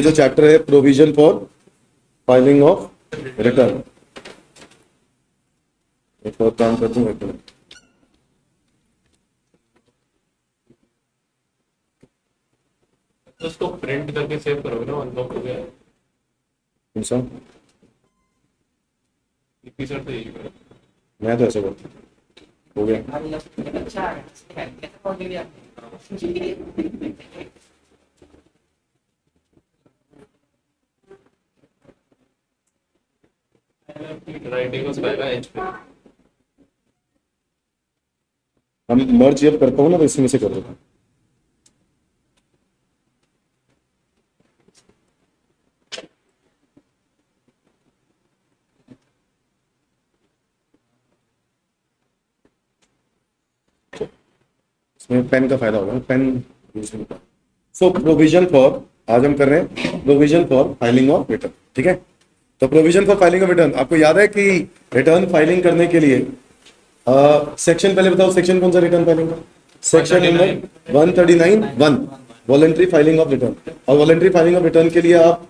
जो चैप्टर है provision for filing of return. एक और काम करता हूँ, एक मिनट। उसको प्रिंट करके सेव करोगे ना, अनलॉक हो गया कौन सा? एपिसोड तो यही करो। मैं तो ऐसे करता हूँ, हो गया। राइटिंग को लगाएगा एज पे। हम मर्ज जब करता हूँ ना तो इसमें से कर देता हूँ। इसमें पेन का फायदा होगा, पेन यूज नहीं करता। सो प्रोविजन फॉर, आज हम कर रहे हैं provision for filing of return, ठीक है। तो provision for filing of return, आपको याद है कि रिटर्न फाइलिंग करने के लिए सेक्शन पहले बताओ, सेक्शन कौन सा रिटर्न फाइलिंग का? Section number 139(1) voluntary filing of return. और वॉलंटरी फाइलिंग ऑफ रिटर्न के लिए आप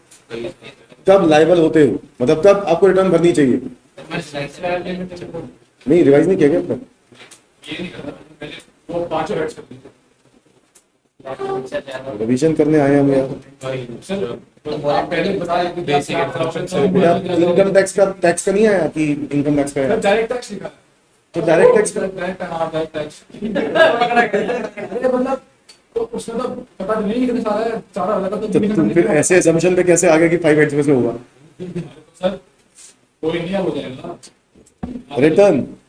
कब लायबल होते हो, मतलब कब आपको रिटर्न भरनी चाहिए? नहीं, रिवाइज नहीं किया गया अब तक? वो पांचों हेड्स कर दीजिए। रिवीजन करने आए हम यार। आप पहले बताया कि बेसिक इंस्ट्रक्शन से इनकम टैक्स का नहीं आया कि इनकम टैक्स का है? डायरेक्ट टैक्स लिखा है। तो डायरेक्ट टैक्स का डायरेक्ट, हाँ डायरेक्ट टैक्स। अरे मतलब तो उसमें तो पता नहीं कितने सारा अलग है, तो तुम फिर ऐसे असम्पशन पे कैसे आगे कि 5 हेड्स में से होगा? सर कोई नहीं हो जाएगा।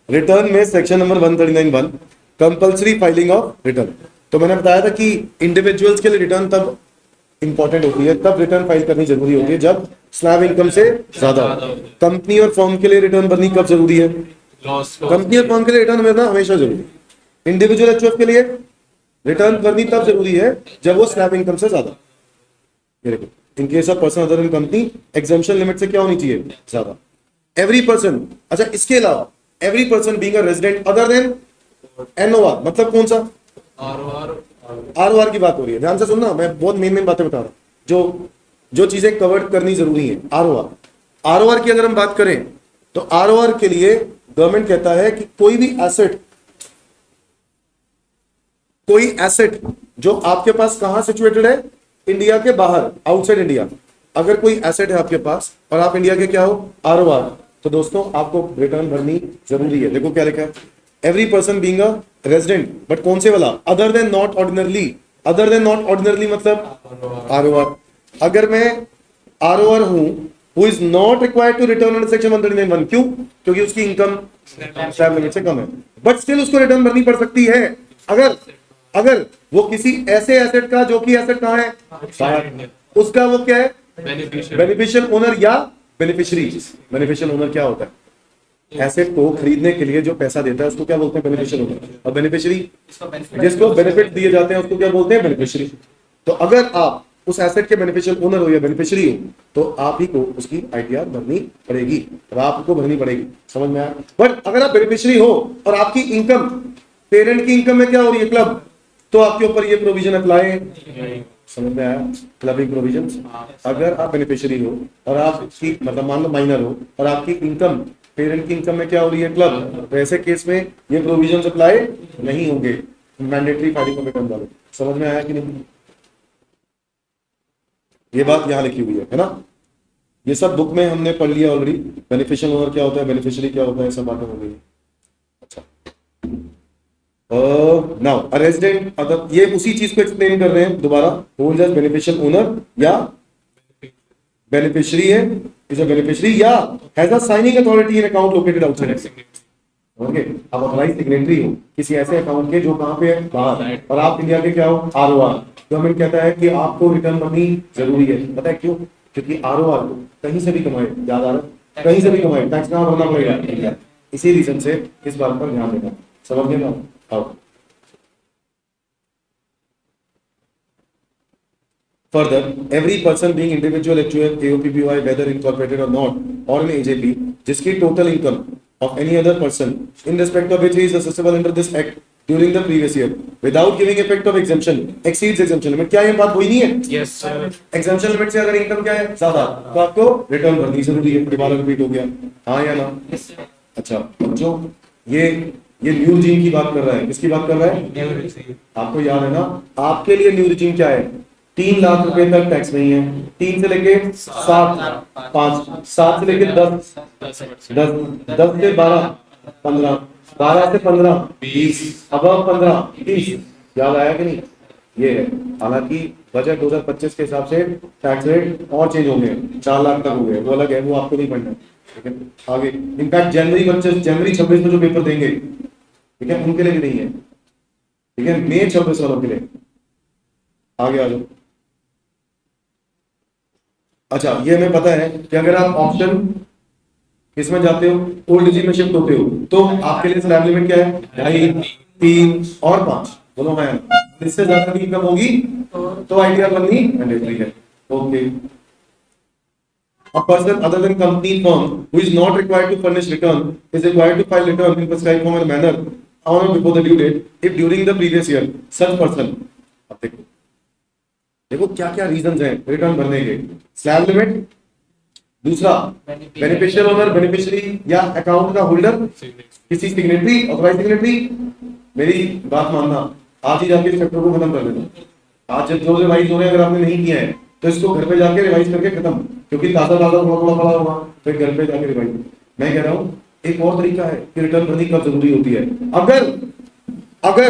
रिटर्न में section number 139(1) compulsory filing of return. तो मैंने बताया था कि इंडिविजुअल्स के लिए रिटर्न तब इंपॉर्टेंट होती है, तब रिटर्न फाइल करनी जरूरी होती है जब स्लैब इनकम से ज्यादा हो। कंपनी और फर्म के लिए रिटर्न भरनी कब जरूरी है? कंपनी और फर्म के लिए रिटर्न भरना हमेशा जरूरी है। इंडिविजुअल एचयूएफ के लिए रिटर्न भरनी तब जरूरी है जब वो स्लैब इनकम से ज्यादा। ये देखो, in case of person other in company exemption limit से क्या होनी चाहिए? ज्यादा। एवरी पर्सन, अच्छा इसके अलावा every person being a resident other than NOR, मतलब कौन सा? आरओआर की बात हो रही है, ध्यान से सुनना, मैं बहुत मेन बातें बता रहा हूं जो चीजें कवर करनी जरूरी है। आरओआर की अगर हम बात करें तो आरओआर के लिए गवर्नमेंट कहता है कि कोई एसेट जो आपके पास कहां सिचुएटेड है? इंडिया के बाहर, आउटसाइड इंडिया। अगर कोई एसेट है आपके पास और आप इंडिया के क्या हो? आरओआर, तो दोस्तों आपको रिटर्न भरनी जरूरी है। देखो क्या लिखा है, every person being a resident, but कौन से वाला? Other than not ordinarily. Other than not ordinarily मतलब आरओआर। अगर मैं आरओआर हूं who is not required to return under section 139(1), क्यों? क्योंकि उसकी इनकम स्लैब लिमिट से कम है, बट स्टिल उसको रिटर्न भरनी पड़ सकती है अगर वो किसी ऐसे एसेट का जो कि एसेट कहां है? बाहर। उसका वो क्या है? बेनिफिशियल ओनर या बेनिफिशियरी। बेनिफिशियल ओनर क्या होता है? एसेट को खरीदने के लिए जो पैसा देता है उसको क्या बोलते हैं? Beneficial owner. और बेनिफिशियरी जिसको बेनिफिट दिए जाते हैं उसको क्या बोलते हैं? बेनिफिशियरी। तो अगर आप उस एसेट के बेनिफिशियल ओनर हो या बेनिफिशियरी हो तो आप ही को उसकी आईटीआर भरनी पड़ेगी और आपको भरनी पड़ेगी। समझ में आया? बट अगर आप बेनिफिशियरी हो और आपकी इनकम पेरेंट की इनकम में क्या हो रही है? क्लब, तो आपके ऊपर ये प्रोविजन अप्लाई। समझ में आया? Clubbing provision. अगर आप बेनिफिशियरी हो और आपकी मतलब मान लो माइनर हो और आपकी इनकम पेरेंट की इनकम में क्या हो रही है? क्लब, तो ऐसे केस में ये प्रोविजन अप्लाई नहीं होंगे। मैंडेटरी फाइलिंग ऑफ रिटर्न वाले। समझ में आया कि नहीं? ये बात यहां लिखी हुई है ना? ये सब बुक में हमने पढ़ लिया ऑलरेडी। बेनिफिशियल ओनर क्या होता है, बेनिफिशियरी क्या होता है, सब बातें हो गई। अच्छा, नाउ अ रेजिडेंट, अगर ये उसी चीज को एक्सप्लेन कर रहे हैं दोबारा, हु इज बेनिफिशियल ओनर या बेनिफिशियरी है, इज अ बेनिफिशियरी या has a signing authority in account located outside. Okay, आप ऑथराइज्ड सिग्नेटरी हो किसी ऐसे अकाउंट के जो कहां पे है? बाहर, और आप इंडिया के क्या हो? आरओआर। गवर्नमेंट कहता है कि आपको रिटर्न भरनी जरूरी है। पता है क्यों? क्योंकि आरओआर को कहीं से भी कमाए, याद आ रहा है? कहीं से भी कमाए टैक्स कहां भरना पड़ेगा? इसी रीजन से इस बात पर ध्यान देना। समझ गए ना? आओ further, every person being individual HUF, AOPBY, whether incorporated or not, or an AJP, जिसकी total income of any other person in respect of which he is assessable under this act during the previous year without giving effect of exemption exceeds exemption limit. क्या ये बात वही नहीं है? Yes sir. Exemption limit से अगर income क्या है ज्यादा तो आपको रिटर्न भरनी जरूरी है। दोबारा रिपीट हो गया, हाँ या ना? अच्छा, जो ये न्यू रिजीम की बात कर रहा है, किसकी बात कर रहा है? आपको याद है ना, आपके लिए न्यू रिजीम क्या है? 3 लाख रुपए तक टैक्स नहीं है, 3 से लेके 7, 5, 7 से लेके 10, 10 से 12, 15, 12 से 15, 20, अब 15, 30। याद आया कि नहीं? ये है। हालांकि बजट 2025 के हिसाब से टैक्स रेट और चेंज हो गए, 4 लाख तक हो गए, वो अलग है, वो आपको नहीं पढ़ना है। ठीक है, आगे इनफैक्ट जनवरी 26 में जो पेपर देंगे, ठीक है, उनके लिए भी नहीं है। ठीक है, मई 26 वालों के लिए। आगे आ जाओ। अच्छा, ये हमें पता है कि अगर आप ऑप्शन इसमें जाते हो, ओल्ड रिजीम में शिफ्ट होते हो, तो आपके लिए स्लैब लिमिट क्या है? 2.5, 3 और 5 बोलो मैं। इससे ज्यादा की इनकम होगी तो आईटीआर बननी मैंडेटरी है। Okay. A person other than company firm who is not required to furnish return is required to file return in prescribed form and manner on or before the due date if during the previous year such person। अब देखो क्या क्या reasons हैं return भरने के। Slab limit, दूसरा beneficial owner, beneficiary या account का होल्डर, किसी सिग्नेटरी, ऑथराइज सिग्नेटरी। मेरी बात मानना, आज ही जाके इस चैप्टर को खत्म कर देना। आज जब जो रिवाइज हो रहे हैं, अगर आपने नहीं किया है तो इसको घर पे जाके रिवाइज करके खत्म, क्योंकि ताजा ताजा थोड़ा पड़ा होगा, फिर घर पे जाके रिवाइज। मैं कह रहा हूँ एक और तरीका है कि रिटर्न भरनी कब जरूरी होती है। अगर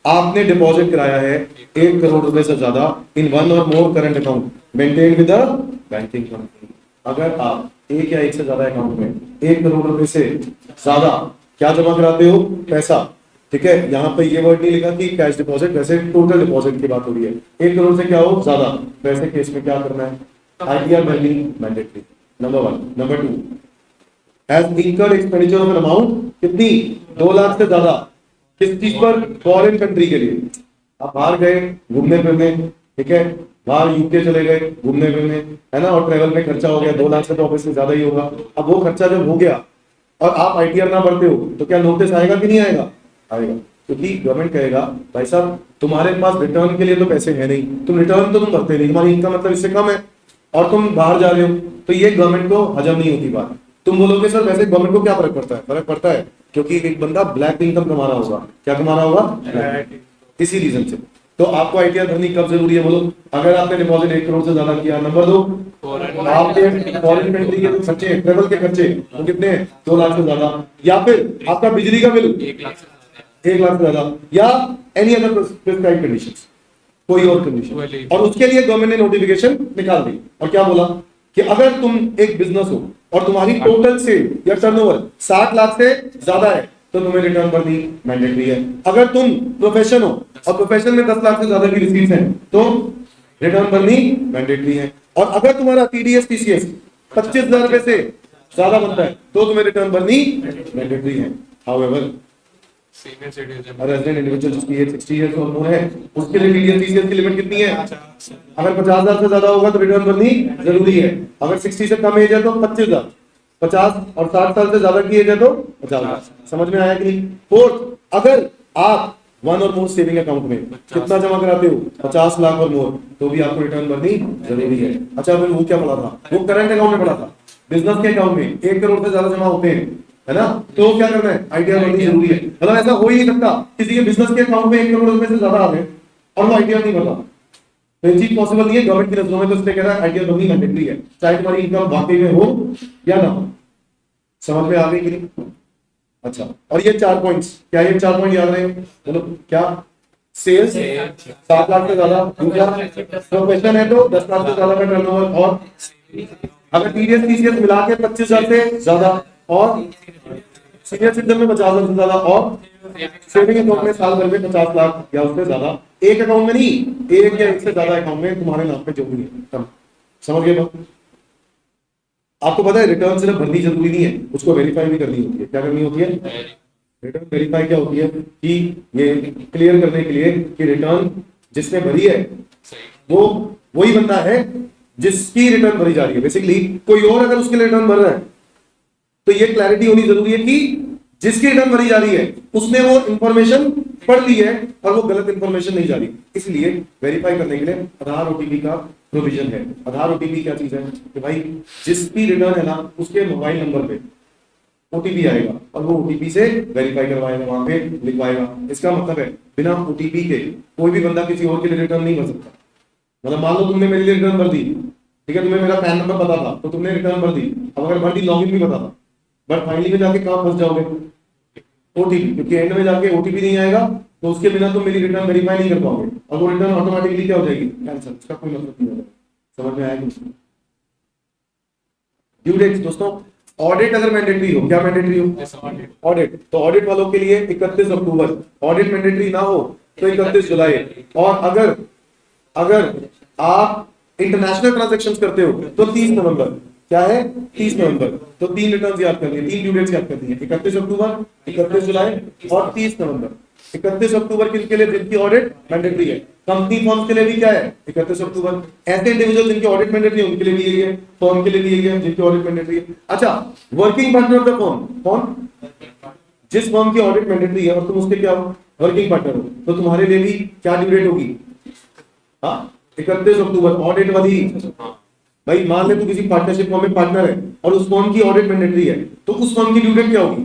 आपने डिपॉजिट कराया है 1 करोड़ रुपए से ज्यादा इन 1 और मोर current account maintain with the banking company. अगर आप एक या एक से ज्यादा अकाउंट में 1 करोड़ रुपए से ज्यादा क्या जमा कराते हो? पैसा। ठीक है, यहाँ पे ये वर्ड नहीं लिखा कि कैश डिपॉजिट, वैसे टोटल डिपॉजिट की बात हो रही है। 1 करोड़ से क्या हो ज्यादा, वैसे केस में क्या करना है? आईटीआर भरनी mandatory, number 1। Number 2, has incurred expenditure of an amount, कितनी? 2 लाख से ज्यादा। किस चीज पर? फॉरेन कंट्री के लिए। आप बाहर गए घूमने फिरने, ठीक है, बाहर यूके चले गए घूमने फिरने, है ना, और ट्रेवल में खर्चा हो गया 2 लाख से, तो ऑब्वियसली ज्यादा ही होगा। अब वो खर्चा जब हो गया और आप आईटीआर ना भरते हो तो क्या नोटिस आएगा कि नहीं आएगा? आएगा, क्योंकि गवर्नमेंट कहेगा भाई साहब तुम्हारे पास रिटर्न के लिए तो पैसे है नहीं, तुम रिटर्न तो तुम भरते नहीं, तुम्हारी इनकम मतलब इससे कम है और तुम बाहर जा रहे हो, तो ये गवर्नमेंट को हजम नहीं होती बात। तुम बोलोगे सर वैसे गवर्नमेंट को क्या फर्क पड़ता है? फर्क पड़ता है, क्योंकि एक बंदा ब्लैक इनकम कमा रहा होगा। क्या कमा रहा होगा? इसी रीजन से। तो आपको आईटीआर भरनी कब जरूरी है बोलो? अगर आपने डिपॉजिट 1 करोड़ से ज्यादा किया। नंबर 2, आपके फॉरेन कंट्री के खर्चे, ट्रेवल के खर्चे वो कितने हैं? 2 लाख से ज्यादा। या फिर आपका बिजली का बिल 1 लाख से ज्यादा, या एनी अदर प्रिस्क्राइब्ड कंडीशंस, कोई और कंडीशन। और उसके लिए गवर्नमेंट ने नोटिफिकेशन निकाल दी और क्या बोला कि अगर तुम एक बिजनेस हो और तुम्हारी टोटल सेल या टर्नओवर 60 लाख से ज्यादा है तो तुम्हें रिटर्न भरनी मैंडेटरी है। अगर तुम प्रोफेशन हो और प्रोफेशन में 10 लाख से ज्यादा की रिसीट्स हैं तो रिटर्न भरनी मैंडेटरी है। और अगर तुम्हारा टीडीएस टीसीएस 25,000 रुपए से ज्यादा बनता है तो तुम्हें रिटर्न भरनी मैंडेटरी है। However senior citizen, resident individual जिसकी एज 60 इयर्स और मोर है, उसके लिए टीडीएस टीसीएस की लिमिट कितनी है? अगर 50,000 से ज्यादा होगा तो रिटर्न भरनी जरूरी है। अगर 60 से कम एज है तो 25,000, 50 और 60 साल से ज्यादा की एज है तो 50,000। समझ में आया कि नहीं? फोर्थ, अगर आप 1 और मोर सेविंग अकाउंट में कितना जमा कराते हो? 50 लाख और मोर, तो भी आपको रिटर्न भरनी जरूरी है। अच्छा, फिर वो क्या पड़ा था? वो करंट अकाउंट में पड़ा था। बिजनेस के अकाउंट में 1 करोड़ से ज्यादा जमा होते हैं, है ना, तो क्या करना है? आईटीआर भरनी जरूरी है। मतलब ऐसा हो ही नहीं सकता किसी के बिजनेस के अकाउंट में 1 करोड़ रुपए से ज्यादा आ गए और वो आईटीआर नहीं भरता, तो ये चीज पॉसिबल नहीं है गवर्नमेंट की नजरों में। तो इसलिए कह रहा है आईटीआर भरनी मैंडेटरी है, चाहे तुम्हारी इनकम वाकई में हो या ना हो। समझ में आ गई कि नहीं? अच्छा, और ये 4 पॉइंट्स, क्या ये 4 पॉइंट याद रहे? बोलो क्या? सेल्स 7 लाख से ज्यादा, दूसरा प्रोफेशन है तो 10 लाख से ज्यादा का टर्नओवर, और अगर टीडीएस टीसीएस मिला के 25,000 से ज्यादा, और सीनियर सिटीजन में 50,000 से ज्यादा, और सेविंग अकाउंट में साल भर में 50 लाख या उससे ज्यादा। एक अकाउंट में नहीं, एक या एक से ज्यादा अकाउंट में तुम्हारे नाम पे जो भी है। समझ गए बात? आपको पता है रिटर्न सिर्फ भरनी जरूरी नहीं है, उसको वेरीफाई भी करनी होती है। क्या करनी होती है? रिटर्न वेरीफाई क्या होती है कि ये क्लियर करने के लिए कि रिटर्न जिसने भरी है वो वही बंदा है जिसकी रिटर्न भरी जा रही है। बेसिकली कोई और अगर उसके लिए रिटर्न भर रहा है तो ये क्लैरिटी होनी जरूरी है कि जिसकी रिटर्न भरी जा रही है उसने वो इंफॉर्मेशन पढ़ ली है और वो गलत इंफॉर्मेशन नहीं जा रही, इसलिए वेरीफाई करने के लिए आधार ओटीपी का प्रोविजन है। आधार ओटीपी क्या चीज है कि भाई जिसकी रिटर्न है ना उसके मोबाइल नंबर पे ओटीपी आएगा और वो ओटीपी से वेरीफाई करवाएगा, वहां पे लिखवाएगा। इसका मतलब है बिना ओटीपी के कोई भी बंदा किसी और के लिए रिटर्न नहीं कर सकता। मतलब मान लो तुमने मेरे लिए रिटर्न भर दी, ठीक है, तुम्हें मेरा पैन नंबर पता था तो तुमने रिटर्न भर दी, अब अगर भर दी लॉगिन भी पता था, बट फाइनली में जाके कहां फंस जाओगे, ओटीपी, क्योंकि एंड में जाके ओटीपी नहीं आएगा तो उसके बिना तुम मेरी रिटर्न वेरीफाई नहीं कर पाओगे और वो रिटर्न ऑटोमेटिकली क्या हो जाएगी, कैंसिल। इसका कोई मतलब नहीं होगा। समझ में आया कि ड्यू डेट्स दोस्तों, ऑडिट अगर मैंडेटरी हो, क्या मैंडेटरी हो, ऑडिट, तो ऑडिट वालों के लिए 31 अक्टूबर, ऑडिट मैंडेटरी ना हो तो 31 जुलाई। और अगर अगर आप इंटरनेशनल ट्रांजैक्शंस करते हो तो 30 नवंबर, क्या है 30 नवंबर, तो तीन रिटर्न याद करनी है, तीन ड्यू डेट्स याद करनी है, 31 अक्टूबर, 31 जुलाई और 30 नवंबर। 31 अक्टूबर किसके लिए, जिनकी ऑडिट मैंडेटरी है। कंपनी फॉर्म्स के लिए भी क्या है 31 अक्टूबर। ऐसे इंडिविजुअल जिनकी ऑडिट मैंडेटरी है उनके लिए भी यही है, फर्म के लिए भी यही है जिनकी ऑडिट मैंडेटरी है। अच्छा, working partner of the firm कौन, जिस फर्म की ऑडिट मैंडेटरी है और तुम उसके क्या हो, वर्किंग पार्टनर हो, तो तुम्हारे लिए भी क्या ड्यू डेट होगी, हाँ 31 अक्टूबर, ऑडिट वाली। भाई मान ले तू किसी पार्टनरशिप फर्म में पार्टनर है और उस फर्म की ऑडिट मैंडेटरी है, तो उस फर्म की ड्यू डेट क्या होगी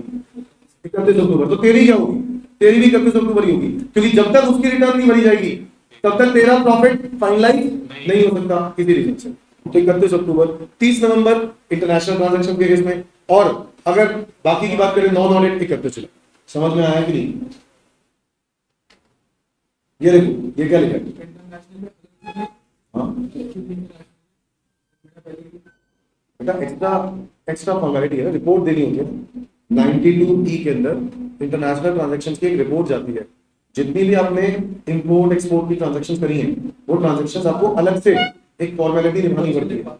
31 अक्टूबर, तो तेरी क्या होगी, तेरी भी 31 अक्टूबर ही होगी, क्योंकि जब तक उसकी रिटर्न नहीं भरी जाएगी तब तक तेरा प्रॉफिट फाइनलाइज नहीं हो सकता किसी रीजन से। तो 31 अक्टूबर, 30 नवंबर इंटरनेशनल ट्रांजैक्शन के केस में, और अगर बाकी की बात करें नॉन ऑडिट 31 जुलाई। समझ में आया कि नहीं, ये देखो ये क्या लिखा है, हाँ बेटा एक्स्ट्रा एक्स्ट्रा फॉर्मेलिटी है, रिपोर्ट देनी होती है 92E के अंदर इंटरनेशनल ट्रांजैक्शंस की एक रिपोर्ट जाती है। जितनी भी आपने इंपोर्ट एक्सपोर्ट की ट्रांजैक्शंस करी हैं वो ट्रांजैक्शंस आपको अलग से एक फॉर्मेलिटी निभानी पड़ती है,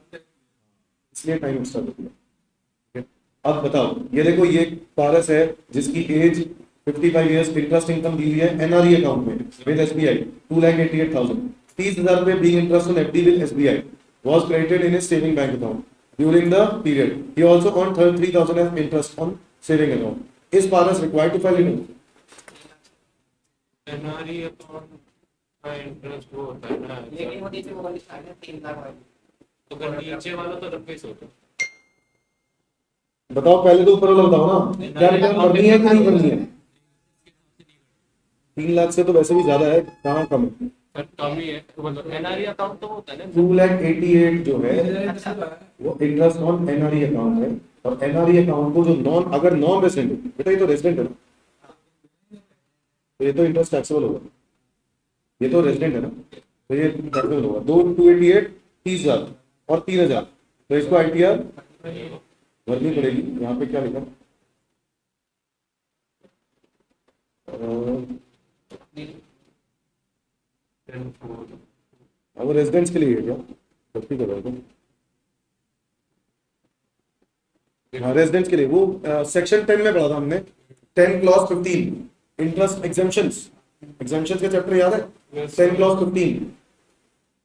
इसलिए टाइम एक्स्ट्रा लगती है। ठीक है? अब बताओ, ये देखो ये पारस है जिसकी एज 55 इयर्स, इंटरेस्ट इनकम दी हुई है एनआरई अकाउंट में विद एसबीआई 2,88,000, 30,000 रुपए being interest on FD with SBI was credited in his saving bank account during the period. He also earned 3,000 as interest on saving account. Is Paras required to file return? NRE account का interest वो होता है ना, लेकिन वो नीचे वो वाली स्लाइड है 3 लाख वाली। तो अगर नीचे वाला तो 90 से होता है। बताओ पहले तो ऊपर वाला बताओ ना, क्या रिटर्न भरनी है कि नहीं भरनी है। 3 लाख से तो वैसे भी ज्यादा है, कहाँ कम है, पर कम ही है, तो मतलब एनआरई अकाउंट तो होता है ना 2,88,000 जो है वो इंटरेस्ट ऑन एनआरई अकाउंट है। और एनआरई अकाउंट को जो नॉन, अगर नॉन रेजिडेंट है, बेटा ये तो रेजिडेंट है ना, तो ये तो इंटरेस्ट टैक्सेबल होगा, ये तो रेजिडेंट है ना, तो ये टैक्सेबल होगा। 2,288 30,000 और 3,000, तो इसको आईटीआर भरनी पड़ेगी। यहाँ पे क्या लिखा, अब रेजिडेंट्स के लिए है क्या, गलती कर रहा हूँ। हाँ रेजिडेंट्स के लिए वो सेक्शन 10 में पढ़ा था हमने, 10 क्लॉज 15 इंटरेस्ट एग्जेम्पशंस, एग्जेम्पशंस का चैप्टर याद है, 10 क्लॉज 15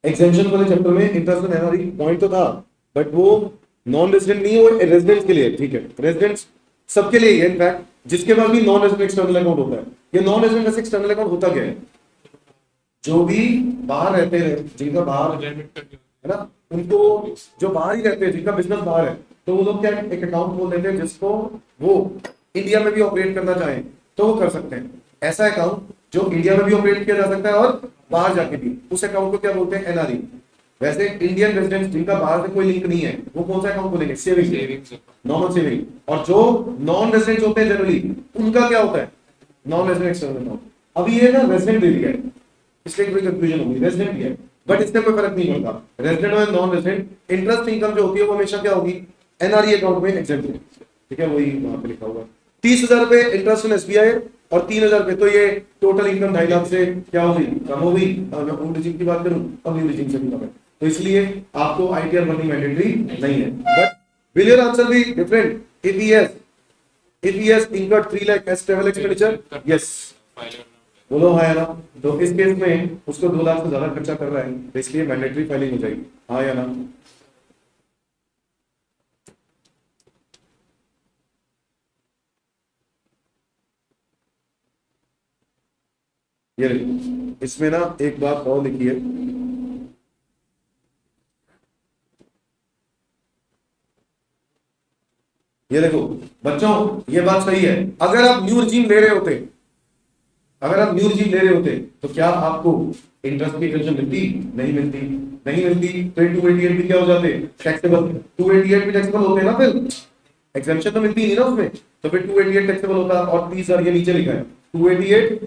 एग्जेम्पशन वाले चैप्टर में इंटरेस्ट ऑन एनआरई पॉइंट तो था, बट वो नॉन रेजिडेंट नहीं है, वो रेजिडेंट्स के लिए। ठीक है, रेजिडेंट्स सबके लिए है इनफैक्ट, जिसके पास भी नॉन रेजिडेंट एक्सटर्नल अकाउंट होता है। ये नॉन रेजिडेंट एक्सटर्नल अकाउंट होता क्या है, जो भी बाहर रहते हैं, जिनका बाहर है ना, उनको जो बाहर ही रहते हैं, जिनका बिजनेस बाहर है, तो वो लोग क्या एक अकाउंट खोल देते हैं जिसको वो इंडिया में भी ऑपरेट करना चाहें तो वो कर सकते हैं। ऐसा अकाउंट जो इंडिया में भी ऑपरेट किया जा सकता है और बाहर जाके भी, उस अकाउंट को क्या बोलते हैं एनआरई। वैसे इंडियन रेजिडेंट्स जिनका बाहर से कोई लिंक नहीं है वो कौन सा अकाउंट खोलेंगे, सेविंग, नॉर्मल सेविंग। और जो नॉन रेजिडेंट्स होते हैं जनरली उनका क्या होता है, नॉन रेजिडेंट एक्सटर्नल अकाउंट। अभी ये ना रेजिडेंट दे दिया है, इसलिए कोई कंफ्यूजन होगी, रेजिडेंट ही है बट इससे कोई फर्क नहीं पड़ता, रेजिडेंट और नॉन रेजिडेंट। इंटरेस्ट इनकम जो होती है वो हमेशा क्या होगी, एनआरई अकाउंट में एग्जेम्प्ट है। ठीक है, वही वहां पे लिखा हुआ 30,000 रुपए इंटरेस्ट ऑन एसबीआई और 3,000 रुपए, तो ये टोटल इनकम 2.5 लाख से क्या होगी, कम हो गई। अगर ओल्ड रिजीम की बात करूं और न्यू रिजीम से भी कम है, तो इसलिए आपको आईटीआर भरनी मैंडेटरी नहीं है। But will your answer be different if he has incurred 3 lakh as travel expenditure, yes बोलो हाँ या ना। तो इस केस में उसको 2 लाख से ज्यादा खर्चा कर रहा है, तो इसलिए मैंडेटरी फाइलिंग हो जाएगी, हाँ या ना। ये देखो, इसमें ना एक बात और लिखी है, ये देखो बच्चों, ये बात सही है। अगर आप न्यू रिजीम ले रहे होते, अगर आप न्यू रिजीम ले रहे होते तो क्या आपको इंटरेस्ट की एग्जेम्पशन मिलती? नहीं मिलती। नहीं मिलती तो 288 भी क्या हो जाते? टैक्सेबल। 288 भी टैक्सेबल होते हैं ना, फिर एग्जेम्पशन तो मिलती नहीं ना उसमें, तो फिर 288 टैक्सेबल होता। और 30,000 ये नीचे लिखा है, 288,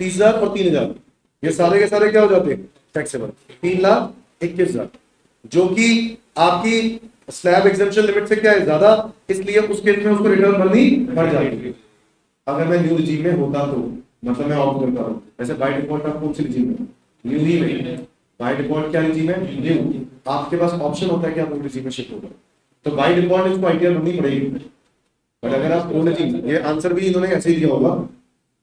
30,000 और 3,000, ये सारे के सारे क्या हो जाते? टैक्सेबल। 3,21,000, जो कि आपकी स्लैब एग्जेम्पशन लिमिट से क्या है, ज्यादा, इसलिए उस केस में उसको रिटर्न भरनी पड़ जाएगी। अगर मैं न्यू रिजीम में होता तो, मतलब मैं ऑप्ट करता हूँ। वैसे बाय डिफॉल्ट आप कौन सी रिजीम में? न्यू ही में। बाय डिफॉल्ट क्या रिजीम है? न्यू। आपके पास ऑप्शन होता है कि आप न्यू रिजीम में शिफ्ट होगा, तो बाय डिफॉल्ट इसको आइडिया करनी पड़ेगी। बट अगर आप ओल्ड रिजीम, ये आंसर भी इन्होंने ऐसे ही दिया होगा,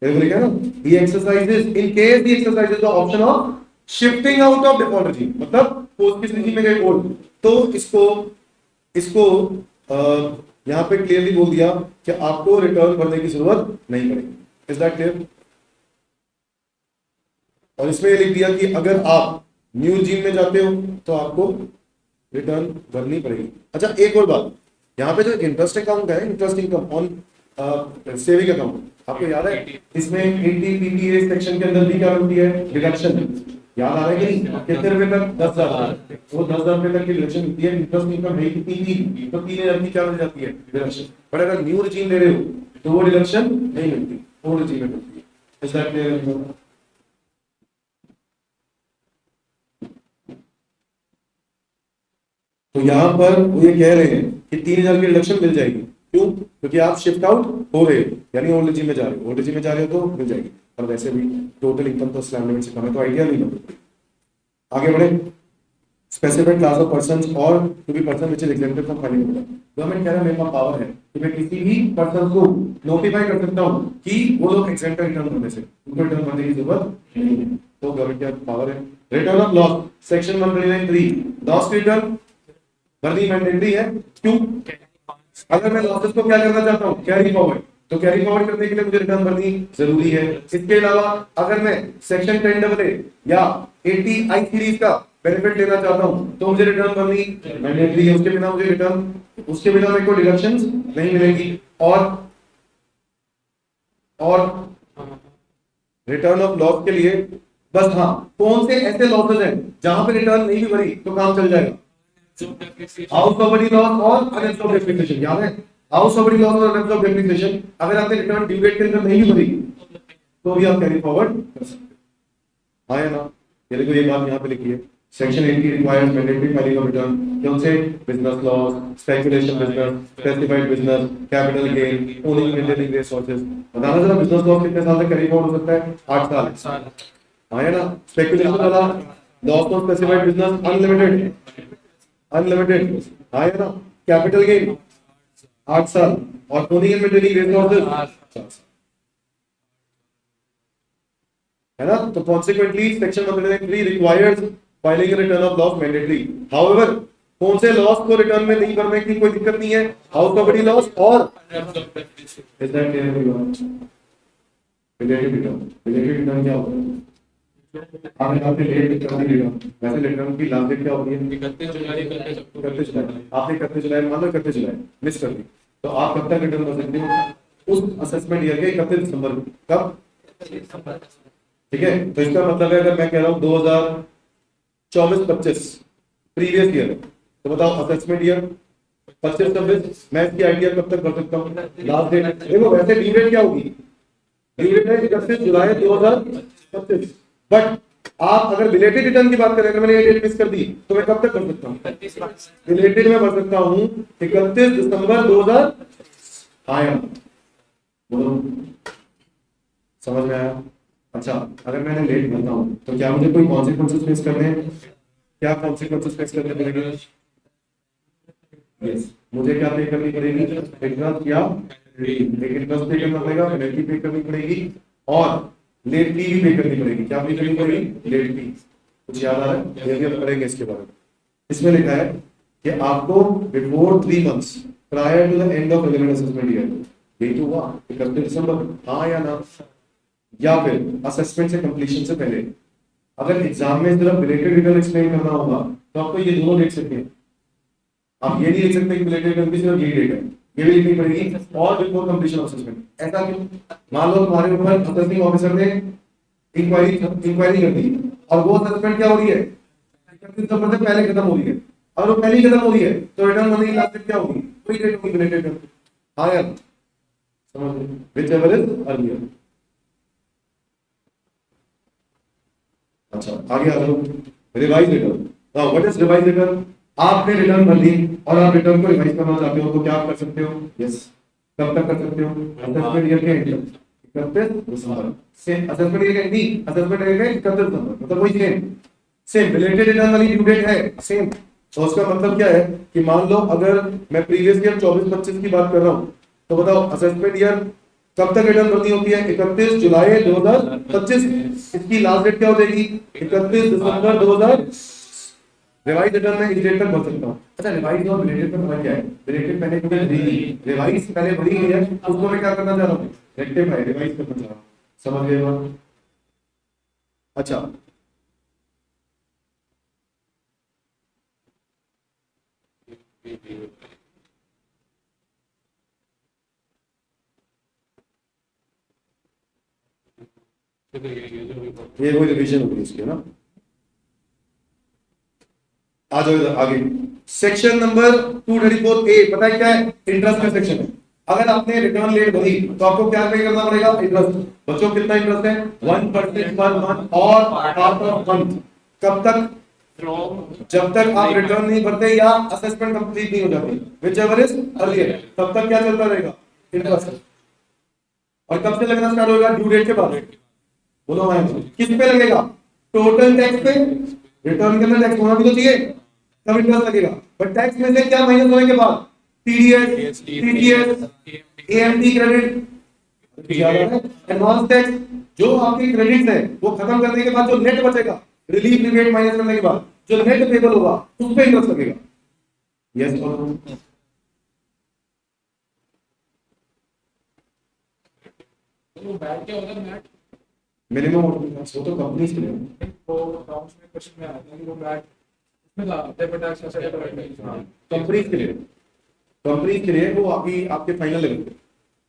देखो लिखा है ना, the exercises in case the exercises the option of shifting out of default regime, मतलब पोस्ट किस रिजीम में गए? ओल्ड। तो इसको यहाँ पे क्लियरली बोल दिया कि आपको रिटर्न भरने की जरूरत नहीं पड़ेगी। Is that clear? और इसमें ये लिख दिया कि अगर आप न्यू रिजीम में जाते हो तो आपको रिटर्न भरनी पड़ेगी। अच्छा, एक और बात, यहाँ पे जो इंटरेस्ट अकाउंट है, interest income on saving account, आपको याद है इसमें 80 पीपीए सेक्शन के अंदर भी क्या मिलती है? डिडक्शन। याद आ रहा है कि नहीं? कितने रुपए तक? 10,000। वो 10,000 रुपए तक की डिडक्शन मिलती है। इंटरेस्ट इनकम है कितनी थी? तो 3,000 की क्या मिल जाती है? डिडक्शन। बट अगर न्यू रिजीम ले रहे हो तो वो डिडक्शन नहीं मिलती, ओल्ड रिजीम में मिलती है। Is that clear? तो यहाँ पर वो ये कह रहे हैं कि 3,000 की डिडक्शन मिल जाएगी। क्यों? क्योंकि आप शिफ्ट आउट हो रहे हो, यानी ओल्ड रिजीम में जा रहे हो। ओल्ड रिजीम में जा रहे हो तो मिल जाएगी, और वैसे भी टोटल इनकम तो स्लैब लिमिट से कम है, तो आइडिया नहीं है। आगे बढ़े। स्पेसिफाइड क्लास ऑफ पर्संस और to be person which is exempted from filing. Government कह रहा है मेरे पास पावर है कि मैं किसी भी पर्सन को नोटिफाई कर सकता हूं कि वो लोग एग्जेम्प्ट रिटर्न करने से, उनको रिटर्न करने की जरूरत नहीं है। तो गवर्नमेंट क्या पावर है? Return of loss section 129(3), loss return भरनी मैंडेटरी है। क्यों? अगर मैं लॉसेस को क्या करना चाहता हूँ? कैरी फॉरवर्ड, तो कैरी फॉरवर्ड करने के लिए मुझे रिटर्न भरनी जरूरी है। इसके अलावा अगर मैं सेक्शन 10AA या 80I सीरीज का बेनिफिट लेना चाहता हूँ तो मुझे रिटर्न भरनी मैंडेटरी है। उसके बिना मुझे रिटर्न, उसके बिना मेरे को डिडक्शंस नहीं मिलेगी। और रिटर्न ऑफ लॉस के लिए बस, हाँ, कौन से ऐसे लॉसेस हैं जहां पे रिटर्न नहीं भी भरी तो काम चल जाएगा? हाउस प्रॉपर्टी लॉस और अनएब्सॉर्ब्ड डेप्रिसिएशन। याद है? हाउस प्रॉपर्टी लॉस और अनएब्सॉर्ब्ड डेप्रिसिएशन अगर आपने रिटर्न ड्यू डेट के अंदर नहीं भी भरी तो भी आप कैरी फॉरवर्ड कर सकते हैं। हाँ या ना? ये देखो, ये बात यहाँ पे लिखी है, section 80 requires mandatory filing of return. कौन से? Business loss, speculation business, specified business, capital gain, owning maintaining resources. बताना जरा, बिजनेस लॉस कितने साल तक कैरी फॉरवर्ड हो सकता है? 8 साल। हाँ या ना? स्पेकुलेशन वाला loss of specified business unlimited, हाँ या ना? कैपिटल गेन 8 साल, और ओनिंग एंड मेंटेनिंग रिसोर्सेज 4 साल, है ना? तो consequently section 103 requires filing return of loss mandatory. However, कौन से लॉस को रिटर्न में नहीं भरने की कोई दिक्कत नहीं है? हाउस प्रॉपर्टी लॉस और is that clear? Related return. Related return क्या होता है? आपने कहा लेट रिटर्न, वैसे रिटर्न की लास्ट डेट क्या होती है? 31 जुलाई। 31 जुलाई। आपने 31 जुलाई, मान लो 31 जुलाई मिस कर दी, तो आप कब तक रिटर्न कर सकते हो? उस असेसमेंट ईयर के 31 दिसंबर को। कब? ठीक है, तो इसका मतलब है अगर मैं कह रहा हूँ 2024-25 प्रीवियस ईयर, तो बताओ असेसमेंट ईयर 25-26, मैं इसकी आइडिया कब तक कर सकता हूँ? Last date. देखो वैसे ड्यू डेट क्या होगी? ड्यू डेट है 31 जुलाई 2025, बट आप अगर रिलेटेड रिटर्न की बात करें, अगर मैंने ये डेट मिस कर दी तो मैं कब तक कर सकता हूँ? रिलेटेड में भर सकता हूँ 31 दिसंबर 2000। हाँ यार, बोलो, समझ में आया? अच्छा, अगर मैंने लेट भरता हूँ तो क्या मुझे कोई कॉन्सिक्वेंसेस फेस करने हैं? क्या कॉन्सिक्वेंसेस फेस करने पड़ेंगे? यस, मुझे क्या पे करनी पड़ेगी? इंटरेस्ट या इंटरेस्ट पे करना पड़ेगा, पेनल्टी पे करनी पड़ेगी, और लेट फी भी पे करनी पड़ेगी। क्या पे करनी पड़ेगी? Late fee. कुछ याद आ रहा है? ये भी हम करेंगे इसके बारे में। इसमें लिखा है कि आपको before 3 months prior to the end of relevant assessment year, यही तो हुआ 31 दिसंबर, हाँ या ना? या फिर असेसमेंट से कंप्लीशन से पहले। अगर एग्जाम में सिर्फ बिलेटेड रिटर्न एक्सप्लेन करना होगा तो आपको ये दोनों लिख सकते हैं। आप ये नहीं लिख सकते कि बिलेटेड रिटर्न की सिर्फ ये डेट है, ये भी लिखनी पड़ेगी और बिफोर कंप्लीशन ऑफ असेसमेंट। ऐसा क्यों? मान लो तुम्हारे ऊपर असेसिंग ऑफिसर ने इंक्वायरी कर दी और वो असेसमेंट क्या हो रही है, 31 दिसंबर से पहले खत्म हो रही है, और वो पहले खत्म हो रही है तो रिटर्न होने की लास्ट डेट क्या होगी? कोई डेट होगी बिलेटेड रिटर्न। हाँ यार, समझ लो, whichever is earlier। अच्छा, आगे आ जाओ। Revise return. What is revise return? आपने रिटर्न भर दी और आप रिटर्न को रिवाइज करना चाहते हो तो क्या आप कर सकते हो? यस। कब तक कर सकते हो? असेसमेंट ईयर के एंड तक, 31 दिसंबर से। असेसमेंट ईयर के एंड, असेसमेंट ईयर के 31 दिसंबर, मतलब वही सेम रिलेटेड रिटर्न वाली ड्यू डेट है सेम। तो उसका मतलब क्या है कि मान लो अगर मैं प्रीवियस ईयर 24-25 की बात कर रहा हूं तो बताओ असेसमेंट ईयर कब तक रिटर्न भरनी होती है? 31 जुलाई 2025। इसकी लास्ट डेट क्या हो जाएगी? 31 दिसंबर 2000। रिवाइज रिटर्न में इस डेट तक भर सकता हूं। अच्छा, रिवाइज और रिलेटेड का मतलब क्या है? रिलेटेड पहले क्योंकि भरी, रिवाइज पहले भरी गई है, उसको मैं क्या करना चाह रहा हूं? रेक्टिफाई, रिवाइज करना चाह रहा हूं। समझ गए बात? अच्छा, ये कोई रिवीजन होगी इसकी, है ना? आ जाओ इधर आगे। सेक्शन नंबर 234 ए, पता है क्या है? इंटरेस्ट का सेक्शन है। अगर आपने रिटर्न लेट भरी तो आपको क्या पे करना पड़ेगा? इंटरेस्ट। बच्चों कितना इंटरेस्ट है? 1% पर मंथ और पार्ट ऑफ मंथ। कब तक? जब तक आप रिटर्न नहीं भरते या असेसमेंट कंप्लीट नहीं हो जाती, व्हिचएवर इज अर्लियर, तब तक क्या चलता रहेगा? इंटरेस्ट। और कब से लगना स्टार्ट होगा? ड्यू डेट के बाद। बोलो मैं, किस पे लगेगा? टोटल टैक्स पे। रिटर्न के अंदर टैक्स होना भी तो चाहिए, तब इंटरेस्ट लगेगा। बट टैक्स में से क्या माइनस होने के बाद? TDS, TTS, AMT credit, advance tax. जो आपके क्रेडिट्स है वो खत्म करने के बाद जो नेट बचेगा, रिलीफ रिबेट माइनस करने के बाद जो नेट पेबल होगा उस पे इंटरेस्ट लगेगा। यस और नो? तो वो बैठ क्या होता है मैट? मिनिमम वो तो कंपनीज के लिए। वो अकाउंट्स में क्वेश्चन में आता है कि वो बैठ इसमें था डेबिट टैक्स कैसे कैलकुलेट करना है। कंपनीज के लिए, कंपनीज के लिए वो आपके फाइनल लेवल पे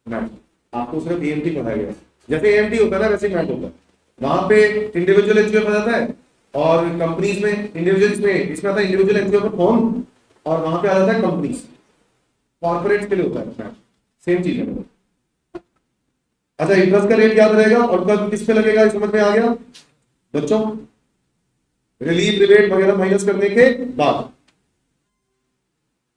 मैथ। आपको सिर्फ एएमटी पढ़ाया गया, जैसे एएमटी होता है ना वैसे मैथ होता है। वहां पे इंडिविजुअल एचयूएफ आ जाता है और कंपनीज में इंडिविजुअल्स में इसमें आता है इंडिविजुअल एचयूएफ का फॉर्म, और वहां पे आ जाता है कंपनीज। कॉर्पोरेट के लिए होता है मैथ, सेम चीज है। अच्छा, इंटरेस्ट का रेट याद रहेगा और कब किस पे लगेगा, इस समझ में आ गया बच्चों? रिलीफ रिबेट वगैरह माइनस करने के बाद।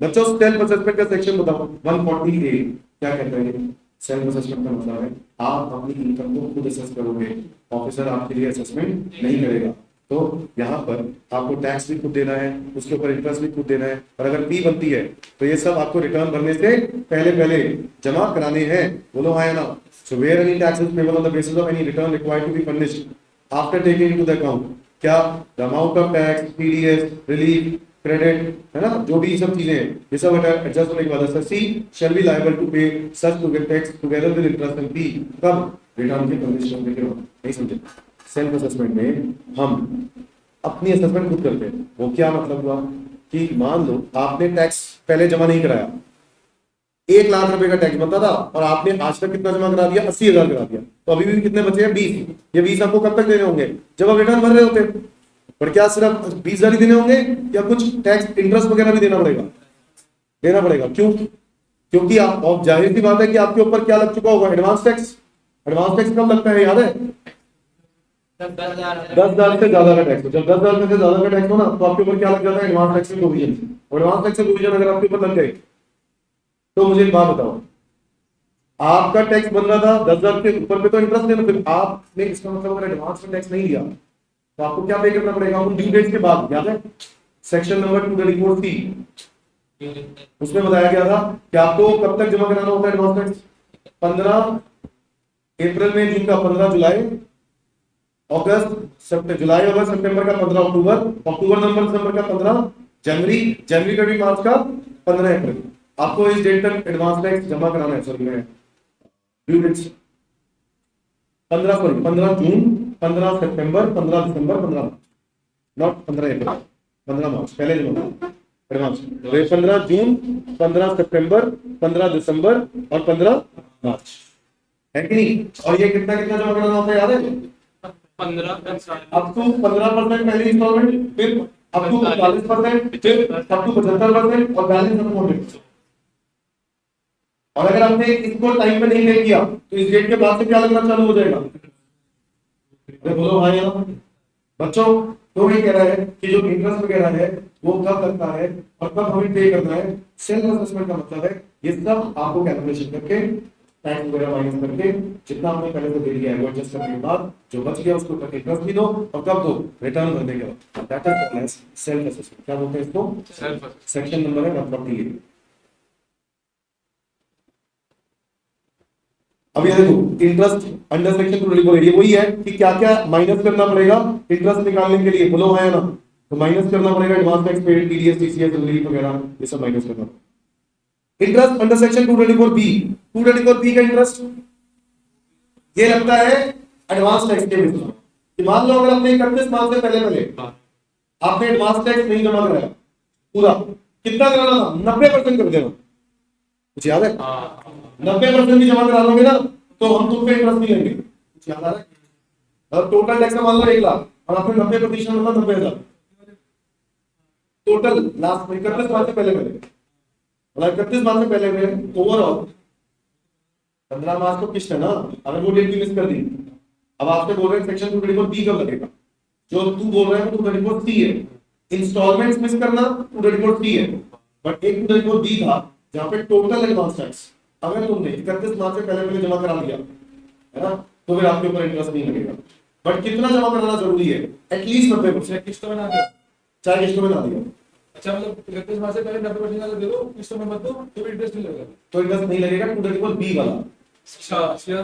बच्चों सेल्फ असेसमेंट का सेक्शन बताओ 140A क्या कहते हैं? सेल्फ असेसमेंट का मतलब है आप अपनी इनकम को खुद असेस करोगे, ऑफिसर आपके लिए असेसमेंट नहीं करेगा। तो यहाँ पर आपको टैक्स भी खुद देना है, उसके ऊपर इंटरेस्ट भी खुद देना है, और अगर फी बनती है तो ये सब आपको रिटर्न भरने से पहले पहले जमा कराने हैं। बोलो हाँ या ना? So where any tax is payable on the basis of any return required to be furnished after taking into the account, क्या the amount of tax, TDS, relief, credit, है ना, जो भी सब चीजें हैं ये सब एडजस्ट होने के बाद assessee shall be liable to pay such to get tax together with interest and fee। कब? रिटर्न की फर्निश होने के बाद। नहीं समझे? सेल्फ असेसमेंट में हम अपनी असेसमेंट खुद करते हैं। वो क्या मतलब हुआ कि मान लो आपने टैक्स पहले जमा नहीं कराया, 1 लाख रुपए का टैक्स बनता था और आपने आज तक कितना जमा करा दिया? 80,000 करा दिया। तो अभी भी कितने बचे हैं? 20। ये 20 आपको कब तक देने होंगे? जब आप रिटर्न भर रहे होते। पर क्या सिर्फ 20,000 ही देने होंगे या कुछ टैक्स इंटरेस्ट वगैरह भी देना पड़ेगा? देना पड़ेगा। क्यों? क्योंकि आप, और जाहिर सी बात है कि आपके ऊपर क्या लग चुका होगा? Advance tax. एडवांस टैक्स कब लगता है, याद है? 10,000 से ज्यादा का टैक्स। जब 10,000 से ज्यादा का टैक्स हो ना तो आपके ऊपर क्या लग जाता है? Advance tax provision. Advance tax provision अगर आपके ऊपर लग गए तो मुझे एक बात बताओ, आपका टैक्स बन रहा था 10,000 के ऊपर पे तो इंटरेस्ट देना, फिर आपने इसका मतलब अगर एडवांस में टैक्स नहीं दिया तो आपको क्या पे करना पड़ेगा? उन ड्यू डेट के बाद। याद है सेक्शन नंबर 234C, उसमें बताया गया था कि आपको कब तक जमा कराना होता है एडवांस टैक्स? 15 अप्रैल में, जून का 15 जुलाई, अगस्त जुलाई अगस्त सितंबर का 15 अक्टूबर, अक्टूबर नवंबर दिसंबर का 15 जनवरी, जनवरी का भी मार्च का 15 अप्रैल। आपको इस डेट तक एडवांस टैक्स जमा कराना है। सर में ड्यू डेट्स। 15 जून, 15 सितंबर, 15 दिसंबर, 15 मार्च, नॉट 15 अप्रैल, 15 मार्च पहले जमा एडवांस। तो 15 जून, 15 सितंबर, 15 दिसंबर और 15 मार्च, है कि नहीं? और ये कितना कितना जमा करना होता है याद है? 15 अप टू 15% पहली इंस्टॉलमेंट, फिर अप टू 40%, फिर अप टू 75% और बैलेंस अप टू। और अगर आपने इसको टाइम पे नहीं पे किया तो इस डेट के बाद से क्या लगना चालू हो जाएगा? अरे बोलो भाई यहाँ बच्चों, तो ये कह रहा है कि जो इंटरेस्ट वगैरह है वो कब लगता है और कब हमें पे करना है। सेल्फ असेसमेंट का मतलब है ये सब आपको कैलकुलेशन करके टैक्स वगैरह माइनस करके जितना हमने पहले से दे दिया है वो एडजस्ट करने के बाद जो बच गया उसको इंटरेस्ट भी दो और कब दो? रिटर्न भरने के बाद। That is called as self assessment. क्या बोलते हैं इसको? सेल्फ सेक्शन नंबर है 148। अब ये देखो इंटरेस्ट अंडर सेक्शन 224 ये वही है कि क्या क्या माइनस करना पड़ेगा इंटरेस्ट निकालने के लिए, बोलो है ना? तो माइनस करना पड़ेगा advance tax paid, TDS, TCS, relief वगैरह ये सब माइनस करना। Interest under section 224 B, 224 B का इंटरेस्ट ये लगता है एडवांस टैक्स के बेसिस पे। मान लो अगर आपने 31 मार्च से पहले आपने एडवांस टैक्स नहीं जमा कराया पूरा, कितना कराना था? 90% कर देना। कुछ याद है? 90% भी जमा करा लोगे ना तो हम तुम पे इंटरेस्ट नहीं लेंगे। कुछ याद आ रहा है? और टोटल टैक्स मान लो 1 लाख और आपने 90% मतलब 90,000 टोटल लास्ट में 31 मार्च से पहले मतलब 31 मार्च से पहले में ओवरऑल 15 मार्च को किस्त है ना, अगर वो डेट भी मिस कर दी। अब आपसे बोल रहे हैं सेक्शन 224 बी कब लगेगा? जो तू बोल रहा है वो 224 सी है। इंस्टॉलमेंट्स मिस करना 224 सी है, बट एक 224 बी था जहां पे टोटल एडवांस टैक्स अगर तुमने 31 मार्च से पहले जमा करा दिया है ना तो फिर आपके ऊपर इंटरेस्ट नहीं लगेगा। बट कितना जमा कराना जरूरी है? एटलीस्ट 90%। किस्तों में ना दो। चाहे किस्तों में ना दिया अच्छा मतलब 31 मार्च से पहले 90% दे दो, किस्तों में मत दो तो भी इंटरेस्ट नहीं लगेगा। तो इंटरेस्ट नहीं लगेगा। 224 बी वाला अच्छा सीधा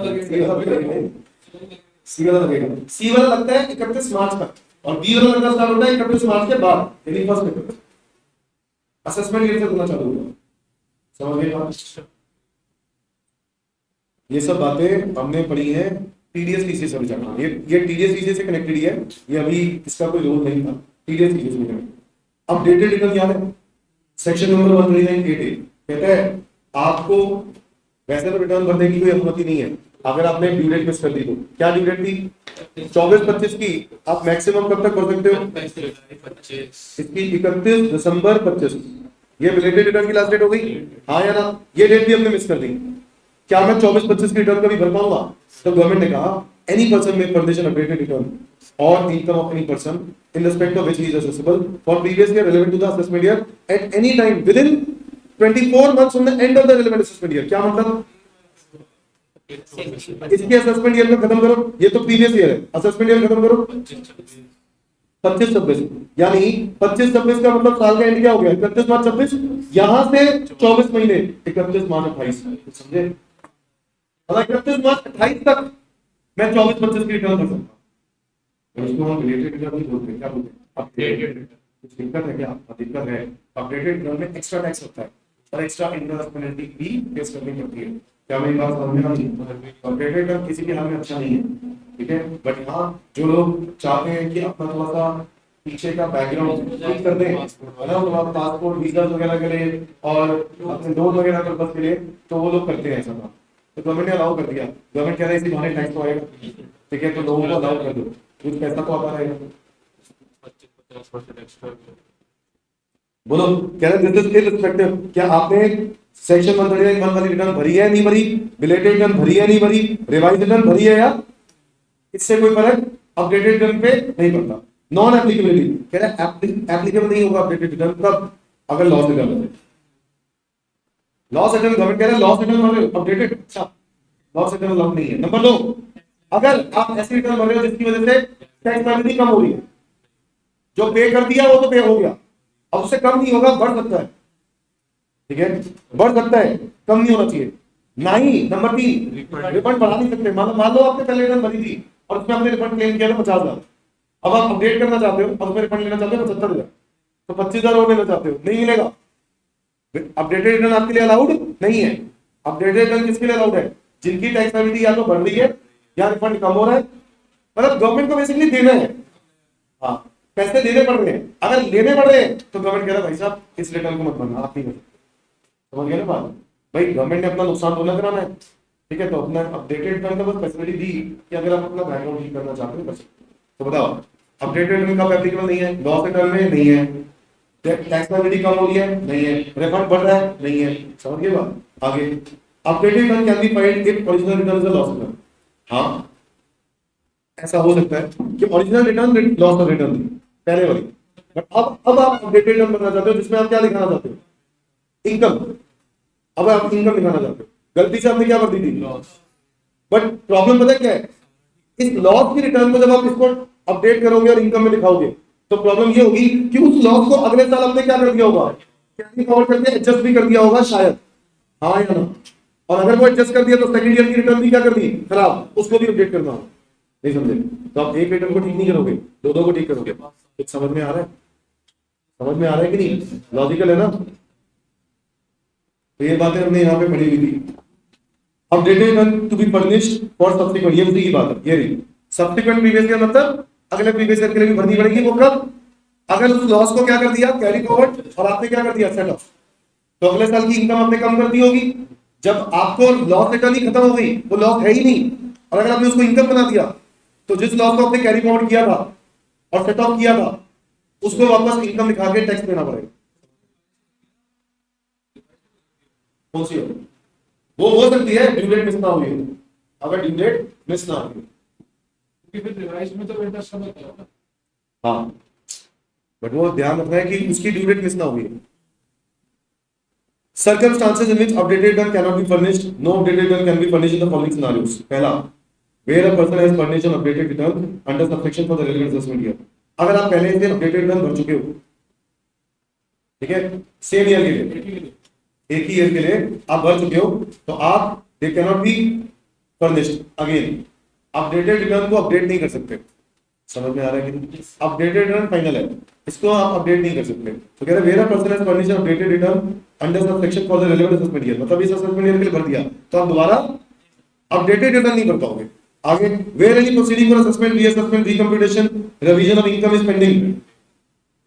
सी वाला लगेगा। सी वाला लगता है 31 मार्च तक और बी वाला लगना स्टार्ट होता है 31 मार्च के बाद, यानी फर्स्ट में असेसमेंट ईयर से होना चालू होगा। समझ गए बात? ये सब बातें हमने पढ़ी हैं टीडीएस टीसीएस वाली चैप्टर। ये टीडीएस टीसीएस से कनेक्टेड ही है, ये अभी इसका कोई रोल नहीं था। टीडीएस टीसीएस में कनेक्टेड। अब डेटेड रिटर्न याद है? सेक्शन नंबर 139A कहता है आपको वैसे तो रिटर्न भरने की कोई अनुमति नहीं है अगर आपने ड्यू डेट मिस कर दी तो। क्या ड्यू डेट थी? 24-25 की। आप मैक्सिमम कब तक कर सकते हो? 25 इसकी 31 दिसंबर 25। ये बिलेटेड रिटर्न की लास्ट डेट हो गई, हाँ या ना? ये डेट भी हमने मिस कर दी। क्या मैं 24-25 की रिटर्न कभी भर पाऊंगा? तो गवर्नमेंट ने कहा any person may furnish an updated return और income of any person in respect of which he is assessable for previous year relevant to the assessment year at any time within 24 months from the end of the relevant assessment year. क्या मतलब? इसके assessment year में खत्म करो, ये तो previous year है, assessment year खत्म करो 25-26, यानी 25-26 का मतलब साल का एंड क्या हो गया? 31 मार्च 26, यहां से 24 महीने 31 मार्च 28। समझे? मतलब 31 मार्च 28 तक मैं 24-25 की रिटर्न कर सकता हूं। इसको हम रिलेटेड रिटर्न नहीं बोलते, क्या बोलते हैं? अपडेटेड। कुछ दिक्कत है क्या? दिक्कत है। अपडेटेड रिटर्न में एक्स्ट्रा टैक्स होता है और एक्स्ट्रा इंटरेस्ट पेनल्टी भी फेस करनी पड़ती है। क्या मेरी बात समझ में आ रही है? अपडेटेड रिटर्न किसी भी हाल में अच्छा नहीं है, ठीक है? बट हाँ जो लोग चाहते हैं कि अपना थोड़ा सा पीछे का बैकग्राउंड ठीक कर दें, है ना, तो पासपोर्ट वीजा वगैरह के लिए और अपने लोन वगैरह पर्पस के लिए, तो वो लोग करते हैं ऐसा काम। तो गवर्नमेंट ने अलाउ कर दिया। गवर्नमेंट कह रहा है इसी बहाने टैक्स तो आएगा, ठीक है? तो लोगों को अलाउ कर दो, कुछ पैसा तो आता रहेगा। 25-50% एक्स्ट्रा। बोलो, कह रहे दिस इज इररिस्पेक्टिव। क्या आपने सेक्शन 139(1) वाली रिटर्न भरी है नहीं भरी? बिलेटेड रिटर्न भरी है नहीं भरी? रिवाइज रिटर्न भरी है या? इससे कोई फर्क अपडेटेड रिटर्न पे नहीं पड़ता। नॉन एप्लीकेबिलिटी कह रहा है एप्लीकेबल नहीं होगा अपडेटेड रिटर्न कब? अगर लॉस रिटर्न है। लॉस रिटर्न गवर्नमेंट कह रहा है लॉस रिटर्न भर रहे हो अपडेटेड, अच्छा लॉस रिटर्न अलाउड नहीं है। नंबर 2, अगर आप ऐसी रिटर्न भर रहे हो जिसकी वजह से टैक्स पेनल्टी कम हो रही है, जो पे कर दिया वो तो पे हो गया, अब उससे कम नहीं होगा, बढ़ सकता है, ठीक है? बढ़ सकता है, कम नहीं होना चाहिए। ना ही नंबर 3 रिफंड बढ़ा नहीं सकते। मान लो आपने पहले रिटर्न भरी थी और उसमें आपने रिफंड क्लेम किया था 50,000, अब आप अपडेट करना चाहते हो और उसमें रिफंड लेना चाहते हो 75,000, तो 25,000 और लेना चाहते हो, नहीं मिलेगा। अपडेटेड रिटर्न आपके लिए अलाउड नहीं है। अपडेटेड रिटर्न किसके लिए अलाउड है? जिनकी टैक्स पेनल्टी या तो बढ़ रही है या रिफंड कम हो रहा है, मतलब गवर्नमेंट को बेसिकली देना है, हाँ पैसे देने पड़ रहे हैं। अगर लेने पड़ रहे हैं तो गवर्नमेंट कह रहा है भाई साहब इस रिटर्न को मत भरना, आप नहीं कर सकते। समझ गए ना बात? भाई गवर्नमेंट ने अपना नुकसान तो ना कराना है, ठीक है, तो अपना अपडेटेड रिटर्न का बस फैसिलिटी दी कि अगर आप अपना बैकग्राउंड ठीक करना चाहते हो कर सकते हो। तो बताओ अपडेटेड रिटर्न कब एप्लीकेबल नहीं है? लॉस रिटर्न में नहीं है, टैक्स लायबिलिटी कम हो रही है नहीं है, रिफंड बढ़ रहा है नहीं है। समझ गए बात? आगे updated return can be filed if original return is a loss return. हाँ ऐसा हो सकता है कि original return loss of return थी पहले वाली, बट अब आप अपडेटेड रिटर्न बनना चाहते हो जिसमें आप क्या दिखाना चाहते हो? इनकम। अब आप इनकम दिखाना चाहते हो, गलती से आपने क्या कर दी थी? बट प्रॉब्लम पता है क्या है? इस लॉस की रिटर्न को जब आप इसको अपडेट करोगे और इनकम में दिखाओगे तो प्रॉब्लम ये होगी कि उस लॉस को अगले साल हमने क्या कर दिया होगा? कैरी फॉरवर्ड करके एडजस्ट भी कर दिया होगा शायद, हाँ या ना? और अगर वो एडजस्ट कर दिया तो सेकंड ईयर की रिटर्न भी क्या कर दी खराब, उसको भी अपडेट करना हो। नहीं समझे? तो आप एक रिटर्न को ठीक नहीं करोगे, दो को ठीक करोगे। कुछ समझ में आ रहा है? समझ में आ रहा है कि नहीं? लॉजिकल है ना? तो ये बातें हमने यहाँ पे पढ़ी हुई थी। Updated return to be furnished for subsequent, ये उसी की बात है, ये रही सब्सिक्वेंट प्रीवियस ईयर, मतलब अगले प्रीवियस ईयर के लिए भी भरनी पड़ेगी। वो कब? अगर उस लॉस को क्या कर दिया कैरी फॉरवर्ड और आपने क्या कर दिया सेट ऑफ, तो अगले साल की इनकम आपने कम कर दी होगी। जब आपको लॉस रिटर्न ही खत्म हो गई, वो लॉस है ही नहीं, और अगर आपने उसको इनकम बना दिया तो जिस लॉस को आपने कैरी फॉरवर्ड किया था और सेट ऑफ किया था उसको वापस इनकम दिखा के टैक्स देना पड़ेगा। कौन सी वो हो सकती है ड्यू डेट मिस ना हुई हो, अगर ड्यू डेट मिस ना हुई, क्योंकि फिर रिवाइज में तो इंटरेस्ट कम होता है ना। हाँ बट वो ध्यान रखना है कि उसकी ड्यू डेट मिस ना हुई है। Circumstances in which updated return cannot be furnished, no updated return can be furnished in the following scenarios. पहला, where a person has furnished an updated return under subsection for the relevant assessment year. अगर आप पहले से updated return भर चुके हो, ठीक है, सेम ईयर के लिए, एक ही ईयर के लिए आप भर चुके हो, तो आप they cannot be furnished again. Updated return को अपडेट नहीं कर सकते। समझ में आ रहा है कि अपडेटेड रिटर्न फाइनल है, इसको आप अपडेट नहीं कर सकते। तो कह रहे where a person has furnished updated return under subsection for the relevant assessment year, मतलब इस असेसमेंट ईयर के लिए भर दिया तो आप दोबारा अपडेटेड रिटर्न नहीं भर पाओगे। आगे where any proceeding for assessment, reassessment, recomputation, revision of income is pending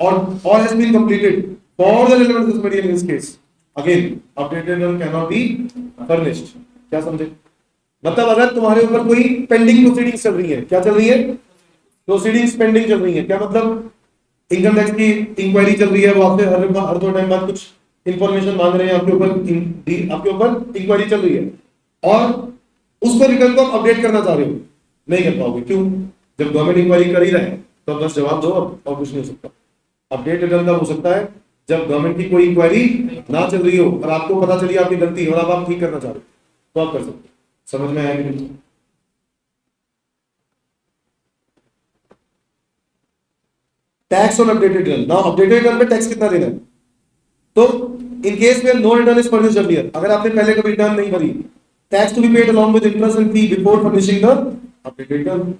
or has been completed for the relevant assessment year, in this case again updated return can not be furnished. क्या समझे? मतलब अगर तुम्हारे ऊपर कोई pending proceedings चल रही है, क्या चल रही है? प्रोसीडिंग्स पेंडिंग चल रही है। क्या मतलब? इनकम टैक्स की इंक्वायरी चल रही है, वो आपसे हर दो टाइम बाद कुछ इंफॉर्मेशन मांग रहे हैं आपके ऊपर इंक्वायरी चल रही है और उसको रिटर्न को अपडेट करना चाह रहे हो, नहीं कर पाओगे। क्यों? जब गवर्नमेंट इंक्वायरी कर ही रहा है तो बस जवाब दो, और कुछ नहीं हो सकता। अपडेट रिटर्न का हो सकता है जब गवर्नमेंट की कोई इंक्वायरी ना चल रही हो और आपको पता चली आपकी गलती और अब आप ठीक करना चाह रहे हो, तो आप कर सकते हो। समझ में आया कि नहीं? Tax on updated return. Now updated return पे टैक्स कितना देना है? तो इन केस में no return is furnished earlier, अगर आपने पहले कभी रिटर्न नहीं भरी, tax to be paid along with interest and fee before furnishing the updated return.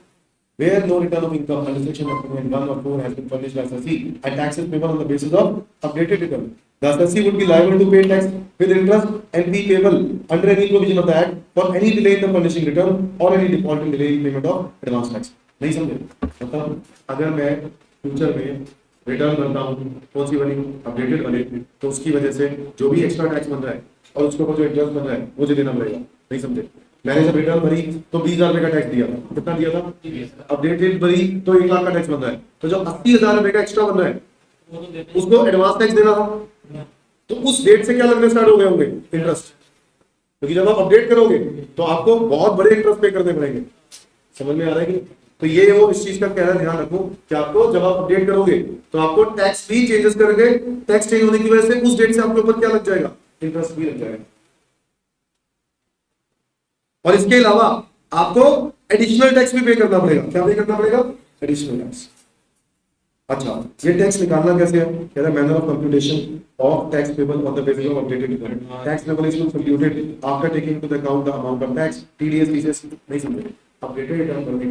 Where no return of income under section 1 or 4 has been furnished by assessee and tax is payable on the basis of updated return, the assessee would be liable to pay tax with interest and fee payable under any provision of the act for any delay in the furnishing return or any default in delay in payment of advance tax. नहीं समझे? मतलब अगर मैं future में return भरता हूँ कौन सी वाली? अपडेटेड वाली, तो उसकी वजह से जो भी एक्स्ट्रा टैक्स बन रहा है और उसके ऊपर जो इंटरेस्ट बन रहा है मुझे देना पड़ेगा। नहीं समझे? मैंने जब रिटर्न भरी तो 20,000 रुपए का टैक्स दिया था, कितना दिया था? अपडेटेड भरी तो 1 लाख का टैक्स बन रहा है, तो जो 80,000 रुपए का एक्स्ट्रा बन रहा है उसको एडवांस टैक्स देना था, तो उस डेट से क्या लगने स्टार्ट हो गए होंगे? इंटरेस्ट। क्योंकि जब आप अपडेट करोगे तो आपको बहुत बड़े इंटरेस्ट पे करने पड़ेंगे। समझ में आ रहा है कि? तो ये वो इस चीज का कहना ध्यान रखो कि आपको जब आप अपडेट करोगे तो आपको टैक्स भी चेंजेस करेंगे, टैक्स चेंज होने की वजह से उस डेट से आपके ऊपर क्या लग जाएगा? इंटरेस्ट भी लग जाएगा। और इसके अलावा आपको एडिशनल टैक्स भी पे करना पड़ेगा। क्या पे करना पड़ेगा? Additional tax. अच्छा, ये टैक्स निकालना कैसे है? कह रहा है manner of computation of tax payable on the basis of updated return. Tax payable is computed after taking into the account the amount of tax, TDS, TCS. नहीं समझे? अपडेटेड रिटर्न करने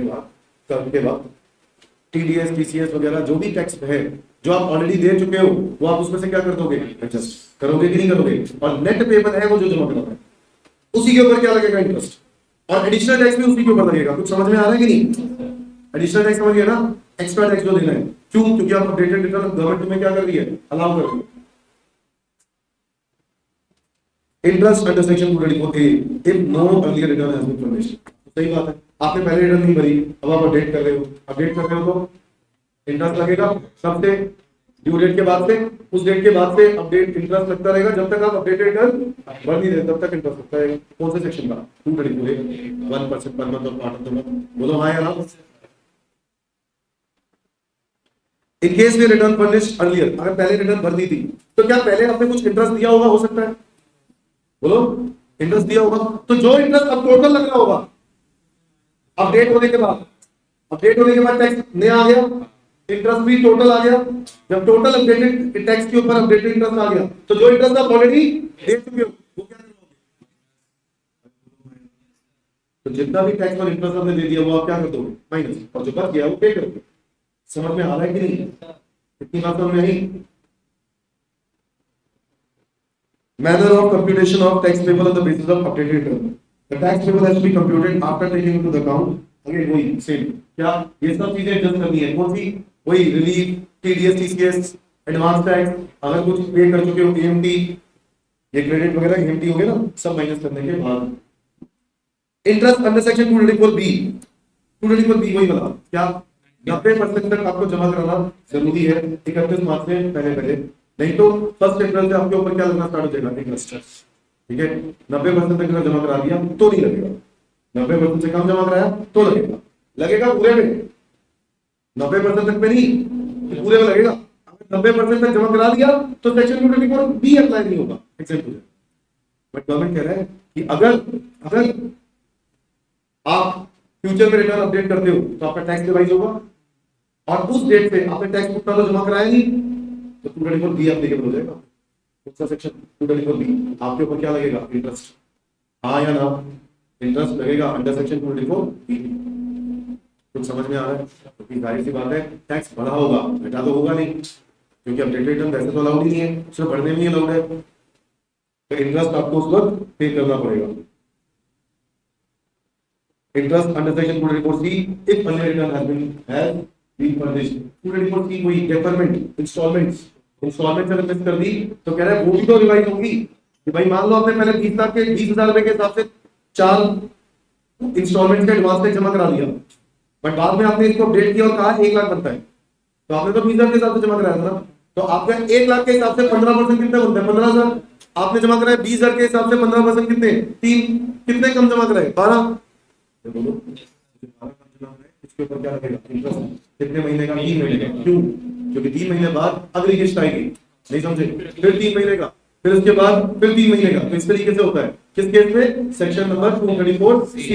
के बाद टीडीएस, टीसीएस वगैरह जो भी tax है जो आप ऑलरेडी दे चुके हो वो आप उसमें से क्या कर दोगे? एडजस्ट करोगे कि नहीं करोगे? और नेट पेबल है वो जो जमा करना है उसी के ऊपर क्या लगेगा? इंटरेस्ट। और एडिशनल टैक्स भी उसी के ऊपर लगेगा। कुछ समझ में आ रहा है कि नहीं? एडिशनल टैक्स समझ गए ना, एक्स्ट्रा टैक्स जो देना है। क्यों? क्योंकि आप अपडेटेड रिटर्न गवर्नमेंट तुम्हें क्या कर रही है, अलाउ कर रही है। Interest under section 234A if no earlier return has been furnished. सही बात है, आपने पहले रिटर्न नहीं भरी, अब आप अपडेट कर रहे हो, अपडेट कर रहे हो तो इंटरेस्ट लगेगा। सबसे ड्यू डेट के बाद से, उस डेट के बाद से अपडेट इंटरेस्ट लगता रहेगा। जब तक आप अपडेटेड रिटर्न भर नहीं देते तब तक इंटरेस्ट लगता रहेगा। कौन से सेक्शन का? 234A 1% पर मंथ और पार्ट ऑफ द मंथ। बोलो हाँ या ना। In case we return furnished earlier, अगर पहले रिटर्न भर दी थी तो क्या पहले आपने कुछ इंटरेस्ट दिया होगा? हो सकता है, बोलो इंटरेस्ट दिया होगा। तो जो इंटरेस्ट अब टोटल लग रहा होगा अपडेट होने के बाद, अपडेट होने के बाद टैक्स नया आ गया, इंटरेस्ट भी टोटल आ गया। जब टोटल अपडेटेड टैक्स के ऊपर अपडेटेड इंटरेस्ट आ गया तो जो इंटरेस्ट आप ऑलरेडी दे चुके हो वो क्या करोगे? तो जितना भी टैक्स और इंटरेस्ट आपने दे दिया वो आप क्या कर दोगे? माइनस, और जो बच गया वो पे करोगे। समझ में आ रहा है कि नहीं? इतनी बात समझ में आई? Manner of computation of tax payable on the basis of updated return. The tax payable has to be computed after taking into the account. Again वही सेम, क्या ये सब चीजें एडजस्ट करनी है? कौन सी? वही relief, TDS, TCS, advance tax, अगर कुछ पे कर चुके हो एएमटी, ये क्रेडिट वगैरह एएमटी हो गए ना, सब माइनस करने के बाद। Interest under section 234B, 234B वही वाला, क्या 90% तक आपको जमा कराना जरूरी है 31 मार्च से पहले, नहीं तो फर्स्ट अप्रैल से आपके ऊपर क्या लगना स्टार्ट हो जाएगा? इंटरेस्ट। ठीक है, 90% तक जमा करा दिया तो नहीं लगेगा, 90% से कम जमा कराया तो लगेगा। लगेगा पूरे में, 90% तक पे नहीं, पूरे में लगेगा। अगर 90% तक जमा करा दिया तो सेक्शन 234B अप्लाई नहीं होगा, एक्सेप्ट हो जाएगा। बट गवर्नमेंट कह रहा है कि अगर आप फ्यूचर में रिटर्न अपडेट करते हो तो आपका टैक्स रिवाइज होगा, और उस डेट पे आपने टैक्स उतना तो जमा कराया नहीं तो 234B एप्लीकेबल हो जाएगा। कौन सा सेक्शन? 234B। आपके ऊपर क्या लगेगा? इंटरेस्ट। हाँ या ना? इंटरेस्ट लगेगा अंडर सेक्शन 234B। कुछ समझ में आ रहा है? क्योंकि जाहिर सी बात है टैक्स बढ़ा होगा, घटा तो होगा नहीं, क्योंकि अपडेटेड रिटर्न वैसे तो अलाउड ही नहीं है, सिर्फ बढ़ने में ही अलाउड है। तो इंटरेस्ट आपको उस वक्त पे करना पड़ेगा। Interest under section 234C if earlier return has been furnished. 234C कोई डेफरमेंट, इंस्टॉलमेंट अगर मिस कर दी तो कह रहा है वो भी तो रिवाइज होगी कि भाई मान लो आपने पहले 20 लाख के 20,000 रुपए के हिसाब से 4 इंस्टॉलमेंट का एडवांस टैक्स जमा करा दिया, बट बाद में आपने इसको अपडेट किया और कहा 1 लाख बनता है, तो आपने तो 20,000 के हिसाब से जमा कराया था ना, तो आपका 1 लाख के हिसाब से 15% कितने बनते हैं? 15,000। आपने जमा कराया 20,000 के हिसाब से 15% कितने? 3। कितने कम जमा कराए? 12। बोलो इसके ऊपर क्या लगेगा? इंटरेस्ट। कितने महीने का? 3 महीने का। क्यों? क्योंकि 3 महीने बाद अगली किस्त आएगी, नहीं समझे? फिर 3 महीने का, फिर उसके बाद फिर 3 महीने का। तो इस तरीके से होता है। किस केस में? Section number 234C।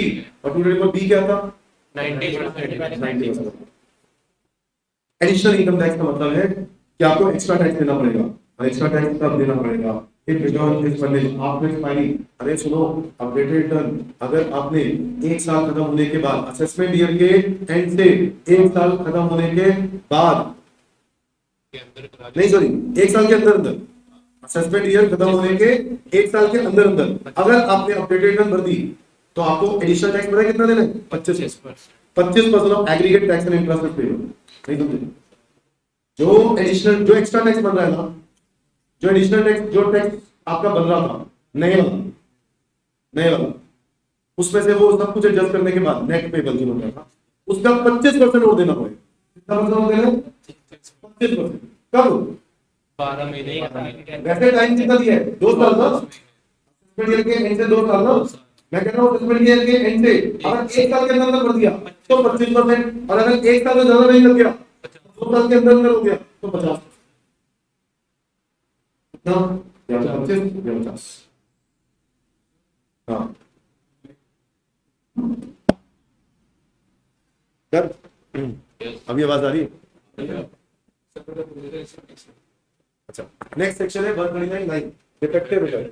और 234B क्या था? 90%। एडिशनल इनकम टैक्स का मतलब है कि आपको एक्स्ट्रा टैक्स देना पड़ेगा, और एक्स्ट्रा टैक्स कब देना पड़ेगा? If return is furnished after expiry. अरे सुनो, अपडेटेड रिटर्न अगर आपने 1 साल खत्म होने के बाद, असेसमेंट ईयर के एंड से 1 साल खत्म होने के बाद, नहीं सॉरी 1 साल के अंदर, असेसमेंट ईयर खत्म होने के 1 साल के अंदर अगर आपने अपडेटेड रिटर्न भर दी तो आपको एडिशनल टैक्स पता है कितना देना है? 25% of aggregate tax and interest पे। नहीं समझे? जो एडिशनल, जो एक्स्ट्रा टैक्स बन रहा है ना, जो एडिशनल टैक्स, जो टैक्स आपका बन रहा था नए वाला, उसमें से वो सब कुछ एडजस्ट करने के बाद नेट पेबल जो होता था उसका 25% और देना पड़ेगा। कितना परसेंट और देना है? 25%। कब? 12 महीने। वैसे टाइम कितना दिया है? 2 साल का। असेसमेंट ईयर के एंड से 2 साल ना, मैं कह रहा हूँ असेसमेंट ईयर के एंड से अगर 1 साल के अंदर भर दिया तो 25%, और अगर 1 साल से ज्यादा नहीं लग गया, 2 साल के अंदर हो गया तो 50%। कितना? 25। हाँ कर, अभी आवाज आ रही है? अच्छा, नेक्स्ट सेक्शन है 139 डिफेक्टिव रिटर्न।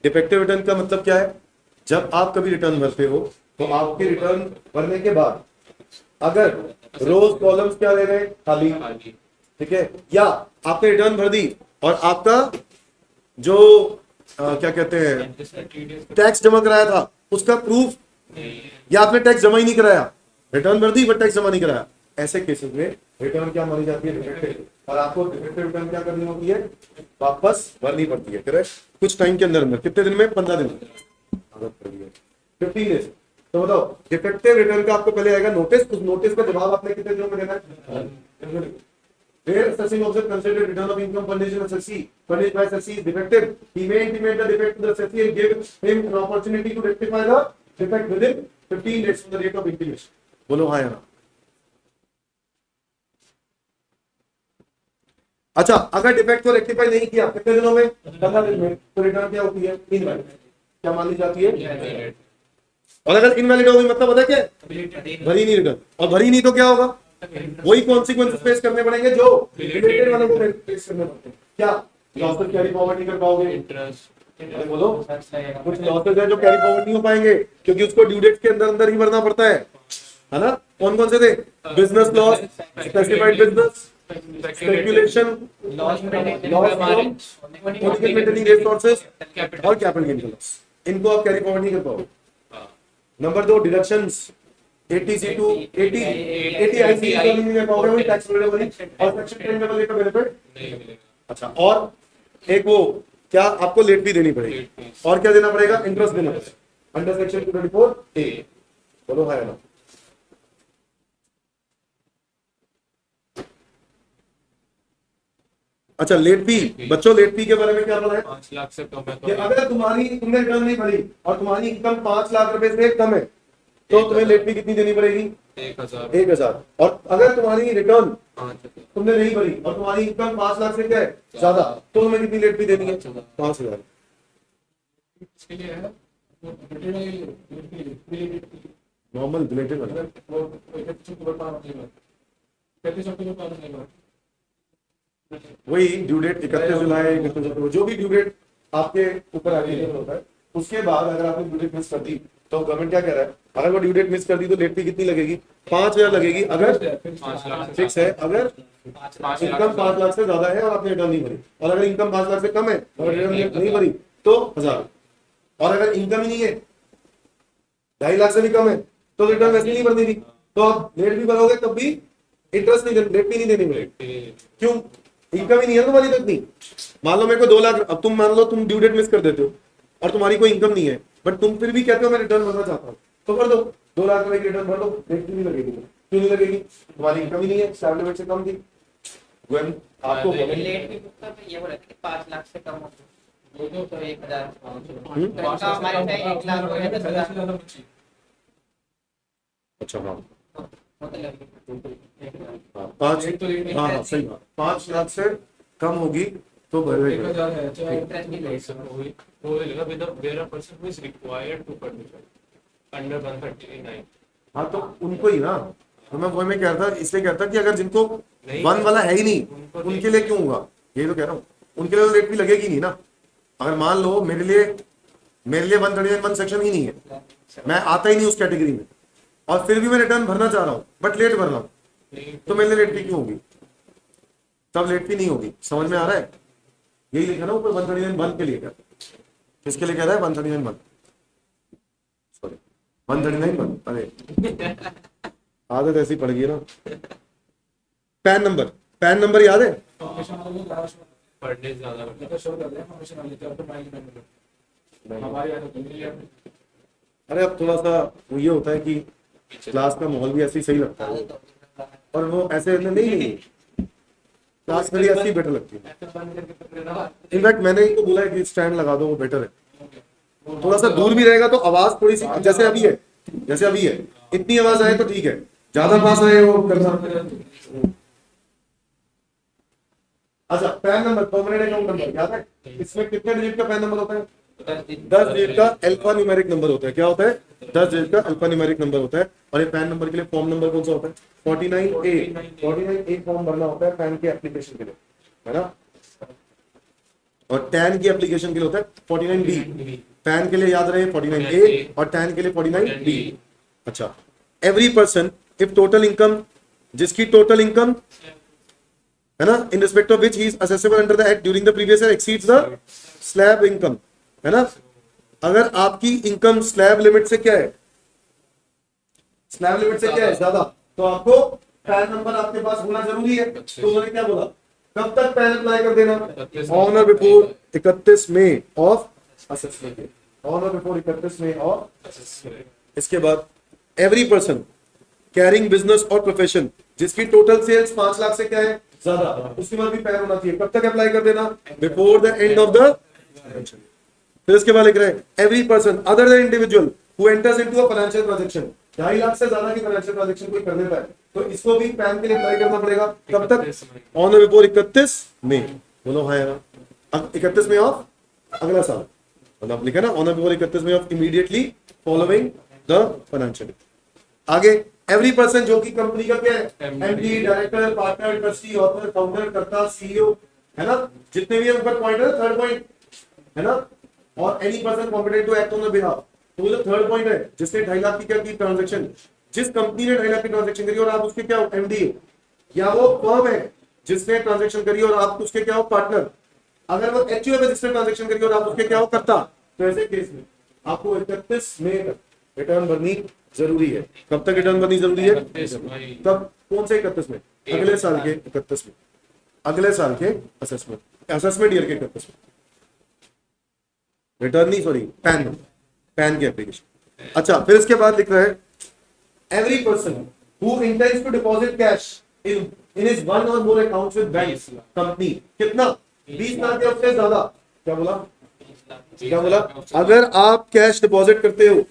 डिफेक्टिव रिटर्न का मतलब क्या है? जब आप कभी रिटर्न भरते हो तो आपके रिटर्न भरने के बाद अगर रोज कॉलम्स क्या ले रहे? खाली, ठीक है, या आपने रिटर्न भर दी और आपका जो क्या कहते हैं टैक्स जमा कराया था उसका प्रूफ, या आपने टैक्स जमा ही नहीं कराया, रिटर्न भर दी बट टैक्स जमा नहीं कराया, ऐसे केसेस में रिटर्न क्या मानी जाती है? डिफेक्टिव। और आपको डिफेक्टिव रिटर्न क्या करनी होती है? वापस भरनी पड़ती है, करेक्ट? कुछ टाइम के अंदर अंदर, कितने दिन में? 15 दिन में, 15 डेज। तो बताओ, डिफेक्टिव रिटर्न का आपको पहले आएगा नोटिस, उस नोटिस का जवाब आपने कितने दिनों में देना है? Where assessing officer considered return of income furnished in assessee furnished by assessee is defective, he may intimate the defect to the assessee and give him an opportunity to rectify the defect within 15 days from the date of intimation. बोलो हाँ या ना? अच्छा, अगर defect को rectify नहीं किया कितने दिनों में? 15 दिन में, तो रिटर्न क्या होती है? इनवैलिड। क्या मान ली जाती है? और अगर इनवैलिड होगी मतलब पता क्या? भरी नहीं रिटर्न, और भरी नहीं तो क्या होगा? वही कॉन्सिक्वेंसेस फेस करने पड़ेंगे जो रिलेटेड वालों को फेस करने पड़ते हैं। क्या लॉसेस कैरी फॉरवर्ड नहीं कर पाओगे? इंटरेस्ट बोलो, कुछ लॉसेस है जो कैरी फॉरवर्ड नहीं हो पाएंगे क्योंकि उसको ड्यू डेट के अंदर अंदर ही भरना पड़ता है ना? कौन कौन से थे? Business loss, specified business, speculation, loss maintaining resources और कैपिटल गेन लॉस। इनको आप कैरी फॉरवर्ड नहीं कर पाओगे। नंबर 2, डिडक्शंस, 80C2, 80IC नहीं ले पाओगे, वही टैक्स रिलेबल और सेक्शन 10 लेवल का बेनिफिट नहीं मिलेगा। अच्छा, और एक वो क्या आपको लेट भी देनी पड़ेगी, और क्या देना पड़ेगा? इंटरेस्ट देना पड़ेगा अंडर सेक्शन 224A। बोलो है ना? अच्छा, लेट फी, बच्चों लेट फी के बारे में क्या बोला है? 5 लाख से कम है कि तो अगर तुमने रिटर्न नहीं भरी और तुम्हारी इनकम 5 लाख रुपए से कम है तो तुम्हें लेट फी कितनी देनी पड़ेगी? 1000 1000। और अगर तुम्हारी रिटर्न 5 तुमने नहीं भरी और तुम्हारी इनकम 5 लाख से क्या है ज्यादा, तो तुम्हें कितनी लेट फी देनी है? 5000। इसके लिए है वो रिलेटेड नॉर्मल रिलेटेड वाला। वो 31 अक्टूबर पार होने वाला 31 अक्टूबर पार होने वाला वही ड्यू डेट 31 जुलाई 31 अक्टूबर, जो भी ड्यू डेट आपके ऊपर आगे होता है, उसके बाद अगर आपने ड्यू डेट मिस कर दी तो गवर्नमेंट क्या कह रहा है? अगर वो ड्यू डेट मिस कर दी तो लेट फी कितनी लगेगी? 5000 लगेगी अगर 5 लाख फिक्स है, अगर 5 इनकम 5 लाख से ज्यादा है और आपने रिटर्न नहीं भरी, और अगर इनकम 5 लाख से कम है और रिटर्न नहीं भरी तो 1000। और अगर इनकम ही नहीं है, 2.5 लाख से भी कम है, तो रिटर्न वैसे नहीं भरनी थी, तो आप लेट भी भरोगे तब भी इंटरेस्ट नहीं, लेट भी नहीं देनी पड़ेगी। क्यों? इनकम ही नहीं है तुम्हारी तो इतनी। मान लो मेरे को 2 लाख, अब तुम मान लो तुम ड्यू डेट मिस कर देते हो और तुम्हारी कोई इनकम नहीं है, बट तुम फिर भी कहते हो मैं रिटर्न भरना चाहता हूँ, तो कर दो, 2 लाख रुपए की रिटर्न भर दो, लेट नहीं लगेगी। क्यों नहीं लगेगी? तुम्हारी इनकम ही नहीं है, स्लैब लिमिट से कम थी। आपको लेट भी भुगता तो ये बोला था कि 5 लाख से कम हो तो 1000 तो हमारे से 1 लाख हो या 10,000 अच्छा, हाँ मतलब हाँ, 5, एक तो लेट हाँ हाँ सही बात, 5 लाख से कम होगी तो भरेगा। 1000 है चाहे इंटरेस्ट नहीं लगेगा। वो लेगा with where a person who is required to participate under 139। हाँ तो उनको ही ना, तो मैं वही में कह रहा था, इसलिए कहता कि अगर जिनको नहीं, 1 वाला है ही नहीं उनको उनके लिए क्यों होगा? यही तो कह रहा हूँ, उनके लिए तो लेट भी लगेगी नहीं ना। अगर मान लो मेरे लिए 139 सेक्शन ही नहीं है, मैं आता ही नहीं उस कैटेगरी में, और फिर भी मैं रिटर्न भरना चाह रहा हूँ बट लेट भर रहा हूँ, तो मेरे लिए लेट फी क्यों होगी? तब लेट फी नहीं होगी। समझ में आ रहा है? यही लिखा ना ऊपर 139(1) के लिए, क्या किसके लिए कह रहा है? 139(1), सॉरी 139(1). अरे आदत ऐसी पड़ गई ना। पैन नंबर याद है? फॉर्मेशन वाले लोग लास्ट में पढ़ने ज्यादा लेकर शो कर रहे हैं फॉर्मेशन वाले तो तो माइंड में हमारी आदत नहीं है। अरे अब थोड़ा सा वो ये होता है कि क्लास का माहौल भी ऐसे ही सही लगता है, और वो ऐसे नहीं क्लास मेरी ऐसी बेटर लगती है। इनफैक्ट मैंने इनको बोला है कि स्टैंड लगा दो, वो बेटर है। थोड़ा सा दूर भी रहेगा तो आवाज थोड़ी सी जैसे अभी है इतनी आवाज आए तो ठीक है, ज्यादा पास आए वो करना। अच्छा, pan number, permanent account number याद है? इसमें कितने डिजिट का पैन नंबर होता है? 10 डिजिट का अल्फा न्यूमेरिक नंबर होता है। क्या होता है? 10 डिजिट का अल्फा न्यूमेरिक नंबर होता है। और ये पैन नंबर के लिए फॉर्म नंबर कौन सा होता है? 49A फॉर्म भरना होता है पैन के एप्लीकेशन के लिए, है ना? और टैन की एप्लीकेशन के लिए होता है 49B। पैन के लिए याद रहे 49A और टैन के लिए 49B। अच्छा, every person if total income, जिसकी टोटल इनकम है ना, इन respect of which he is accessible under the act during the previous year exceeds the slab income, है ना, अगर आपकी इनकम स्लैब लिमिट से क्या है, स्लैब लिमिट से क्या है ज्यादा, तो आपको पैन नंबर आपके पास होना जरूरी है। तो उन्होंने क्या बोला, कब तक पैन अप्लाई कर देना, ऑन और before 31 May of assessment, on और बिफोर 31 मई ऑफ। इसके बाद एवरी पर्सन कैरिंग बिजनेस और प्रोफेशन जिसकी टोटल सेल्स 5 लाख से क्या है ज्यादा, उसके बाद भी पैन होना चाहिए। कब तक अप्लाई कर देना, before the end of the. फिर इसके बाद लिख रहे हैं every person other than individual who enters into a financial transaction, 2.5 lakh से ज्यादा की फाइनेंशियल ट्रांजैक्शन कोई कर देता है तो इसको भी पैन के लिए अप्लाई करना पड़ेगा। कब तक, ऑन बिफोर 31 मई, बोलो हाँ यार 31 मई ऑफ अगला साल, मतलब लिखा ना on before 31 May of immediately following the financial. आगे एवरी पर्सन जो कि कंपनी का क्या है, MD, director, partner, trustee, author, founder, कर्ता, सीईओ, है ना, जितने भी ऊपर पॉइंट है, थर्ड पॉइंट है ना, और any person competent to act on the behalf, तो जो थर्ड पॉइंट है जिसने 2.5 लाख की क्या की ट्रांजैक्शन, जिस कंपनी ने 2.5 लाख की ट्रांजैक्शन करी और आप उसके क्या हो एमडी हो, या वो फर्म है जिसने ट्रांजैक्शन करी और आप उसके क्या हो पार्टनर, अगर वो एचयूए है जिसने ट्रांजैक्शन करी और आप उसके क्या हो करता, तो ऐसे केस में आपको 31 मई तक रिटर्न भरनी जरूरी है। कब तक रिटर्न भरनी जरूरी है, तब कौन से 31 में, अगले साल के 31 में, अगले साल के असेसमेंट ईयर के 31 में, रिटर्न नहीं सॉरी पैन की एप्लीकेशन। अच्छा फिर इसके बाद लिख रहा है every person who intends to deposit cash in his one और more accounts with bank company, कितना 20 लाख या उससे ज्यादा, क्या बोला, अगर आप कैश डिपॉजिट करते हो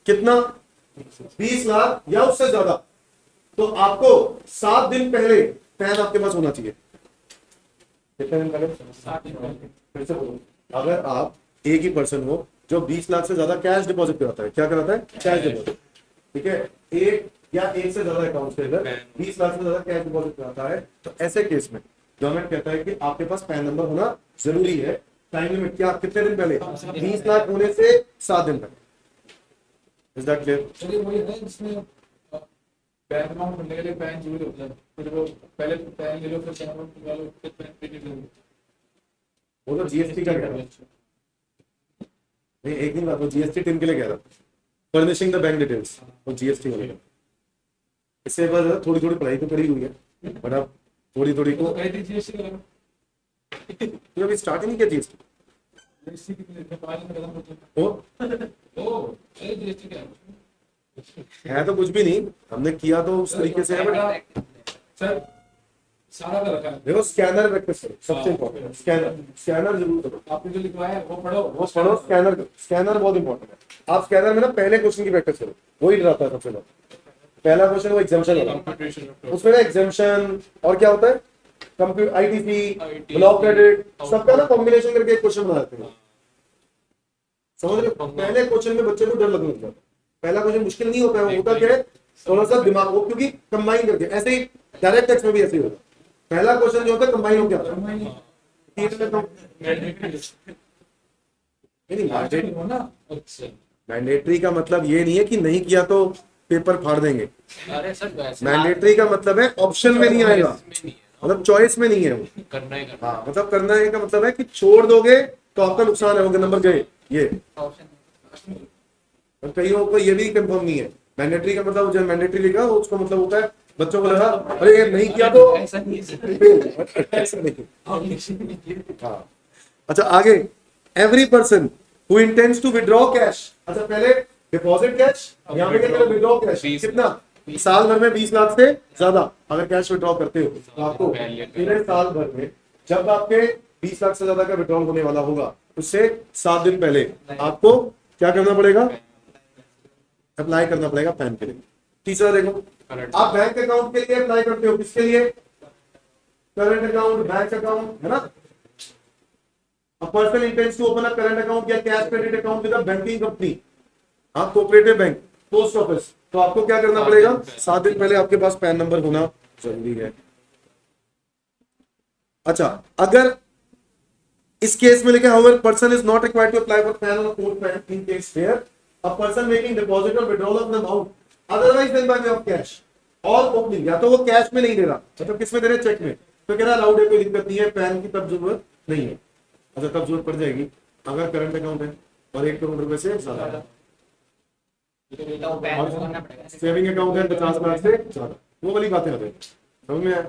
कितना 20 लाख या उससे ज्यादा, तो आपको 7 दिन पहले पैन आपके पास होना चाहिए। कितने दिन पहले, 7 दिन पहले। फिर से बोलो, अगर आप एक ही पर्सन हो जो 20 लाख से ज्यादा कैश डिपॉजिट कराता है, क्या कराता है, कैश डिपॉजिट, ठीक है, एक या एक से ज्यादा अकाउंट से अगर 20 लाख से ज्यादा कैश डिपॉजिट कराता है तो ऐसे केस में गवर्नमेंट कहता है कि आपके पास पैन नंबर होना जरूरी है। टाइम लिमिट क्या, कितने दिन पहले, 20 लाख होने से 7 दिन पहले। Is that clear? चलिए वही है जिसमें बैंक अकाउंट खोलने के लिए पैन जरूरी होता है, फिर वो पहले पैन ले लो फिर पैन अकाउंट खुलवा लो फिर पैन पे ले लो, वो तो जीएसटी का कह रहा नहीं, एक दिन बात वो जीएसटी टीम के लिए कह रहा फर्निशिंग द बैंक डिटेल्स, वो जीएसटी वाले। इससे बाद थोड़ी थोड़ी पढ़ाई तो करी हुई है बट अब थोड़ी थोड़ी को कह दी जीएसटी का तो अभी स्टार्ट ही नहीं किया जीएसटी जीएसटी कितने नेपाल में खत्म होता तो है। ओ अरे जीएसटी क्या है तो कुछ भी नहीं, हमने किया तो उस तरीके से है बट सर सारा का रखा है, देखो स्कैनर प्रैक्टिस करो, सबसे इंपॉर्टेंट स्कैनर जरूर करो, आपने जो लिखवाया है वो पढ़ो, वो पढ़ो, स्कैनर बहुत इंपॉर्टेंट है। आप स्कैनर में ना पहले क्वेश्चन की प्रैक्टिस करो, वही डराता है सबसे ज्यादा। पहला क्वेश्चन वो एग्जाम्पशन होगा, उसमें ना एग्जाम्पशन और क्या होता है, कंप्यूटर आईटीसी, ब्लॉक क्रेडिट, सबका ना कॉम्बिनेशन करके एक क्वेश्चन बनाते हैं, समझ रहे हो? पहले क्वेश्चन में बच्चे को डर लगने लगता है, पहला क्वेश्चन मुश्किल नहीं होता है, होता क्या है थोड़ा सा दिमाग वो, क्योंकि कंबाइन करके, ऐसे ही डायरेक्ट टेक्स्ट में भी ऐसे ही होता है, पहला क्वेश्चन जो होता है कंबाइन हो गया मैंडेटरी का मतलब ये नहीं है कि नहीं किया तो पेपर फाड़ देंगे, अरे सर वैसे मैंडेटरी का मतलब है ऑप्शन में नहीं आएगा, मतलब चॉइस में नहीं है वो, करना ही करना। हाँ मतलब करना है का मतलब है कि छोड़ दोगे तो आपका नुकसान है, होगा नंबर गए ये। और कईयों को ये भी कंफर्म नहीं है, मैंडेटरी का मतलब जो मैंडेटरी लिखा उसका मतलब होता है बच्चों को लगा अरे ये नहीं किया तो ऐसा नहीं है ऐसा नहीं। हाँ अच्छा आगे every person who intends to withdraw cash, अच्छा पहले डिपॉजिट कैश, यहाँ पे क्या विड्रॉ कैश, 20 कितना साल भर में 20 लाख से ज्यादा अगर कैश विड्रॉ करते हो तो आपको पूरे साल भर में जब आपके 20 लाख से ज्यादा का विड्रॉल होने वाला होगा उससे 7 दिन पहले आपको क्या करना पड़ेगा, अप्लाई करना पड़ेगा पैन के लिए। तीसरा देखो आप बैंक अकाउंट के लिए अप्लाई करते हो, किसके लिए, करंट अकाउंट, बैंक अकाउंट, है ना। A person intends to open a current account या cash credit account with a banking company, हाँ कोऑपरेटिव बैंक, पोस्ट ऑफिस, तो आपको क्या करना पड़ेगा, 7 दिन पहले आपके पास पैन नंबर होना जरूरी है। अच्छा अगर इस केस में लिखा है person is not required to apply for PAN or quote PAN in case where a person making deposit or withdrawal of an amount otherwise than by way of cash or opening, या तो वो cash में नहीं दे रहा, मतलब किस में दे रहे, चेक में, तो कह रहा अलाउड है, कोई दिक्कत नहीं है, पैन की तब जरूरत नहीं है। अच्छा तब जरूरत पड़ जाएगी अगर करंट अकाउंट है, और 1 करोड़ रुपए से ज्यादा, तो पैन करना पड़ेगा। सेविंग अकाउंट है 50 लाख से ज्यादा, वो वाली बातें होती है, समझ में आया?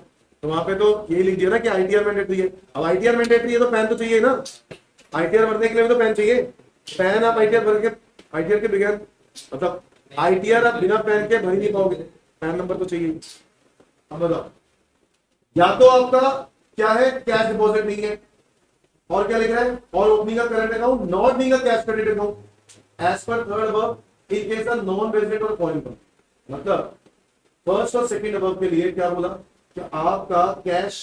तो वहां पे तो ये लिख दिया ना कि आईटीआर मैंडेटरी है। अब आईटीआर मैंडेटरी है तो पैन तो चाहिए ना, आईटीआर भरने के लिए भी तो पैन चाहिए। पैन आप आईटीआर भर के, आईटीआर के बगैर मतलब आईटीआर आप बिना पैन के भर ही नहीं पाओगे, पैन नंबर तो चाहिए। अब बताओ, या तो आपका क्या है, कैश डिपॉजिट नहीं है, और क्या लिख रहा है, और opening a current account not being a cash credit account as per third above in case a non resident और फॉरेन कंपनी। मतलब फर्स्ट और सेकंड अबव के लिए क्या बोला कि आपका कैश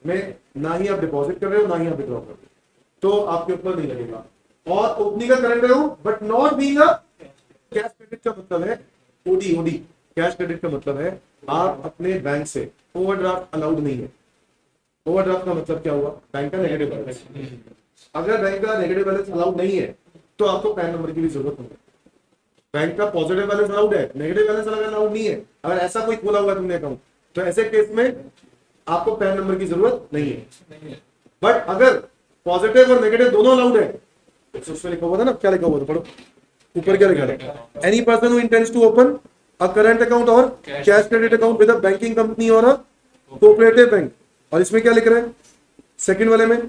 में ना ही आप डिपॉजिट कर रहे हो ना ही आप विड्रॉ कर रहे हो, तो आपके ऊपर नहीं लगेगा। और ओपनिंग का current account but not being a cash credit का मतलब है ओडी, ओडी कैश क्रेडिट का मतलब है आप अपने बैंक से ओवरड्राफ्ट अलाउड नहीं है। ओवरड्राफ्ट का मतलब क्या हुआ, बैंक का नेगेटिव बैलेंस। अगर बैंक का नेगेटिव बैलेंस अलाउड नहीं है तो आपको पैन नंबर की भी जरूरत नहीं है। बैंक का पॉजिटिव बैलेंस अलाउड है, नेगेटिव बैलेंस अलाउड नहीं है। अगर ऐसा कोई खोला हुआ है तुमने अकाउंट, तो ऐसे केस में आपको पैन नंबर की जरूरत नहीं है। बट अगर पॉजिटिव और नेगेटिव दोनों अलाउड है, तो उसमें लिखा हुआ था ना, क्या लिखा हुआ था, पढ़ो ऊपर क्या लिखा है, any person who intends to open a current account or cash credit account with a banking company or a cooperative bank. और इसमें क्या लिख रहा है सेकंड वाले में,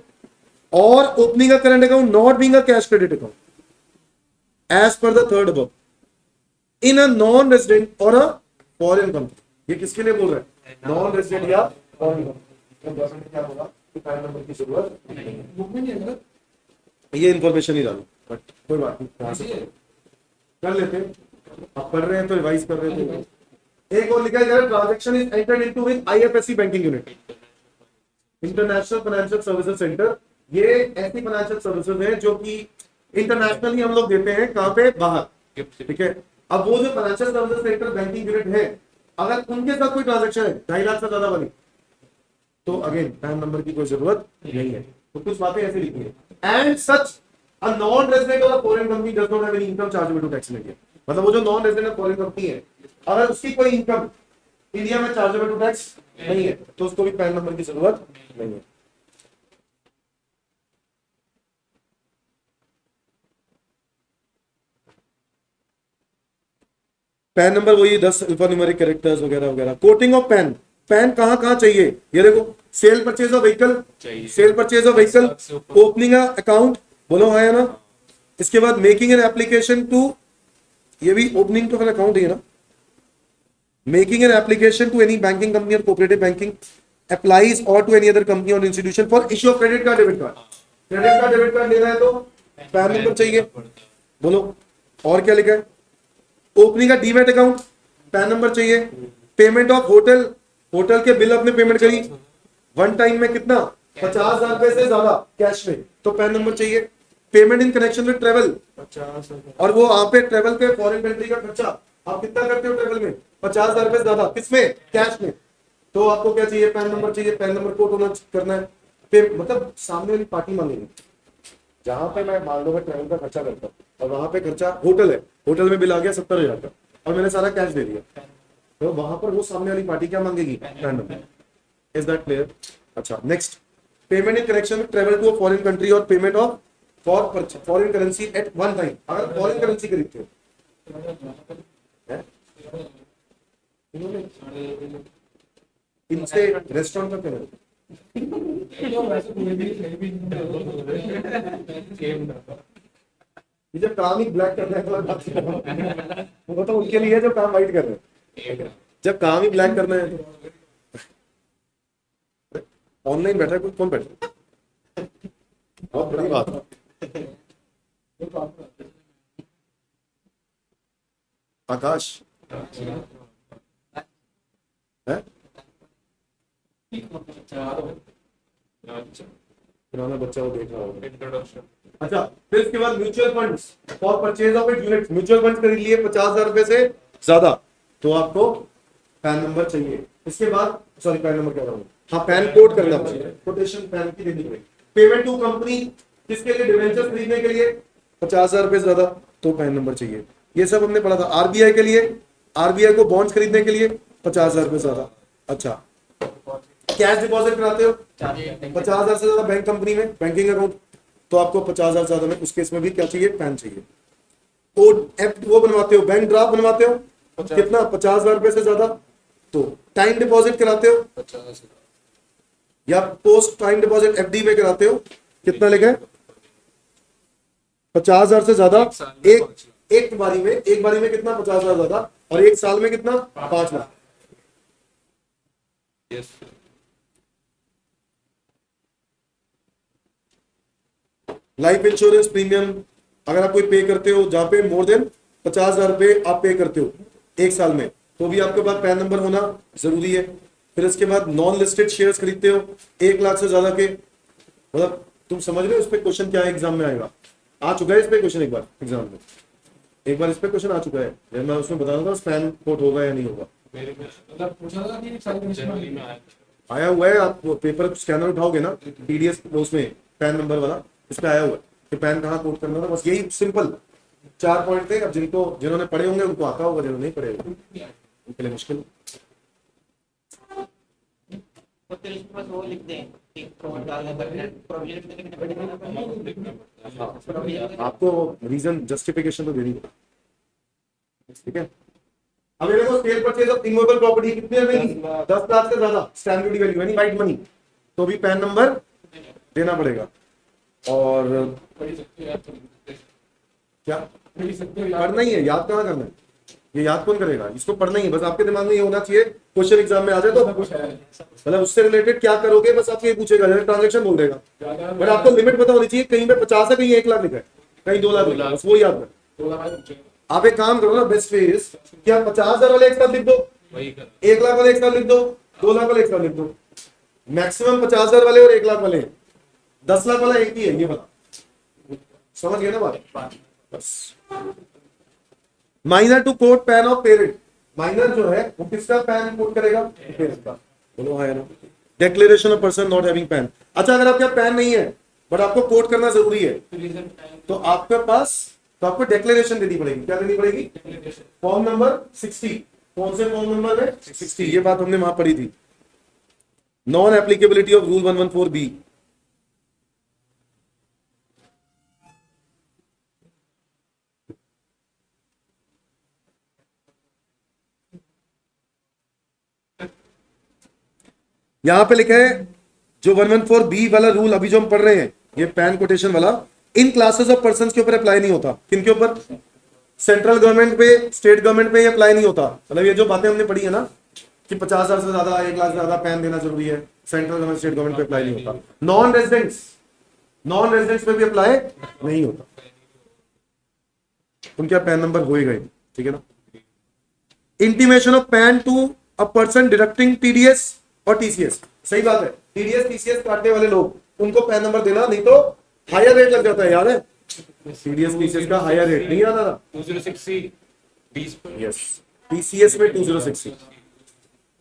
और opening a current account not being a cash credit account as per the third above in a non resident और अ फॉरेन कंपनी। ये किसके लिए बोल रहा है, नॉन रेजिडेंट या फॉरेन कंपनी। तो गवर्नमेंट क्या होगा कि पैन नंबर की जरूरत नहीं है। ये इंफॉर्मेशन ही डालो, बट कोई बात नहीं, वहां से कर लेते हैं। आप पढ़ रहे हैं तो रिवाइज कर रहे थे। एक और लिखा है transaction is entered into with IFSC banking unit, international financial services centre. ये ऐसी फाइनेंशियल सर्विसेज है जो कि इंटरनेशनली हम लोग देते हैं, कहां पे, बाहर, ठीक है। अब वो जो financial services centre banking unit है, अगर उनके साथ कोई ट्रांजैक्शन है 2.5 लाख से ज्यादा वाली, तो अगेन पैन नंबर की कोई जरूरत नहीं है। तो कुछ बातें ऐसे लिखी है, and such a non resident और foreign company does not have any income chargeable to tax in India. मतलब वो जो नॉन रेजिडेंट और फॉरेन कंपनी है, अगर उसकी कोई इनकम इंडिया में चार्जेबल टू टैक्स नहीं है, तो उसको भी पैन नंबर की जरूरत नहीं है। पैन नंबर वही 10 अल्फान्यूमेरिक कैरेक्टर्स वगैरह वगैरह। कोटिंग ऑफ पैन, पैन कहां कहां चाहिए, ये देखो, cell purchase of vehicle, cell purchase of vehicle, opening account, बोलो हाँ या ना। इसके बाद मेकिंग एन एप्लीकेशन टू, ये भी ओपनिंग तो फिर अकाउंट ही है ना। Making an application to any banking company और कोऑपरेटिव बैंकिंग अप्लाइज और टू एनी अदर कंपनी और institution for issue of credit card, debit card. Credit card debit card लेना है तो पैन नंबर चाहिए, बोलो। और क्या लिखा है, ओपनिंग का डीमैट अकाउंट, पैन नंबर चाहिए। पेमेंट ऑफ होटल, होटल के बिल अपने पेमेंट करी वन टाइम में कितना, 50,000 रुपए से ज्यादा कैश में, तो पैन नंबर चाहिए। Payment in connection with travel, 50, और वो वहां पे ट्रेवल पे फॉरेन कंट्री का खर्चा आप कितना करते हो ट्रेवल में, 50,000 रुपए से ज्यादा, किसमें, कैश में, तो आपको क्या चाहिए, पैन नंबर चाहिए। पैन नंबर कोड होना करना है। मतलब सामने वाली पार्टी मांगेगी, जहां पे मैं मान लो मैं ट्रेवल का खर्चा करता हूँ और वहां पे खर्चा होटल है, होटल में बिल आ गया 70,000 का और मैंने सारा कैश दे दिया, तो वहां पर वो सामने वाली पार्टी क्या मांगेगी, PAN number. Is that clear? अच्छा, next, payment in connection with travel to a foreign country or payment of for foreign currency at one time. अगर फॉरेन करेंसी खरीदते हो, इनसे रेस्टोरेंट का क्या, ये जब काम ही ब्लैक कर रहे हैं वो तो उनके लिए जो काम वाइट कर रहे हैं, जब काम ही ब्लैक करना है तो ऑनलाइन बैठा है, कोई कौन बैठा है? बहुत बड़ी बात है। आकाश है पुराना बच्चा, वो देख रहा होगा। इंट्रोडक्शन। अच्छा, फिर इसके बाद mutual funds for purchase of it unit, mutual fund खरीद लिए 50,000 रुपए से ज्यादा, तो आपको पैन नंबर चाहिए। इसके बाद सॉरी पैन नंबर कह रहा हूँ, हाँ पैन कोड करना चाहिए, कोटेशन पैन की देनी पड़ेगी। पेमेंट टू कंपनी, किसके लिए, डिवेंचर खरीदने के लिए 50,000 रुपए ज्यादा, तो पैन नंबर चाहिए। ये सब हमने पढ़ा था। आरबीआई के लिए, आरबीआई को बॉन्ड्स खरीदने के लिए 50,000 रुपए ज्यादा। अच्छा, कैश डिपॉजिट कराते हो 50,000 से ज्यादा बैंक कंपनी में, बैंकिंग अकाउंट, तो आपको 50,000 ज्यादा में, उस केस में भी क्या चाहिए, पैन चाहिए। वो बनवाते हो, बैंक ड्राफ्ट बनवाते हो, कितना, 50,000 रुपए से ज्यादा, तो टाइम डिपॉजिट कराते हो 50 या पोस्ट टाइम डिपॉजिट एफडी में कराते हो, कितना लिखा है, 50,000 से ज्यादा, एक साल में एक 5 लाख। एक बारी में कितना, 50,000 ज्यादा, और एक साल में कितना, 5 lakh. Yes. Life insurance premium अगर आप कोई पे करते हो जहां पे मोर देन 50,000 रुपए आप पे करते हो एक साल में, तो भी आपके पास पैन नंबर होना जरूरी है। फिर इसके बाद नॉन लिस्टेड शेयर्स खरीदते हो 1 लाख से ज्यादा के, मतलब तुम समझ रहे हो इस पे क्वेश्चन क्या है, एग्जाम में आएगा, आ चुका है इस पे क्वेश्चन, एक बार एग्जाम में एक बार इस पे क्वेश्चन आ चुका है, मैं उसमें बताऊंगा स्पैन कोड होगा या नहीं होगा। मेरे में मतलब पूछा था कि सारी कंडीशन जनवरी में आया। आया हुआ है, आप पेपर स्कैनर उठाओगे ना टीडीएस, उसमें पैन नंबर वाला इस पे आया हुआ है कि पैन कहाँ कोड करना था, बस यही सिंपल 4 पॉइंट थे। अब जिन्होंने पढ़े होंगे उनको आता होगा, जिन्होंने नहीं पढ़े होंगे उनके लिए मुश्किल। तो फिर उसमें बस वो लिख दें कि फ्रॉड डालने पर प्रोविजन लिखने पड़ेगा ना, प्रोविजन आपको रीजन जस्टिफिकेशन तो देनी है, ठीक है। अब ये देखो cell purchase of immovable property कितने में, 10 लाख से ज्यादा स्टैम्प ड्यूटी वैल्यू यानी वाइट मनी, तो भी पैन नंबर देना पड़ेगा। और पढ़ सकते हो याद कर सकते हो। क्या पढ़ सकते हो याद पढ़ना ही है, याद कहाँ करना है, ये याद कौन करेगा, इसको पढ़ना ही है, बस आपके दिमाग में ये होना चाहिए क्वेश्चन एग्जाम में आ जाए तो, कुछ है मतलब उससे रिलेटेड क्या करोगे बस आपसे ये पूछेगा, जैसे ट्रांजेक्शन बोल देगा, ज्यादा बट आपको लिमिट पता होनी चाहिए, कहीं पे 50 है, कहीं 1 लाख लिखा है, कहीं 2 लाख लिखा है, बस वो याद कर। 2 लाख पूछेगा। आप एक काम करो ना, बेस्ट वे इज कि आप 50,000 वाले एक साथ लिख दो, वही कर 1 लाख वाले एक साथ लिख दो, 2 लाख वाले एक साथ लिख दो, मैक्सिमम 50,000 वाले और 1 लाख वाले, 10 लाख वाला एक ही है, ये वाला, समझ गए ना बात, बस। Minor to quote PAN of parent, minor जो है वो किसका पैन कोट करेगा, पेरेंट का, बोलो हाँ ना। Declaration of person not having pan, अच्छा अगर आपका पैन नहीं है बट आपको कोट करना जरूरी है, तो आपके पास, तो आपको डिक्लेरेशन देनी पड़ेगी, क्या देनी पड़ेगी, फॉर्म नंबर 60, कौन से फॉर्म नंबर है 60, ये बात हमने वहां पढ़ी थी, non applicability of rule 114B। यहां पे लिखा है जो 114B वाला रूल अभी जो हम पढ़ रहे हैं, ये पैन कोटेशन वाला, इन क्लासेस ऑफ पर्संस के ऊपर अप्लाई नहीं होता, किनके ऊपर, सेंट्रल गवर्नमेंट पे, स्टेट गवर्नमेंट पे ये अप्लाई नहीं होता, मतलब ये जो बातें हमने पढ़ी है ना कि 50,000 से ज्यादा, 1 लाख से ज्यादा पैन देना जरूरी है, सेंट्रल गवर्नमेंट स्टेट गवर्नमेंट पे अप्लाई नहीं होता। नॉन रेजिडेंट्स पे भी अप्लाई नहीं होता, उनका पैन नंबर होएगा ही, ठीक है ना। Intimation of PAN to a person deducting TDS और टीसीएस, सही बात है, टीडीएस टीसीएस काटने वाले लोग उनको पैन नंबर देना, नहीं तो हायर रेट लग जाता है, याद है, टीडीएस टीसीएस का हायर रेट नहीं याद आ रहा, 2060 20 पर यस, टीसीएस में 2060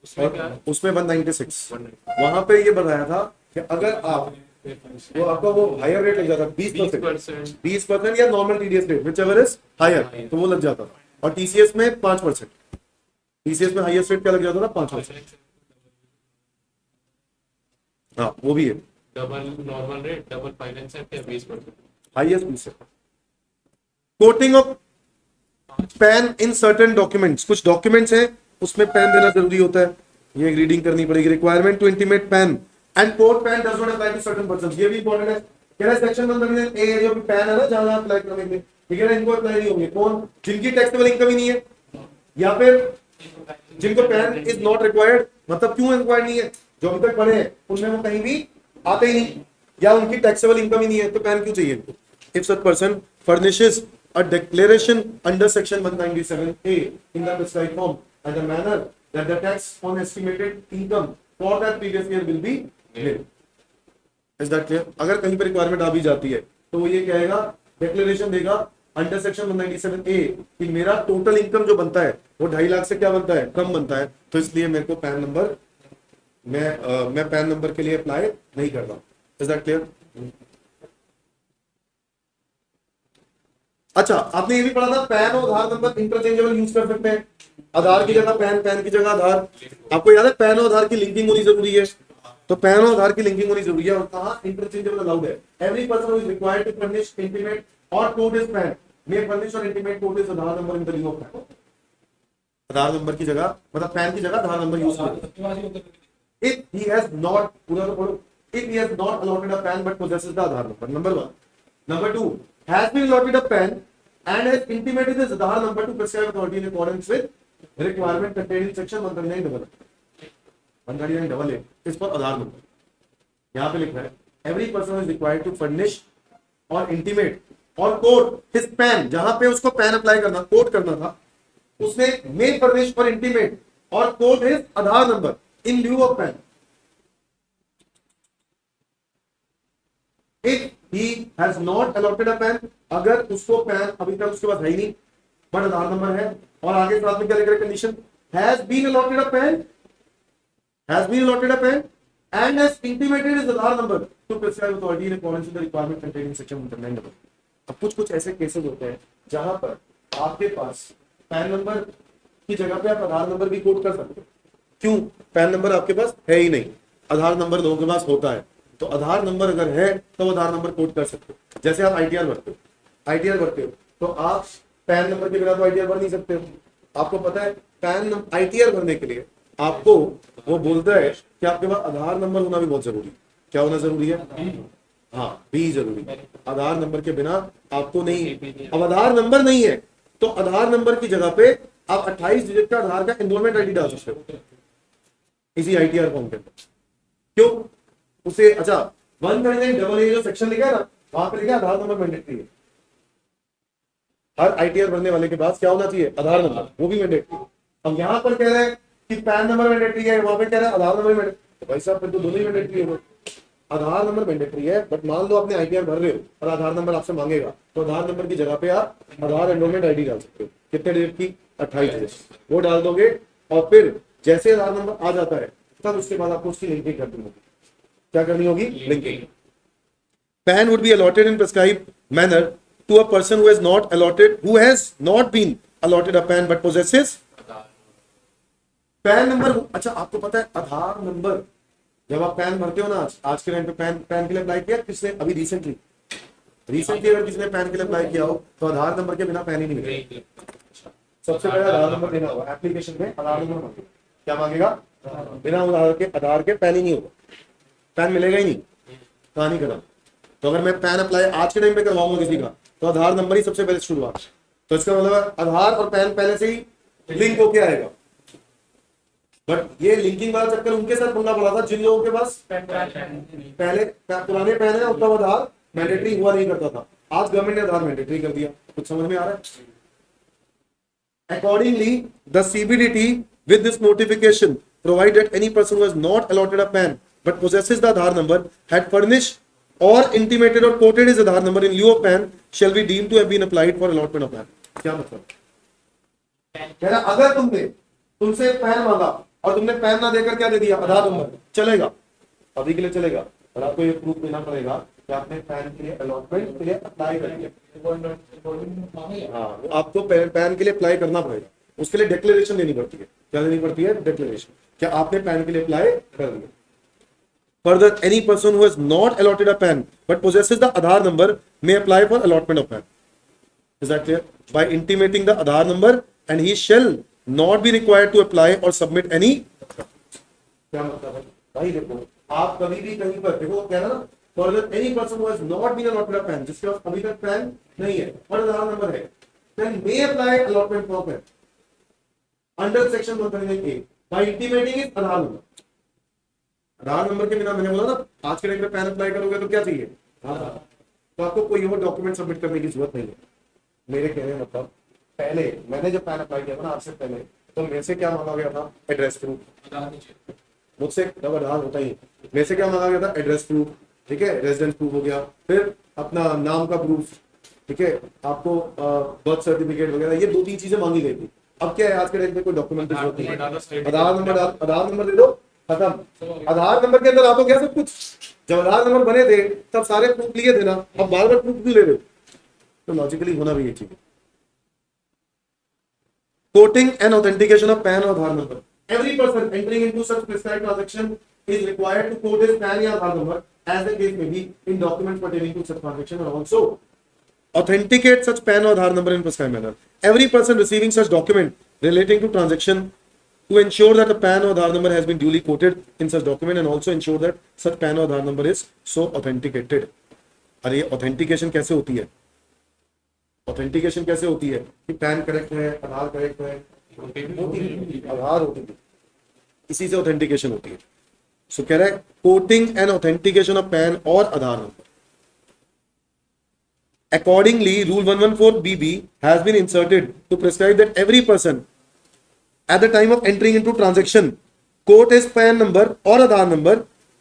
उसमें क्या और उसमें 196, वहां पे ये बताया था कि अगर आप वो आपका वो हायर रेट लग जाता, 20%, 20% या normal TDS rate whichever is higher, तो वो लग जाता, और टीसीएस में 5%, टीसीएस में हाईएस्ट रेट क्या लग जाता था, 5%, हाँ वो भी है, double normal rate, double finance है, 20%। हाईएस्ट पीस है। Coating of pan in certain documents, कुछ डॉक्यूमेंट्स हैं उसमें पैन देना जरूरी होता है, ये एक रीडिंग करनी पड़ेगी, requirement to intimate PAN and quote PAN does not apply to certain persons, ये भी इंपॉर्टेंट है, कह रहा है सेक्शन 1 ए जो पैन है ना जहां अप्लाई करेंगे, ठीक है ना, इनको अप्लाई नहीं होंगे, कौन, जिनकी टैक्सेबल इनकम ही नहीं है, या फिर जिनको पैन इज नॉट रिक्वायर्ड, मतलब क्यों रिक्वायर्ड नहीं है, जो अभी तक पढ़े हैं उनमें वो कहीं भी आते ही नहीं, या उनकी टैक्सेबल इनकम ही नहीं है, तो पैन क्यों चाहिए। If such person furnishes a declaration under section 197A in the prescribed form and the manner that the tax on estimated income for that previous year will be given, is that clear. अगर कहीं पर requirement आ भी जाती है तो वो ये कहेगा, डिक्लेरेशन देगा अंडर सेक्शन 197A कि मेरा टोटल इनकम जो बनता है वो 2.5 लाख से क्या बनता है, कम बनता है, तो इसलिए मेरे को पैन नंबर, मैं पैन नंबर के लिए अप्लाई नहीं कर रहा, इज दैट क्लियर। अच्छा आपने ये भी पढ़ा था pan or Aadhaar number interchangeable use कर सकते हैं, आधार की जगह पैन, पैन की जगह आधार, आपको याद है पैन और आधार की लिंकिंग होनी जरूरी है, तो पैन और आधार की लिंकिंग होनी जरूरी है। और कहाँ इंटरचेंजेबल अलाउड है। Every person is required to furnish intimate or quote his PAN may furnish or intimate quote his Aadhaar number in the lieu of PAN. Aadhaar number की जगह मतलब पैन की जगह आधार नंबर यूज करें। If he has not पूरा तो पढ़ो, if he has not allotted a PAN but possesses the Aadhaar number, number 1. Number 2, has been allotted a PAN and has intimated his Aadhaar number to prescribed authority in accordance with requirement contained in section 139AA इस पर आधार number यहाँ पे लिखा है every person is required to furnish और intimate और code his PAN, जहां पे उसको PAN अप्लाई करना कोड करना था उसने may furnish और intimate और code his Aadhaar number in lieu of PAN. If he has not allotted a PAN, अगर उसको PAN अभी तक उसके पास है ही नहीं बट आधार नंबर है और आगे साथ में क्या लिख रहा है condition has been allotted a PAN and has intimated his Aadhaar number to prescribe authority in accordance with the requirement contained in section 139. अब कुछ ऐसे केसेस होते हैं जहां पर आपके पास पैन नंबर की जगह पे आप आधार नंबर भी कोड कर सकते हो। क्यों? पैन नंबर आपके पास है ही नहीं, आधार नंबर लोगों के पास होता है, तो आधार नंबर अगर है तो आधार नंबर कोड कर सकते हो। जैसे आप आईटीआर भरते हो तो आप पैन नंबर के बिना तो आईटीआर भर नहीं सकते हो। आपको पता है पैन आईटीआर भरने के लिए आपको वो बोलता है कि आपके पास आधार नंबर होना भी बहुत जरूरी है। क्या होना जरूरी है? हाँ, बी जरूरी है। आधार नंबर के बिना आपको नहीं। अब आधार नंबर नहीं है तो आधार नंबर की जगह पे आप 28 डिजिट का आधार का एनरोलमेंट आईडी डाल सकते हो इसी आईटीआर फॉर्म के अंदर। क्यों? उसे अच्छा 139AA जो सेक्शन लिखा है ना वहां पे लिखा है आधार नंबर मैंडेटरी है। हर आईटीआर भरने वाले के पास क्या होना चाहिए? आधार नंबर, वो भी मैंडेटरी। अब यहाँ पर कह रहे हैं कि पैन नंबर मैंडेटरी है, वहां पे कह रहे हैं आधार नंबर मैंडेटरी। तो भाई साहब फिर तो दोनों ही मैंडेटरी है। आधार नंबर मैंडेटरी है बट मान लो आपने आईटीआर भर रहे हो और आधार नंबर आपसे मांगेगा तो आधार नंबर की जगह पे आप आधार एनरोलमेंट आईडी डाल सकते हो। कितने डिजिट की? 28 डिजिट। वो डाल दोगे और फिर जैसे आधार नंबर आ जाता है तब उसके बाद आपको उसकी लिंकिंग करनी होगी। क्या करनी होगी? Linking. PAN would be allotted in prescribed manner to a person who has not been allotted a PAN but possesses PAN number. अच्छा, आपको पता है आधार नंबर जब आप पैन भरते हो ना आज के टाइम पे पैन के लिए अप्लाई किया किसने? अभी रिसेंटली अगर किसने पैन के लिए अप्लाई किया हो तो आधार नंबर के बिना पैन ही नहीं मिलेगा। सबसे पहले आधार नंबर देना होगा एप्लीकेशन में। आधार नंबर मांगेगा। क्या मांगेगा? बिना आधार के पैन ही नहीं होगा, पैन मिलेगा ही नहीं। कहानी खत्म। तो अगर मैं पैन अप्लाई आज के टाइम पे करवाऊंगा किसी का तो आधार नंबर ही सबसे पहले शुरुआत। तो इसका मतलब आधार और पैन पहले से ही लिंक होके आएगा। बट ये लिंकिंग वाला चक्कर उनके साथ पंगा पड़ा था जिन लोगों के पास पहले पुराने पैन है उतना आधार मैंडेटरी हुआ नहीं करता था। आज गवर्नमेंट ने आधार मैंडेटरी कर दिया। कुछ समझ में आ रहा है? Accordingly, the CBDT with this notification provide that any person who has not allotted a PAN but possesses the Aadhaar number had furnished or intimated or quoted his Aadhaar number in lieu of PAN shall be deemed to have been applied for allotment of PAN. क्या मतलब? कह रहा अगर तुमसे pan मांगा और तुमने pan ना देकर क्या दे दिया? आधार नंबर, चलेगा, अभी के लिए चलेगा। और आपको ये प्रूफ देना पड़ेगा कि आपने पैन के लिए अलॉटमेंट के लिए अप्लाई कर दिया। हाँ, आपको पैन के लिए अप्लाई करना पड़ेगा। उसके लिए डिक्लेरेशन देनी पड़ती है। क्या देनी पड़ती है? डिक्लेरेशन। क्या आपने पैन के लिए अप्लाई कर दिया? Further, any person who has not allotted a PAN but possesses the Aadhaar number may apply for allotment of PAN. Is that clear? By intimating the Aadhaar number, and he shall not be required to apply or submit any. क्या मतलब है भाई? देखो आप कभी भी कहीं पर देखो क्या है ना, further any person who has not been allotted a PAN, जिसके पास अभी तक PAN नहीं है और आधार नंबर है, then may apply allotment for PAN under section 139A by intimating his Aadhaar number. Aadhaar number के बिना मैंने बोला ना आज के टाइम पे पैन अप्लाई करोगे तो क्या चाहिए? आधार। तो आपको कोई और डॉक्यूमेंट सबमिट करने की जरूरत नहीं है। मेरे कहने मतलब पहले मैंने जब पैन अप्लाई किया था ना आज से पहले तो मेरे से क्या मांगा गया था? Address proof. मुझसे जब आधार होता ही मेरे से क्या मांगा गया था? Address proof. ठीक है, रेजिडेंस प्रूफ हो गया, फिर अपना नाम का प्रूफ, ठीक है, आपको बर्थ सर्टिफिकेट वगैरह, ये 2-3 चीजें मांगी गई थी। अब क्या है आज के टाइम पे कोई डॉक्यूमेंट की जरूरत नहीं है। आधार नंबर दे दो, खत्म। आधार नंबर के अंदर आपको क्या सब कुछ। जब आधार नंबर बने थे तब सारे प्रूफ लिए थे ना, अब बार बार प्रूफ भी ले रहे हो, तो लॉजिकली होना भी ये चाहिए। Quoting and authentication of PAN or Aadhaar number. Every person entering into such prescribed transaction is required to quote his PAN या Aadhaar number as the case may be in documents pertaining to such transaction and also authenticate such PAN or Aadhaar number in prescribed manner. Every person receiving such document relating to transaction to ensure that a PAN or Aadhaar number has been duly quoted in such document and also ensure that such PAN or Aadhaar number is so authenticated. अरे authentication कैसे होती है? Authentication कैसे होती है कि pan correct है, आधार correct है, आधार होती है, इसी से ऑथेंटिकेशन होती है. सो कह रहा है coating and authentication of PAN or Aadhaar number. Accordingly, Rule 114BB has been inserted to prescribe that every person at the time of entering into transaction quote his PAN number or Aadhaar number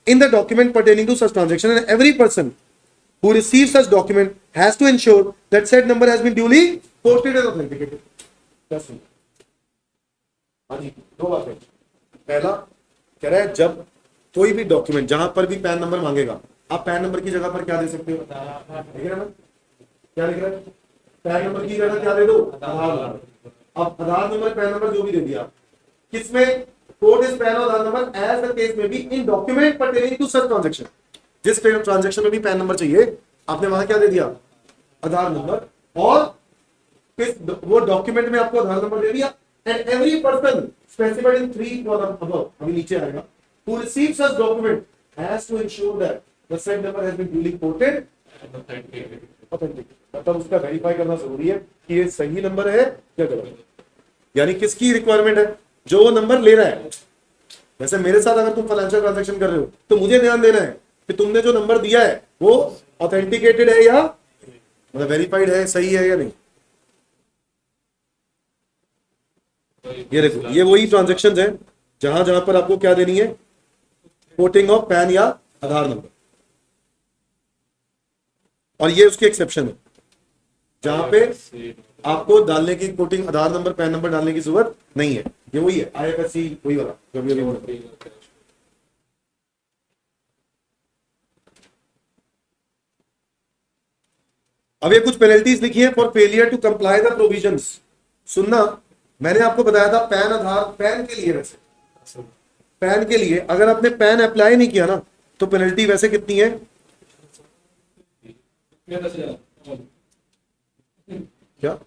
in the document pertaining to such transaction, and every person who receives such document has to ensure that said number has been duly quoted and authenticated. That's it. हाँ जी, दो बातें. पहला कह रहा है जब कोई भी डॉक्यूमेंट जहां पर भी पैन नंबर मांगेगा, आप पैन नंबर की जगह पर क्या दे सकते हो? देख रहे हैं? क्या लिख रहा है? पैन नंबर की जगह क्या दे दो? आधार नंबर. अब आधार नंबर पैन नंबर जो भी दे दिया, किसमें code his PAN or Aadhaar number as the case में भी in document pertaining to such transaction. जिस ट्रांजैक्शन में भी पैन नंबर चाहिए, आपने वहां क्या दे दिया? आधार नंबर. और वो डॉक्यूमेंट में आपको आधार नंबर दे दिया. And every person specified in 3 column above, अभी नीचे आएगा, who receives such document has to ensure that the said number has been duly quoted and authenticated. मतलब उसका वेरीफाई करना जरूरी है कि ये सही नंबर है या गलत. यानी किसकी रिक्वायरमेंट है? जो वो नंबर ले रहा है. वैसे मेरे साथ अगर तुम फाइनेंशियल ट्रांजैक्शन कर रहे हो तो मुझे ध्यान देना है कि तुमने जो नंबर दिया है वो ऑथेंटिकेटेड है या मतलब वेरीफाइड है, सही है या नहीं. ये देखो, ये वही ट्रांजैक्शंस हैं जहां जहां पर आपको क्या देनी है? कोटिंग ऑफ पैन या आधार नंबर. और ये उसकी एक्सेप्शन है जहां पे आपको डालने की coating Aadhaar number pan number डालने की जरूरत नहीं है. ये वही है IFSC वही वाला जो अभी बोला. अब ये कुछ पेनल्टीज लिखी है for failure to comply the provisions. सुनना, मैंने आपको बताया था पैन आधार, पैन के लिए वैसे पैन के लिए अगर आपने पैन अप्लाई नहीं किया ना तो पेनल्टी वैसे कितनी है? क्या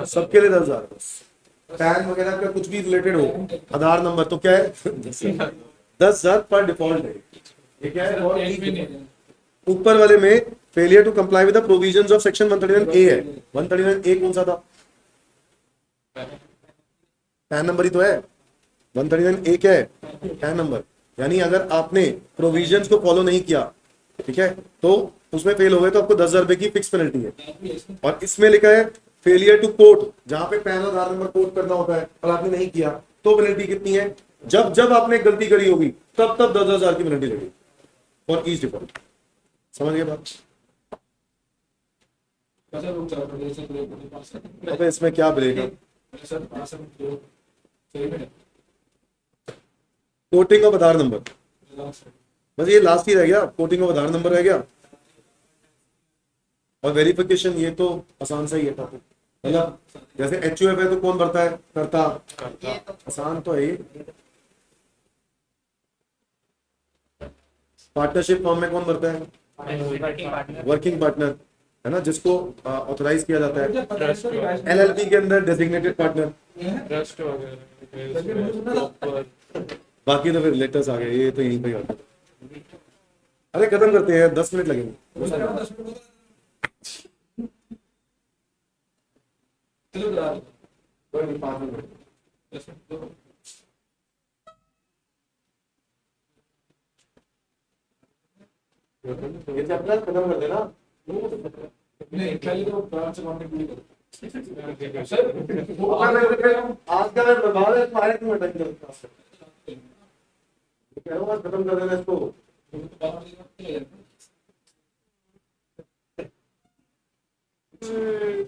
सबके लिए 10,000 बस. पैन वगैरह का कुछ भी रिलेटेड हो, आधार नंबर तो क्या है 10,000 पर डिफॉल्ट है. ये क्या है? और ऊपर वाले में failure to comply with the provisions of section 139A है. 139A कौन सा था? पैन नंबर ही तो है. 139A क्या है? Pan number. यानी अगर आपने प्रोविजंस को फॉलो नहीं किया, ठीक है, तो उसमें फेल हो गए तो आपको 10,000 रुपए की फिक्स पेनल्टी है. और इसमें लिखा है फेलियर टू कोट, जहां पे pan or Aadhaar number quote करना होता है और आपने नहीं किया तो पेनल्टी कितनी है? जब जब आपने गलती करी होगी तब तब 10,000 की पेनल्टी लगेगी फॉर ईच डिफॉल्ट. समझ गए बात? अबे इसमें क्या ब्रेक है? कोटिंग ऑफ आधार नंबर, बस ये लास्ट ही रह गया. कोटिंग ऑफ आधार नंबर रह गया और वेरिफिकेशन ये तो आसान सा ही है. मतलब जैसे HUF है तो कौन भरता है? करता. आसान तो है. पार्टनरशिप फॉर्म में कौन भरता है? वर्किंग पार्टनर है ना, जिसको ऑथराइज किया जाता है. LLP के अंदर डेजिग्नेटेड पार्टनर. ट्रस्ट वगैरह. बाकी तो फिर लेटर्स आ गए, ये तो यहीं पे आता है. अरे खत्म करते हैं, 10 मिनट लगेंगे. कोई नहीं, 5 मिनट. ये चैप्टर खत्म कर देना. नहीं खाली तो प्रांत से मारने पूरी करो. आज का मैं बर्बाद है, तुम्हारे क्यों अटक करता है? खत्म कर देना इसको.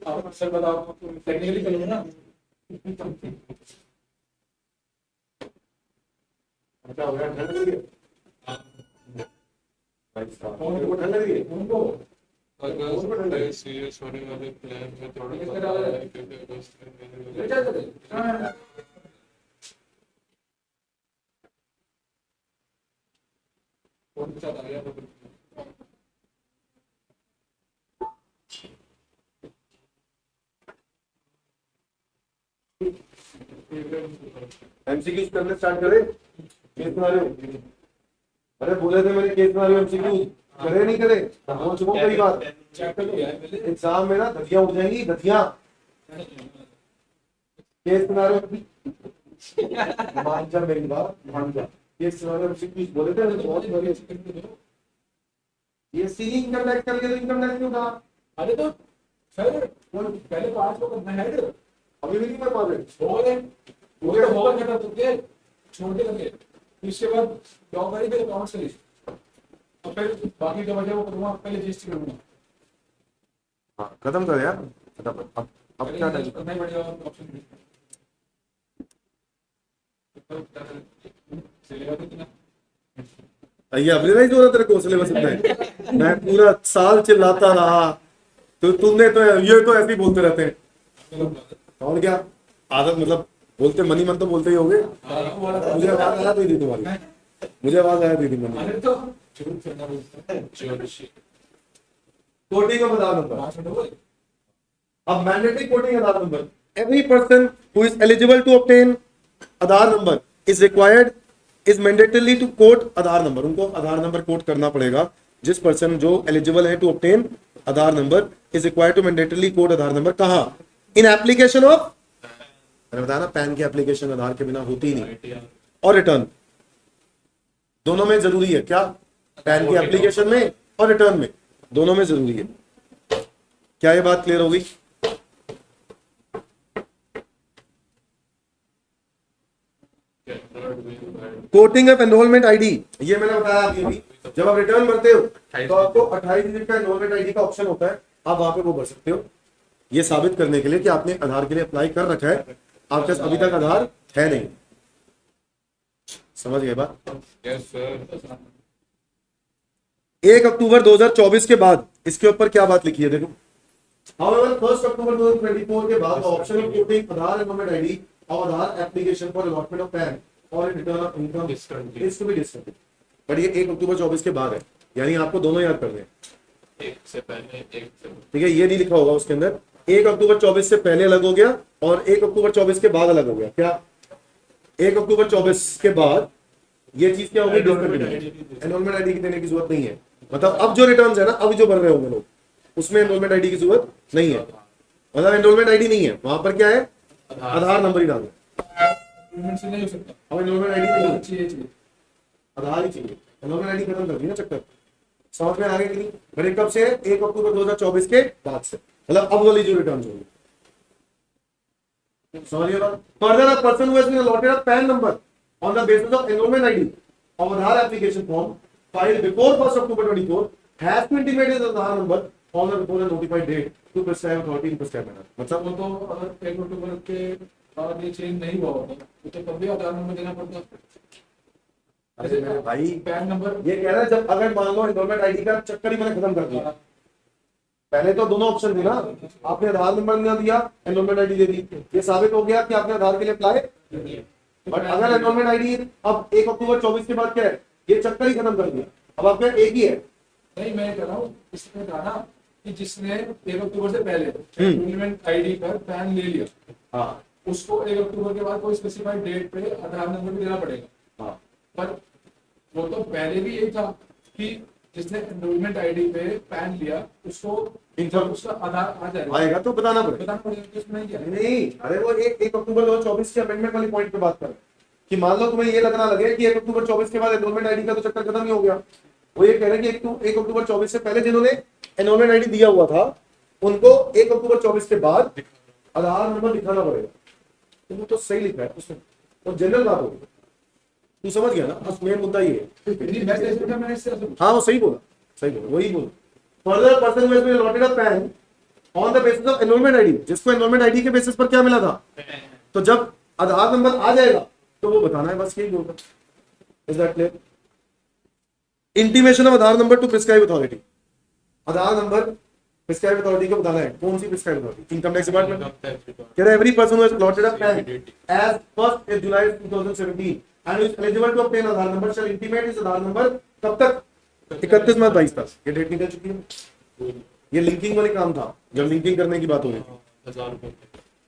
आप सर बताओ, टेक्निकली करोगे ना? क्या हो गया? ठंड लगी है? ठंड लगी है उनको. अगर सीरियस होने वाले प्लान में थोड़ा फोन के साथ आ गया तो एमसीक्यूज करने स्टार्ट करें। केस बना रहे हो? अरे बोले थे मैंने केस बना रहे हो, एमसीक्यू करे नहीं करे, बोल चुका हूं कई बार। चैप्टर तो है पहले एग्जाम में ना धतियां उड़ जाएंगी, धतियां। केस बना रहे हो, मान जा मेरी बात, मान जा। केस बना रहे हो, एमसीक्यूज बोले थे मैंने, बहुत बढ़िया। ये सीलिंग इनकम टैक्स करके तो इनकम टैक्स क्यों कहा? अरे तो सर पहले 5 को करना है अभी भी नहीं कर पा रहे। हो गए वो तो होगा क्या तो के छोड़ के लगे इसके बाद जॉब करी फिर अकाउंट्स करी और फिर बाकी जो बचे वो करूंगा पहले जीएसटी करूंगा हाँ खत्म कर यार, खत्म। अब क्या करें? करना ही पड़ेगा ऑप्शन सिलेबस कितना ये अब रियलाइज हो रहा तेरे को सिलेबस इतना है। मैं पूरा साल चिल्लाता रहा तो तुमने तो ये तो ऐसे ही बोलते रहते हैं। और क्या आदत, मतलब बोलते मनी मन तो बोलते ही होगे। मुझे आवाज आया थी तुम्हारी, मुझे आवाज आया थी मनी। अरे तो शुरू से ना बोलते कोटिंग का आधार नंबर। अब mandatory quoting Aadhaar number, every person who is eligible to obtain Aadhaar number is required is mandatory to quote Aadhaar number. उनको आधार नंबर कोट करना पड़ेगा। जिस पर्सन जो एलिजिबल है to obtain Aadhaar number is required to mandatory code Aadhaar number. कहा? In application of, मैंने बताया ना पैन की एप्लीकेशन आधार के बिना होती ही नहीं, और रिटर्न दोनों में जरूरी है। क्या? पैन की एप्लीकेशन में और रिटर्न में, दोनों में जरूरी है। क्या ये बात क्लियर होगी? कोटिंग ऑफ एनरोलमेंट आईडी, ये मैंने बताया अभी अभी। जब आप रिटर्न भरते हो तो आपको 28 डिजिट का एनरोलमेंट आईडी का ऑप्शन होता है, आप वहां पे वो भर सकते हो। ये साबित करने के लिए कि आपने आधार के लिए अप्लाई कर रखा है, आपके पास अभी तक आधार है नहीं। समझ गए बात? Yes sir. 1 अक्टूबर 2024 के बाद इसके ऊपर क्या बात लिखी है देखो। However, 1 अक्टूबर 2024 के बाद option of quoting Aadhaar enrolment ID or Aadhaar application for allotment of PAN or return of income is to be discontinued. पर ये 1 अक्टूबर 24 के बाद है, यानी आपको दोनों याद करने हैं। एक से पहले एक से ठीक है, ये नहीं लिखा होगा उसके अंदर। 1 अक्टूबर 24 से पहले अलग हो गया और 1 अक्टूबर 24 के बाद अलग हो गया। क्या? 1 अक्टूबर 24 के बाद ये चीज क्या होगी? एनरोलमेंट आईडी की देने की जरूरत नहीं है। मतलब अब जो रिटर्न्स है ना, अब जो भर रहे होंगे लोग, उसमें एनरोलमेंट आईडी की जरूरत नहीं है। मतलब एनरोलमेंट आईडी नहीं है, वहां पर क्या है? आधार नंबर ही डालना। पेमेंट से नहीं हो सकता अब एनरोलमेंट आईडी नहीं है, चाहिए आधार ही चाहिए। एनरोलमेंट आईडी खत्म कर दी ना चक्कर। समझ में आ गया कि नहीं? मेरे कब से? 1 अक्टूबर 2024 के बाद से, मतलब अब वाली जो रिटर्न होंगे। समझिए बात? Further a person who has been allotted a PAN number on the basis of enrolment ID of Aadhaar application form filed before 1st October 24 has to intimate his Aadhaar number on the before a notified date to prescribe authority in prescribed manner। मतलब वो तो अगर 1 अक्टूबर के बाद ये change नहीं हुआ होता तो तब भी आधार नंबर देना पड़ता। अरे मेरे भाई, पैन नंबर ये कह रहा है जब अगर मान लो एनरोलमेंट आईडी का चक्कर ही मैंने खत्म कर दिया। पहले तो दोनों ऑप्शन थे ना, आपने आधार नंबर ना दिया, एनरोलमेंट आईडी दे दी, ये साबित हो गया कि आपने आधार के लिए अप्लाई। बट अगर एनरोलमेंट आईडी अब 1 अक्टूबर 24 के बाद क्या है? ये चक्कर ही खत्म कर दिया, अब आपका एक ही है। नहीं, मैं कह रहा हूँ इसमें कहा ना कि जिसने 1 अक्टूबर से पहले एनरोलमेंट आईडी पर पैन ले लिया, हाँ उसको 1 अक्टूबर के बाद कोई स्पेसिफाइड डेट पे आधार नंबर भी देना पड़ेगा। हाँ, पर वो तो पहले भी यही था कि जिसने एनरोलमेंट आईडी पे पैन लिया उसको इनफॉर्म उसका आधार आ जाएगा, आएगा तो बताना पड़ेगा। बताना पड़ेगा कि उसने नहीं किया। नहीं, अरे वो 1 अक्टूबर 2024 के अमेंडमेंट वाली पॉइंट पे बात कर रहे हैं कि मान लो तुम्हें ये लगना लगे कि 1 अक्टूबर 24 के बाद एनरोलमेंट आईडी का तो चक्कर खत्म ही हो गया। वो ये कह रहे हैं कि 1 अक्टूबर 24 से पहले जिन्होंने एनरोलमेंट आईडी दिया हुआ था उनको 1 अक्टूबर 24 के बाद आधार नंबर दिखाना पड़ेगा। तो वो तो सही लिखा है उसमें, तो जनरल बात होगी। तू समझ गया ना? बस मेन मुद्दा ये है। नहीं, मैं इसमें समझा, मैंने इससे असर- हाँ वो सही बोला, सही बोला, वही बोला। Further person who has been allotted a PAN on the basis of enrolment ID, जिसको एनरोलमेंट आईडी के बेसिस पर क्या मिला था, तो जब आधार नंबर आ जाएगा तो वो बताना है, बस यही बोलता। Is that clear? Intimation of Aadhaar number to prescribe authority, Aadhaar number prescribe authority को बताना है। कौन सी prescribe authority? Income tax department. कह रहा है every person who has allotted a PAN as 1st July 2017 and is eligible to obtain Aadhaar number shall intimate his Aadhaar number कब तक? 31 मार्च 22 तक ये डेट निकल चुकी है। ये लिंकिंग वाले काम था, जब लिंकिंग करने की बात हो रही थी 1000 रुपए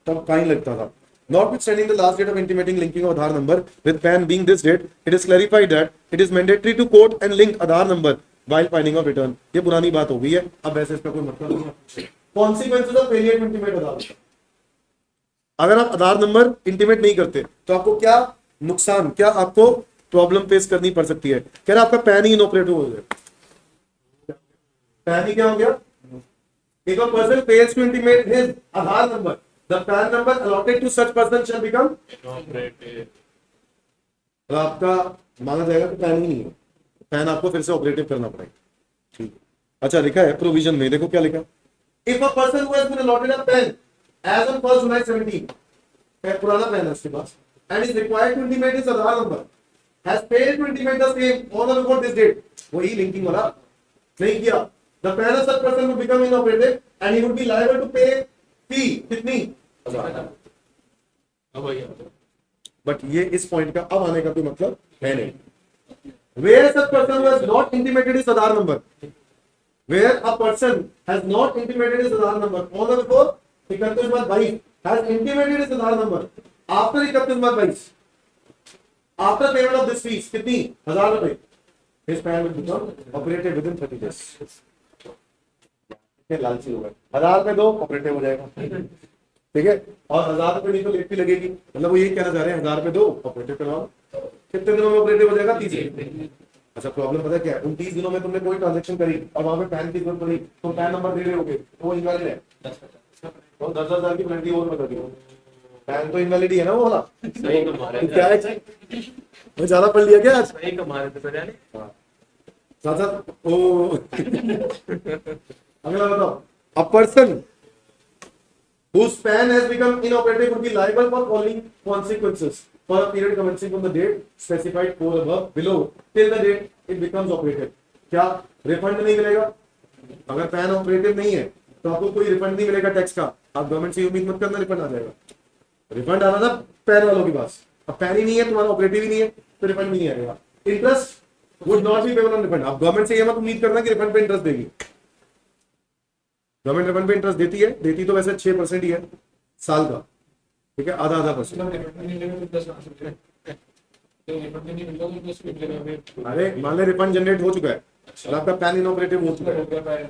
तब फाइन लगता था। Notwithstanding the last date of intimating linking of Aadhaar number with PAN being this date, it is clarified that it is mandatory to quote and link Aadhaar number while filing of return। ये पुरानी बात हो गई है, अब वैसे इसका कोई मतलब नहीं है। Consequences of failure to intimate Aadhaar। अगर आप आधार नंबर इंटीमेट नहीं करते तो आपको क्या नुकसान, क्या आपको प्रॉब्लम फेस करनी पड़ सकती है। कह रहा आपका पैन ही इनऑपरेटिव हो गया। पैन ही क्या हो गया? If a person fails to intimate his Aadhaar number, the PAN number allotted to such person shall become inoperative। तो आपका माना जाएगा कि पैन ही नहीं है, पैन आपको फिर से ऑपरेटिव करना पड़ेगा। ठीक है, अच्छा लिखा है प्रोविजन में, देखो क्या लिखा। If a person who has been allotted a PAN as on 1 जुलाई 17, पुराना पेन है उसके पास, and is required to intimate his Aadhaar number, has failed to intimate the same on और बिफोर दिस डेट, वही लिंकिंग वाला नहीं किया, the PAN of such person will become inoperative and he would be liable to pay fee. कितनी? 1000। अब भैया but ये इस पॉइंट का अब आने का कोई मतलब है नहीं। Where such person who has not intimated his Aadhaar number, where a person has not intimated his Aadhaar number on or before 31 March 22 has intimated his Aadhaar number after 31 March 22, after payment of this fees, कितनी? 1000 रुपए, his PAN will become operative within 30 days। कितने लालची हो गए, 1000 रुपए दो operative हो जाएगा, ठीक है, और 1000 रुपए नहीं तो लेट फी लगेगी, मतलब वो ये कहना चाह रहे हैं 1000 रुपए दो ऑपरेटिव करवाओ, कितने दिनों में ऑपरेटिव हो जाएगा? 30 दिन। अच्छा प्रॉब्लम पता क्या है, उन 30 दिनों में तुमने कोई ट्रांजैक्शन करी और वहां पे पैन की जरूरत पड़ी, तो पैन नंबर दे रहे होगे तो वो इनवैलिड है, तो 10,000 की पेनल्टी और बता दी, पैन तो इनवैलिड ही है ना वो वाला। सही कमा रहे तो क्या है, मैं ज्यादा पढ़ लिया क्या आज? सही कमा रहे थे सर यानी। साथ साथ ओ अगला बताओ, a person whose PAN has become inoperative would be liable for following consequences for a period commencing from the date specified for above below till the date it becomes operative। क्या refund नहीं मिलेगा? अगर pan operative नहीं है तो आपको कोई refund नहीं मिलेगा टैक्स का, आप गवर्नमेंट से उम्मीद मत करना रिफंड आ जाएगा। रिफंड आना था पैन वालों के पास, अब पैन ही नहीं है तुम्हारा, ऑपरेटिव ही नहीं है, तो रिफंड नहीं आएगा। Interest would not be payable on refund, आप गवर्नमेंट से ये मत उम्मीद करना कि रिफंड पे इंटरेस्ट देगी। गवर्नमेंट रिफंड पे इंटरेस्ट देती है, देती तो वैसे 6% ही है साल का, ठीक है, आधा आधा परसेंट। अरे मान ले रिफंड जनरेट हो चुका है और आपका पैन इनऑपरेटिव हो चुका है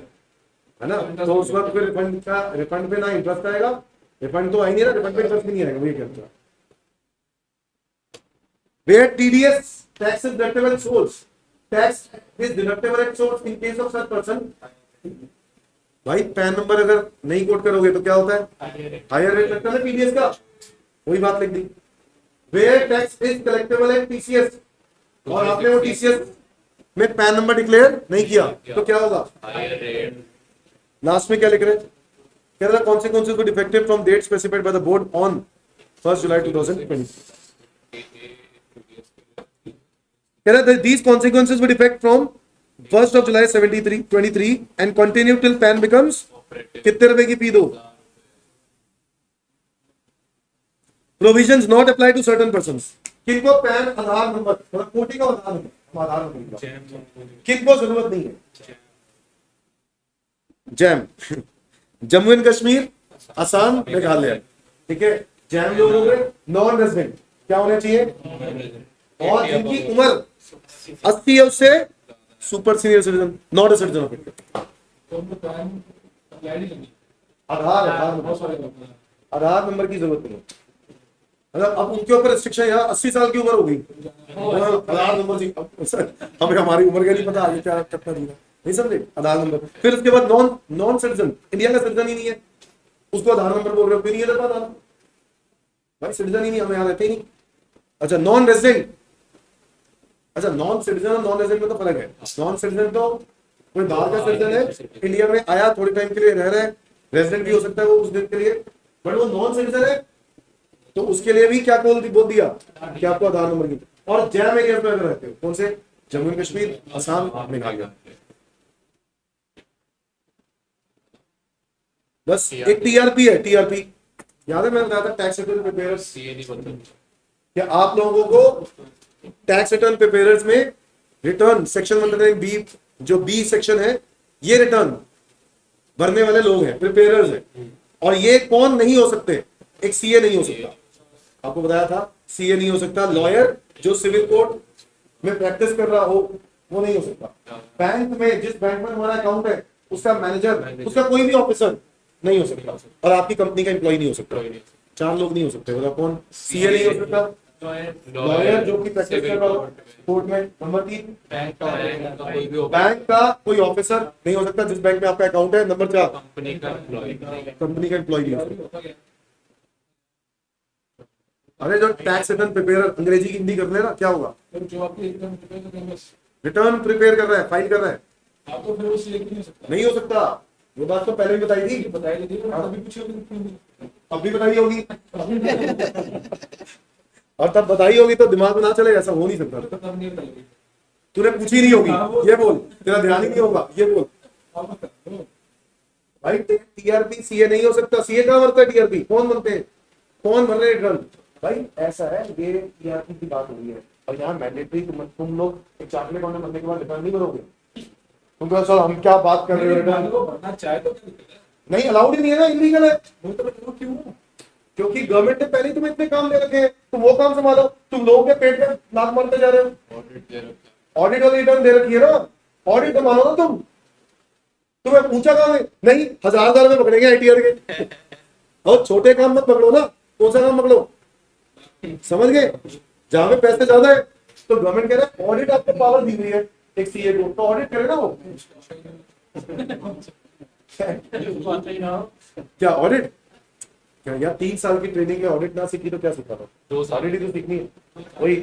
ना, तो उस वक्त फिर रिफंड पे ना इंटरेस्ट आएगा, रिफंड तो आई नहीं ना, रिफंड पे इंटरेस्ट भी नहीं आएगा, वही कहता है। Where TDS tax is deductible at source, tax is deductible at source in case of such person। भाई पैन नंबर अगर नहीं कोट करोगे तो क्या होता है? हायर रेट लगता है टीडीएस का, वही बात लिख दी। Where tax is collectable at TCS, और आपने वो टीसीएस में पैन नंबर डिक्लेयर नहीं किया तो क्या होगा? लास्ट में क्या लिख रहे हैं? कह रहा consequences will effective from date specified by the board on 1 July 2020। कह रहा these consequences would effect from 1st of July 23 and continue till PAN becomes कितने रुपए की फी दो? Provisions not apply to certain persons। किनको पैन आधार नंबर, मतलब कोटी का आधार नंबर, आधार नंबर किनको जरूरत नहीं है? जैम, जम्मू एंड कश्मीर, असम, मेघालय, ठीक है, जैम लोग हो गए नॉन रेजिडेंट, क्या होने चाहिए? और जिनकी उम्र 80 है उससे super senior citizen, not a citizen of India. Aadhaar number की जरूरत नहीं है, मतलब अब उनके ऊपर रिस्ट्रिक्शन है, 80 साल की उम्र हो गई, आधार नंबर हमें हमारी उम्र का नहीं पता आगे क्या कितना दूंगा, नहीं समझे? आधार नंबर। फिर उसके बाद नॉन सिटीजन, इंडिया का सिटीजन ही नहीं है, उसको आधार नंबर बोल रहे हो, फिर नहीं रहता आधार, भाई सिटीजन ही नहीं, हमें यहाँ रहते ही नहीं। अच्छा नॉन रेजिडेंट, अच्छा नॉन सिटीजन और नॉन रेजिडेंट में तो फर्क है। नॉन सिटीजन तो कोई बाहर का सिटीजन है, इंडिया में आया थोड़े टाइम के लिए रह रहा है, रेजिडेंट भी हो सकता है वो उस दिन के लिए, बट वो नॉन सिटीजन है तो उसके लिए भी क्या बोल दिया कि आपको आधार नंबर की। और जैम एरिया में अगर रहते हो, कौन से? जम्मू एंड कश्मीर, असम, मेघालय, बस एक टीआरपी है, टीआरपी याद है, मैं बताया था टैक्स रिटर्न प्रिपेयर्स, क्या आप लोगों को टैक्स रिटर्न प्रिपेयर्स में रिटर्न सेक्शन 109B जो बी सेक्शन है, ये रिटर्न भरने वाले लोग हैं, प्रिपेयरर्स हैं। और ये कौन नहीं हो सकते? एक सीए नहीं हो सकता, आपको बताया था सीए नहीं हो सकता, लॉयर जो सिविल कोर्ट में प्रैक्टिस कर रहा हो वो नहीं हो सकता, बैंक में जिस बैंक में हमारा अकाउंट है उसका मैनेजर, उसका कोई भी ऑफिसर नहीं हो सकता, और आपकी कंपनी का एम्प्लॉय नहीं हो सकता। 4 लोग नहीं हो सकते। बताओ कौन? सीए नहीं हो सकता, लॉयर जो कि प्रैक्टिस कर रहा हो कोर्ट में। नंबर 3, बैंक का कोई ऑफिसर नहीं हो सकता जिस बैंक में आपका अकाउंट है। नंबर 4, कंपनी का एम्प्लॉय। कंपनी का एम्प्लॉय नहीं हो सकता। अरे जो टैक्स रिटर्न प्रिपेयर अंग्रेजी की हिंदी कर लेना, क्या होगा? जो आपकी इनकम प्रिपेयर कर रहे हैं, बस रिटर्न प्रिपेयर कर रहा है, फाइल कर रहा है, आप तो फिर वो सिलेक्ट नहीं हो सकता। नहीं हो सकता। ये बात तो पहले भी बताई थी, बताइए दी पर अभी पूछिए नहीं। अब भी बताई होगी और तब बताई होगी तो दिमाग में ना चले, ऐसा हो नहीं सकता। तब नहीं बताइए। तूने पूछी नहीं होगी, ये बोल, तेरा ध्यान ही नहीं होगा, ये बोल आप मत करो। भाई। टीआरपी सीए नहीं हो सकता। सीए कहाँ बनता है? टीआरपी कौन बनते हैं? कौन बन रहे रिटर्न? भाई ऐसा है, ये टीआरपी की बात हो रही है और यहाँ मैंडेटरी तुम लोग एक चार्टर्ड अकाउंटेंट बनने के बाद रिटर्न नहीं भरोगे। तुम कहो सर हम क्या बात कर रहे हो, रिटर्न वो बनना चाहे तो क्या दिक्कत है? नहीं, अलाउड ही नहीं है ना, इलीगल है। वो तो मैं क्यों? क्योंकि गवर्नमेंट ने पहले ही तुम्हें इतने काम दे रखे हैं, तुम वो काम संभालो। तुम लोगों के पेट में लात मारते जा रहे हो। ऑडिट वाली रिटर्न दे रखी है ना, ऑडिट तो मानो ना तुम। तुम्हें पूछा काम है नहीं, 1000 में पकड़ेंगे आईटीआर के। और छोटे काम मत पकड़ो ना, कौन सा काम पकड़ो? समझ गए? जहां पे पैसे ज्यादा है तो गवर्नमेंट कह रहा है ऑडिट आपको पावर दी हुई है एक सीए को, तो ऑडिट करे ना वो। क्या ऑडिट? क्या यार 3 साल की ट्रेनिंग में ऑडिट ना सीखी तो क्या सीखा था? 2 साल। ऑडिट ही तो सीखनी है। वही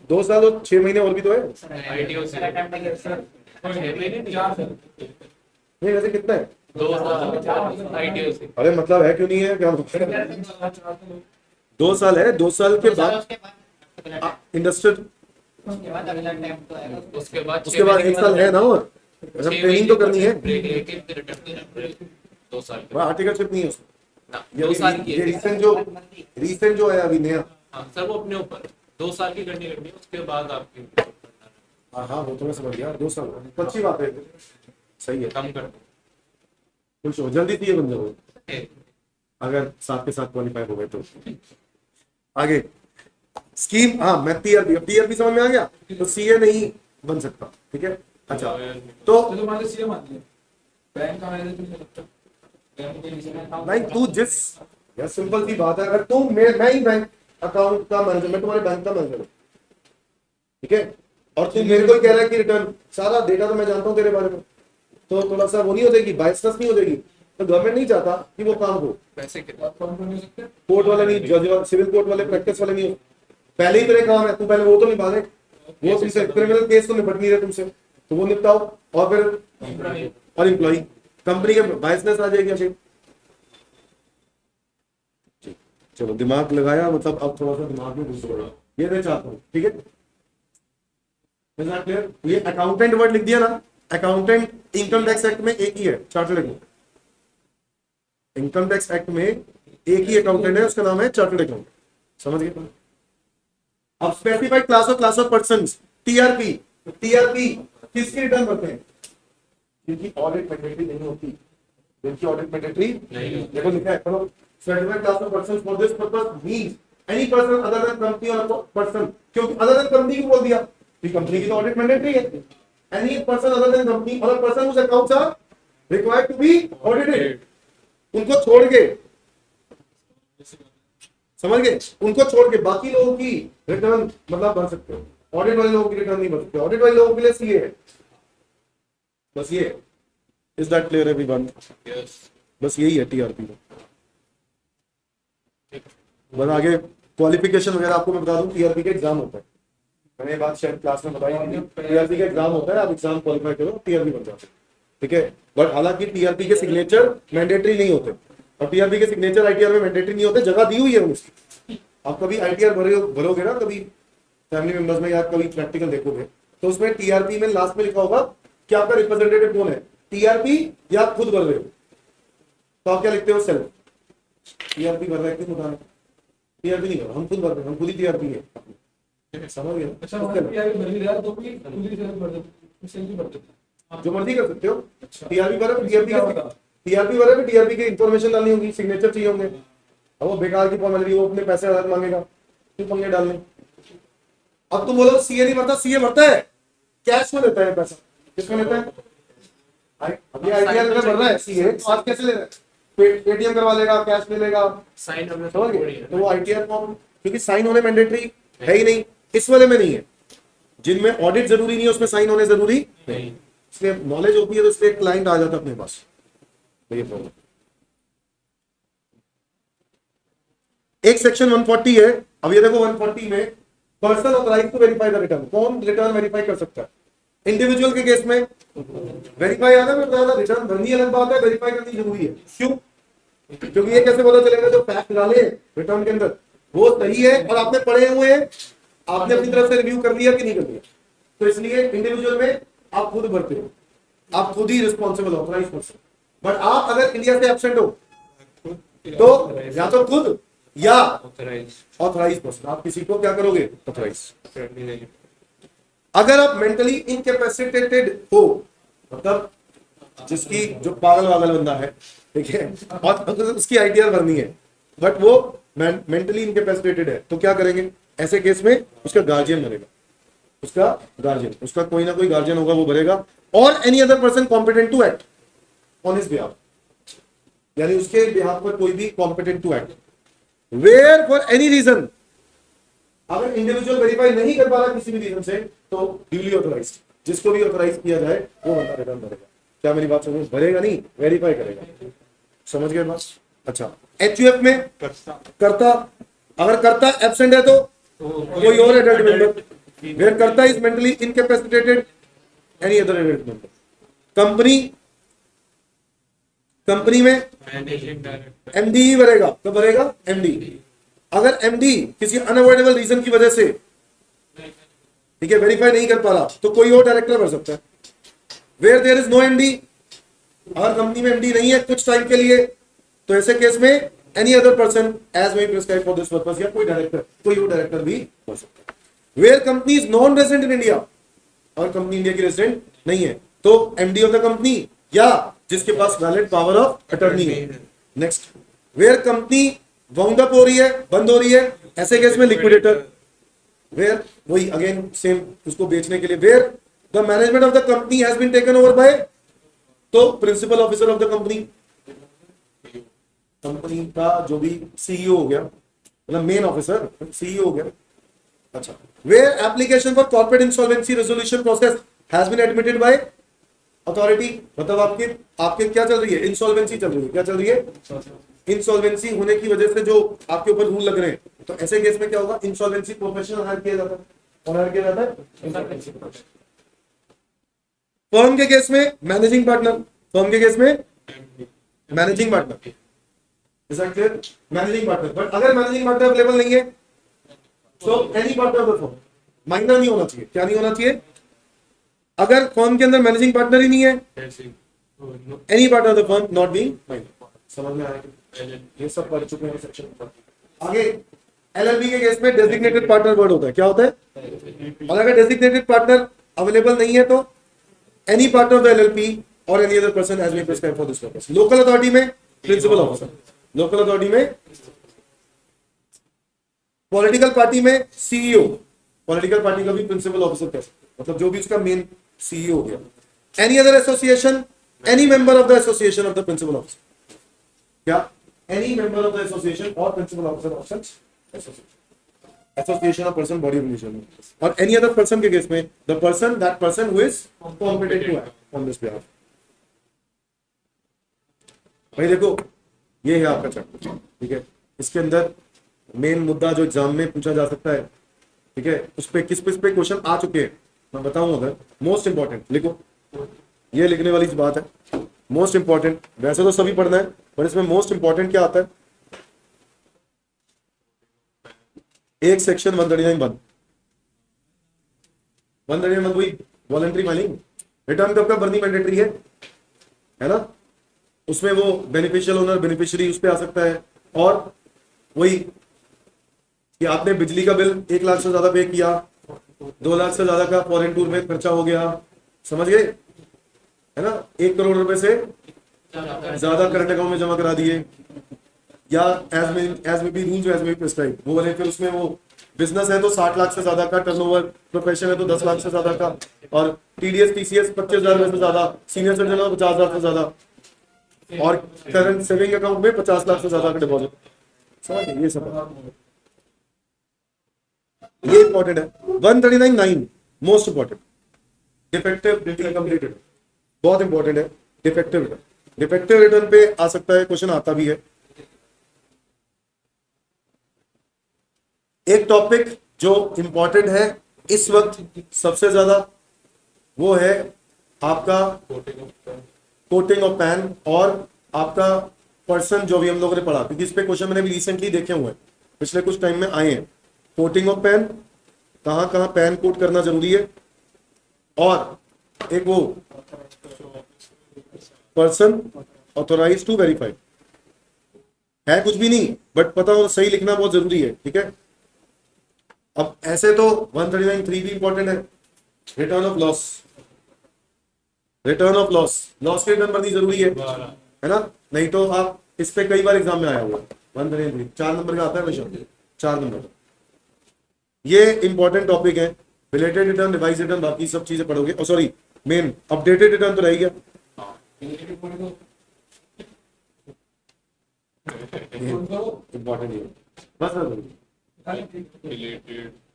2 साल और 6 महीने और भी तो है। आईटीओ से 6 महीने नहीं, 4 साल। नहीं वैसे कितना है? 2 साल आईटीओ से। अरे मतलब है क्यों नहीं है, क्या 2 साल है। 2 साल के बाद इंडस्ट्रियल, उसके बाद अगला टाइम तो आएगा। उसके बाद उसके बाद 1 साल है ना, और ट्रेनिंग तो करनी है। ब्रेक लेके फिर रिटर्न देना पड़ेगा 2 साल के वह आर्टिकलशिप नहीं है उसमें। ना, ये 2 साल की ये है। रिसेंट जो है अभी नया। हाँ सर, वो अपने ऊपर 2 साल की करनी है, उसके बाद आपकी हाँ हाँ वो तो मैं समझ गया, 2 साल तो अच्छी बात है, सही है। कम कर दो। खुश हो, जल्दी थी बन जाओ अगर साथ के साथ क्वालिफाई हो गए तो। आगे स्कीम, हाँ मैं टीआरपी समझ में आ गया। तो सीए नहीं बन सकता, ठीक है। अच्छा तो चलो मान लो सीए मान लिया, बैंक का मैनेजर नहीं हो सकता। बैंक के नीचे में नहीं, तू जिस यार सिंपल सी बात है, अगर तुम मैं ही बैंक अकाउंट का मैनेजर, मैं तुम्हारे बैंक का मैनेजर हूँ, ठीक है, और तुम मेरे को ही कह रहा है कि रिटर्न, सारा डेटा तो मैं जानता हूँ तेरे बारे में, तो थोड़ा सा वो नहीं हो जाएगी, बायसनेस नहीं हो जाएगी। तो गवर्नमेंट नहीं चाहता कि वो काम हो। पैसे कितने? आप कौन नहीं हो सकते? कोर्ट वाले नहीं, जज सिविल कोर्ट वाले, प्रैक्टिस वाले नहीं हो। पहले ही तेरे काम है, तू पहले वो तो निभा दे। वो तुमसे क्रिमिनल केस तो निपट नहीं रहे तुमसे, तो वो निपटाओ। और फिर और एम्प्लॉई कंपनी के बायसनेस आ जाएगी। अच्छी चलो दिमाग लगाया, मतलब अब थोड़ा सा दिमाग में घुस गया, ये मैं चाहता हूँ, ठीक है। क्लियर? ये अकाउंटेंट वर्ड लिख दिया ना, अकाउंटेंट इनकम टैक्स एक्ट में एक ही है, chartered accountant. Income tax act में एक ही अकाउंटेंट है, उसका नाम है चार्टर्ड अकाउंटेंट। समझ गए? अब specified class of persons, TRP. TRP किसकी रिटर्न भरते हैं? जिनकी ऑडिट मैंडेटरी नहीं होती, जिनकी ऑडिट मैंडेटरी नहीं। देखो लिखा है, चलो specified class of persons for this purpose means any person other than company or person, क्योंकि अदर देन कंपनी को बोल दिया कि कंपनी की तो ऑडिट मैंडेटरी है। Any person other than company or person whose accounts are required to be audited, उनको छोड़ के, समझ गए, उनको छोड़ के बाकी लोगों की रिटर्न मतलब भर सकते हो। ऑडिट वाले लोगों की रिटर्न नहीं भर सकते। ऑडिट वाले लोगों के लिए सीए है, बस ये। Is that clear everyone? Yes. बस यही है टीआरपी में। बस आगे क्वालिफिकेशन वगैरह आपको मैं बता दूं, टीआरपी का एग्जाम होता है, मैंने ये बात शायद क्लास में बताई थी। टीआरपी का एग्जाम होता है, आप एग्जाम क्वालिफाई करो, टीआरपी बन जाते, ठीक है। बट हालांकि टीआरपी के सिग्नेचर मैंडेटरी नहीं होते, और टीआरपी के सिग्नेचर आईटीआर में मैंडेटरी नहीं होते, जगह दी हुई है उसकी। आप कभी आईटीआर भरोगे ना, कभी फैमिली मेंबर्स में या कभी प्रैक्टिकल देखोगे, तो उसमें टीआरपी में लास्ट में लिखा होगा कि आपका रिप्रेजेंटेटिव कौन है, टीआरपी या आप खुद भर रहे हो, तो आप क्या लिखते हो? सेल्फ। टीआरपी भर रहे हैं, क्यों बताना? टीआरपी नहीं भर, हम खुद भर रहे हैं, हम खुद ही टीआरपी है। समझ गए? अच्छा मतलब यार भर भी रहा तो भी खुद ही सेल्फ भर दो। सैलरी बढ़ते थे। जो मर्जी कर सकते हो। अच्छा। टीआरपी पर क्या होता? टीआरपी वाले पे टीआरपी की इंफॉर्मेशन डालनी होगी, सिग्नेचर चाहिए होंगे। अब वो बेकार की फॉर्मेलिटी, वो अपने पैसे अलग मांगेगा, क्यों पंगे डालने। अब तुम बोलो सीए नहीं भरता, सीए भरता है, कैश में लेता है पैसा। किसमें लेता है? अभी आईटीआर में भर रहा है सीए, आज कैसे ले रहा है? पेटीएम करवा लेगा, कैश ले लेगा, साइन होने समझ से गए? थोड़ी तो वो आईटीआर फॉर्म, क्योंकि साइन होने मैंडेटरी है ही नहीं, इस वाले में नहीं है। जिनमें ऑडिट जरूरी नहीं है उसमें साइन होने जरूरी नहीं। इसलिए नॉलेज होती है तो इसलिए क्लाइंट आ जाता है अपने पास। तो ये प्रॉब्लम। एक सेक्शन 140 है। अब ये देखो 140 में person authorised to verify the return. कौन रिटर्न वेरीफाई कर सकता है? इंडिविजुअल के केस में वेरीफाई आना में ज्यादा, रिटर्न भरनी अलग बात है, वेरीफाई करनी जरूरी है। क्यों? क्योंकि ये कैसे पता चलेगा जो फैक्ट डाले रिटर्न के अंदर वो सही है और आपने पढ़े हुए हैं, आपने अपनी तरफ से रिव्यू कर लिया कि नहीं कर लिया। तो इसलिए इंडिविजुअल में आप खुद भरते हो, आप खुद ही रिस्पॉन्सिबल ऑथराइज पर्सन। बट आप अगर इंडिया से एब्सेंट हो तो या तो खुद या ऑथराइज ऑथराइज पर्सन, आप किसी को क्या करोगे? ऑथराइज। अगर आप मेंटली इनकैपेसिटेटेड हो, मतलब जिसकी जो पागल वागल बंदा है, ठीक है, और अगर उसकी आईटीआर भरनी है बट वो मेंटली इनकैपेसिटेटेड है, तो क्या करेंगे? ऐसे केस में उसका गार्जियन भरेगा, उसका गार्जियन, उसका कोई ना कोई गार्जियन होगा, वो भरेगा। और any other person competent to act on his behalf, यानी उसके बिहाफ पर कोई भी competent to act where for any reason. अगर इंडिविजुअल वेरीफाई नहीं कर पा रहा किसी भी रीजन से, तो ड्यूली ऑथराइज्ड, जिसको भी ऑथराइज किया जाए वो बंदा रिटर्न भरेगा। क्या मेरी बात समझ? भरेगा नहीं, वेरीफाई करेगा। समझ गए बात? अच्छा, एचयूएफ में करता, अगर करता एब्सेंट है तो कोई और एडल्ट मेंबर, वेयर करता is mentally incapacitated, any other adult member. Company में मैनेजिंग डायरेक्टर एमडी ही भरेगा। तो भरेगा एमडी। अगर एमडी किसी अनअवॉइडेबल रीजन की वजह से, ठीक है, वेरीफाई नहीं कर पा रहा, तो कोई और डायरेक्टर भर सकता है। Where there is no MD, अगर कंपनी में एमडी नहीं है कुछ टाइम के लिए, तो ऐसे केस में any other person as may prescribe for this purpose, या कोई डायरेक्टर, कोई और डायरेक्टर भी भर सकता है। Where company is non resident in India, और कंपनी इंडिया की रेजिडेंट नहीं है, तो एमडी ऑफ द कंपनी या जिसके पास वैलिड पावर ऑफ अटॉर्नी है। Next, where company wound up हो रही है, बंद हो रही है, ऐसे केस में लिक्विडेटर। वेयर, वही अगेन सेम, उसको बेचने के लिए। Where the management of the company has been taken over by, तो principal officer of the company, company का जो भी सीईओ हो गया, मतलब मेन ऑफिसर सीईओ हो गया। अच्छा, where application for corporate insolvency resolution process has been admitted by authority, मतलब आपके क्या चल रही है? इंसॉल्वेंसी चल रही है। क्या चल रही है? इंसॉल्वेंसी होने की वजह से जो आपके ऊपर रूल लग रहे हैं, तो ऐसे केस में क्या होगा? इंसॉल्वेंसी प्रोफेशनल हायर किया जाता है। कौन हायर किया जाता है? फर्म के केस में मैनेजिंग पार्टनर, फर्म के केस में managing partner, managing partner. But अगर मैनेजिंग पार्टनर अवेलेबल नहीं है तो any partner of the firm, minor नहीं होना चाहिए। क्या नहीं होना चाहिए? अगर फर्म के अंदर मैनेजिंग पार्टनर ही नहीं है, any part of the firm not being minor. समझ में आया? ये सब पढ़ चुके हैं सेक्शन पर। आगे एलएलबी के केस में डेजिग्नेटेड पार्टनर वर्ड होता है। क्या होता है? और अगर डेजिग्नेटेड पार्टनर अवेलेबल नहीं है तो any partner of the LLP or any other person as may prescribe for this purpose. Local authority में प्रिंसिपल ऑफिसर, लोकल अथॉरिटी में, पॉलिटिकल पार्टी में सीईओ, पॉलिटिकल पार्टी का भी प्रिंसिपल ऑफिसर कैसे, मतलब जो भी उसका मेन सीईओ हो गया। Any other association, any member of the association of the principal officer. क्या? Any member of the association or principal officer of such association or person body religion. और any other person के case में the person, that person who is competent to act on this behalf. भाई देखो, ये है आपका chapter, ठीक है। इसके अंदर मेन मुद्दा जो एग्जाम में पूछा जा सकता है, ठीक है, उस पे किस पे क्वेश्चन आ चुके हैं मैं बताऊं। अगर मोस्ट इंपॉर्टेंट लिखो, ये लिखने वाली बात है, मोस्ट इंपॉर्टेंट। वैसे तो सभी पढ़ना है, पर इसमें मोस्ट इंपॉर्टेंट क्या आता है? एक सेक्शन 139 बंद, 139 बंद हुई वॉलंटरी फाइलिंग। रिटर्न कब कब भरनी मैंडेटरी है ना? उसमें वो बेनिफिशियल ओनर, बेनिफिशियरी उस पे आ सकता है। और वही कि आपने बिजली का बिल 1 लाख से ज्यादा पे किया, 2 लाख से ज्यादा का फॉरेन टूर में खर्चा हो गया, समझ गए, है ना, 1 करोड़ रुपए से ज्यादा करंट अकाउंट में जमा करा दिए, या एज में बी रूल्स एज में बी प्रिस्क्राइब, वो वाले। फिर उसमें वो बिजनेस है तो 60 लाख से ज्यादा का टर्नओवर, प्रोफेशन है तो 10 लाख से ज्यादा का, और टीडीएस टीसीएस 25,000 में से ज्यादा, सीनियर सिटीजन हो 50,000 से ज्यादा, और करंट सेविंग अकाउंट में 50 लाख से ज्यादा का डिपॉजिट। समझ गए, ये सब है। ये इंपॉर्टेंट है। 139(9) मोस्ट इंपॉर्टेंट, डिफेक्टिव इनकम्प्लीटेड, बहुत इंपॉर्टेंट है। डिफेक्टिव रिटर्न, डिफेक्टिव रिटर्न पे आ सकता है क्वेश्चन, आता भी है। एक टॉपिक जो इंपॉर्टेंट है इस वक्त सबसे ज्यादा, वो है आपका कोटिंग ऑफ पैन, और आपका पर्सन, जो भी हम लोगों ने पढ़ा, क्योंकि इस पे क्वेश्चन मैंने भी रिसेंटली देखे हुए हैं, पिछले कुछ टाइम में आए हैं। कोटिंग ऑफ पैन, कहां कहां पैन कोट करना जरूरी है, और एक वो पर्सन ऑथोराइज टू वेरीफाई, है कुछ भी नहीं, बट पता हो सही लिखना बहुत जरूरी है, ठीक है। अब ऐसे तो 139(3) भी इंपॉर्टेंट है। Return of loss, return of loss, loss की रिटर्न भरनी जरूरी है ना, नहीं तो आप इस पे कई बार एग्जाम में आया हुआ 139(3), 4 नंबर का आता है क्वेश्चन, 4 नंबर का। ये इंपॉर्टेंट टॉपिक है। रिलेटेड रिटर्न, रिवाइज रिटर्न, बाकी सब चीजें पढ़ोगे। और सॉरी, मेन अपडेटेड रिटर्न तो रह गया, इंपॉर्टेंट है बस।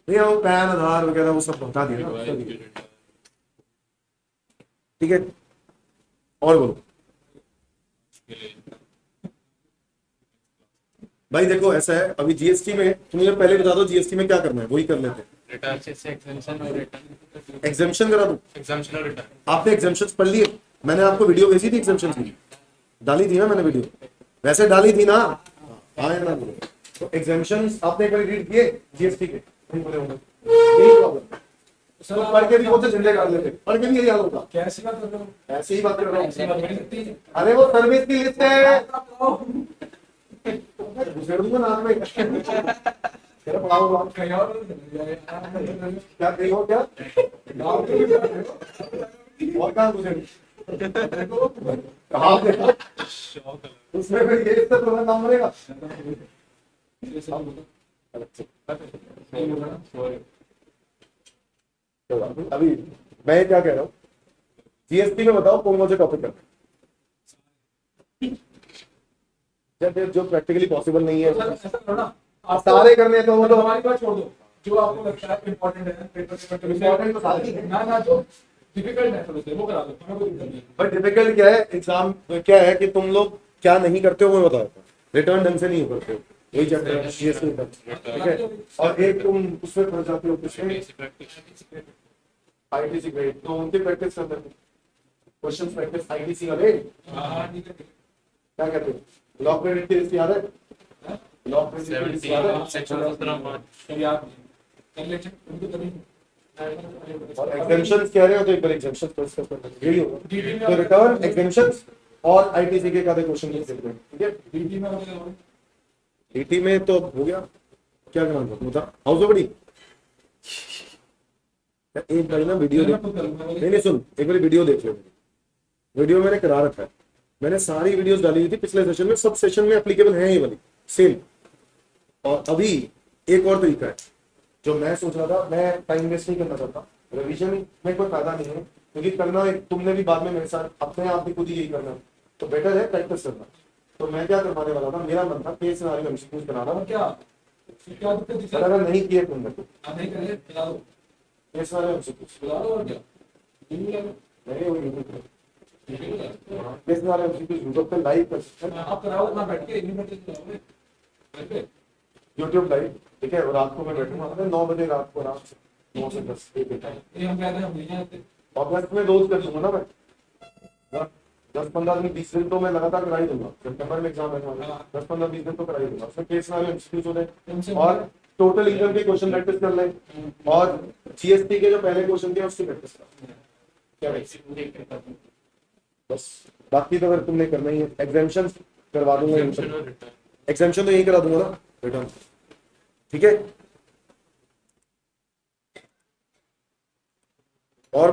नहीं, वो पैन आधार वगैरह वो सब बता दिया ना, ठीक है। और बोलो भाई, देखो ऐसा है, अभी जीएसटी में तुम मुझे पहले बता दो जीएसटी में क्या करना है, वही कर लेते हैं। रिटर्न से एग्जेम्पशन और रिटर्न, एग्जाम्शन करा दूं? एग्जेम्पशन और रिटर्न। आपने एग्जाम्शंस पढ़ लिए? मैंने आपको वीडियो भेजी थी एग्जाम्शंस की, डाली थी ना मैंने वीडियो, वैसे डाली थी ना, हाँ या ना बोलो। तो एग्जाम्शंस आपने एक बार रीड किए जीएसटी के? नहीं बोले होंगे, यही प्रॉब्लम। तो पढ़ के भी बहुत से झंडे कर लेते, पढ़ के भी यही हाल होता। कैसी बात कर रहे हो? ऐसे ही बात कर रहा ऐसी हूँ। बात नहीं सकती। अरे वो सर्विस की लिस्ट है, घुसेड़ दूंगा नाक में। तेरा पढ़ा हुआ कहीं और क्या कही हो क्या, और कहाँ घुसेड़ कहाँ देखा? उसमें फिर ये इससे तुम्हारा नाम बनेगा। अभी मैं क्या कह रहा हूँ, जीएसटी में बताओ कौन कौन से टॉपिक करते हैं जो प्रैक्टिकली पॉसिबल नहीं है। ऐसा करो ना, आप सारे करने हैं तो वो तो हमारी बात छोड़ दो, जो आपको लगता है इम्पोर्टेंट है, पेपर इम्पोर्टेंट तो सारे ही हैं। ना जो डिफिकल्ट है थोड़े से वो करा दो, हमें कोई दिक्कत नहीं है। बट डिफिकल्ट क्या है, एग्जाम क्या है कि तुम लोग क्या नहीं करते हो, मैं बताता हूँ। रिटर्न ढंग से नहीं करते हो, यही चैप्टर है जीएसटी का, ठीक है। और एक तुम उसमें पढ़ जाते हो आईटीसी ग्रेड, तो उनकी प्रैक्टिस करते हो, क्वेश्चन प्रैक्टिस आईटीसी का ग्रेड क्या कहते हो, लॉक क्रेडिट की लिस्ट याद है? लॉक क्रेडिट की लिस्ट याद है? सेक्शन 17 कभी आप कर लेते उनको कभी और एग्जेम्पशंस कह रहे हो तो एक बार एग्जेम्पशंस को डिस्कस करते हैं, यही होगा। तो रिटर्न, एग्जेम्पशंस और आईटीसी के का क्वेश्चन लिख सकते हैं, ठीक है। डीटी में वगैरह डीटी में तो हो गया, क्या करना था बता, हाउस बड़ी एक बार ना वीडियो देख, नहीं सुन, एक बार वीडियो देख लो। वीडियो मैंने करा रखा है, मैंने सारी वीडियोस डाली हुई थी पिछले सेशन में, सब सेशन में एप्लीकेबल है ये वाली सेम। और अभी एक और तरीका है जो मैं सोच रहा था, मैं टाइम वेस्ट नहीं करना चाहता, रिवीजन में कोई फायदा नहीं है, क्योंकि करना तुमने भी बाद में मेरे साथ अपने आप भी खुद ही यही करना, तो बेटर है प्रैक्टिस करना। तो मैं क्या करवाने वाला था, मेरा मन था केस सिनेरियो एमसीक्यूज बनाना, क्या क्या दिक्कत दिक्कत पर अगर नहीं किए तुमने तो नहीं करे बता दो, केस सिनेरियो एमसीक्यूज बता दो और क्या नहीं वो यूट्यूब पे केस सिनेरियो एमसीक्यूज यूट्यूब पे लाइव कर सकते हैं, आप कराओ ना बैठ के यूनिवर्सिटी यूट्यूब लाइव, ठीक है। और रात को मैं बैठूंगा 9 बजे रात को, रात से 9 से 10 एक घंटा, ये हम कहते हैं हम नहीं आते अगस्त में रोज कर दूंगा ना मैं, 10-15 दिन 20 दिन तो मैं लगातार करा ही दूंगा। सितंबर में एग्जाम है, 10-15-20 दिन तो करा ही दूंगा। उसमें केस ना एमसीक्यूज हो रहे और टोटल इनकम के क्वेश्चन प्रैक्टिस कर लें, और जीएसटी के जो पहले क्वेश्चन थे उसकी प्रैक्टिस कर, क्या भाई बस। बाकी तो अगर तुमने करना ही है, एग्जाम्शन करवा दूंगा, एग्जाम्शन तो यही करा दूंगा ना, रिटर्न, ठीक है। और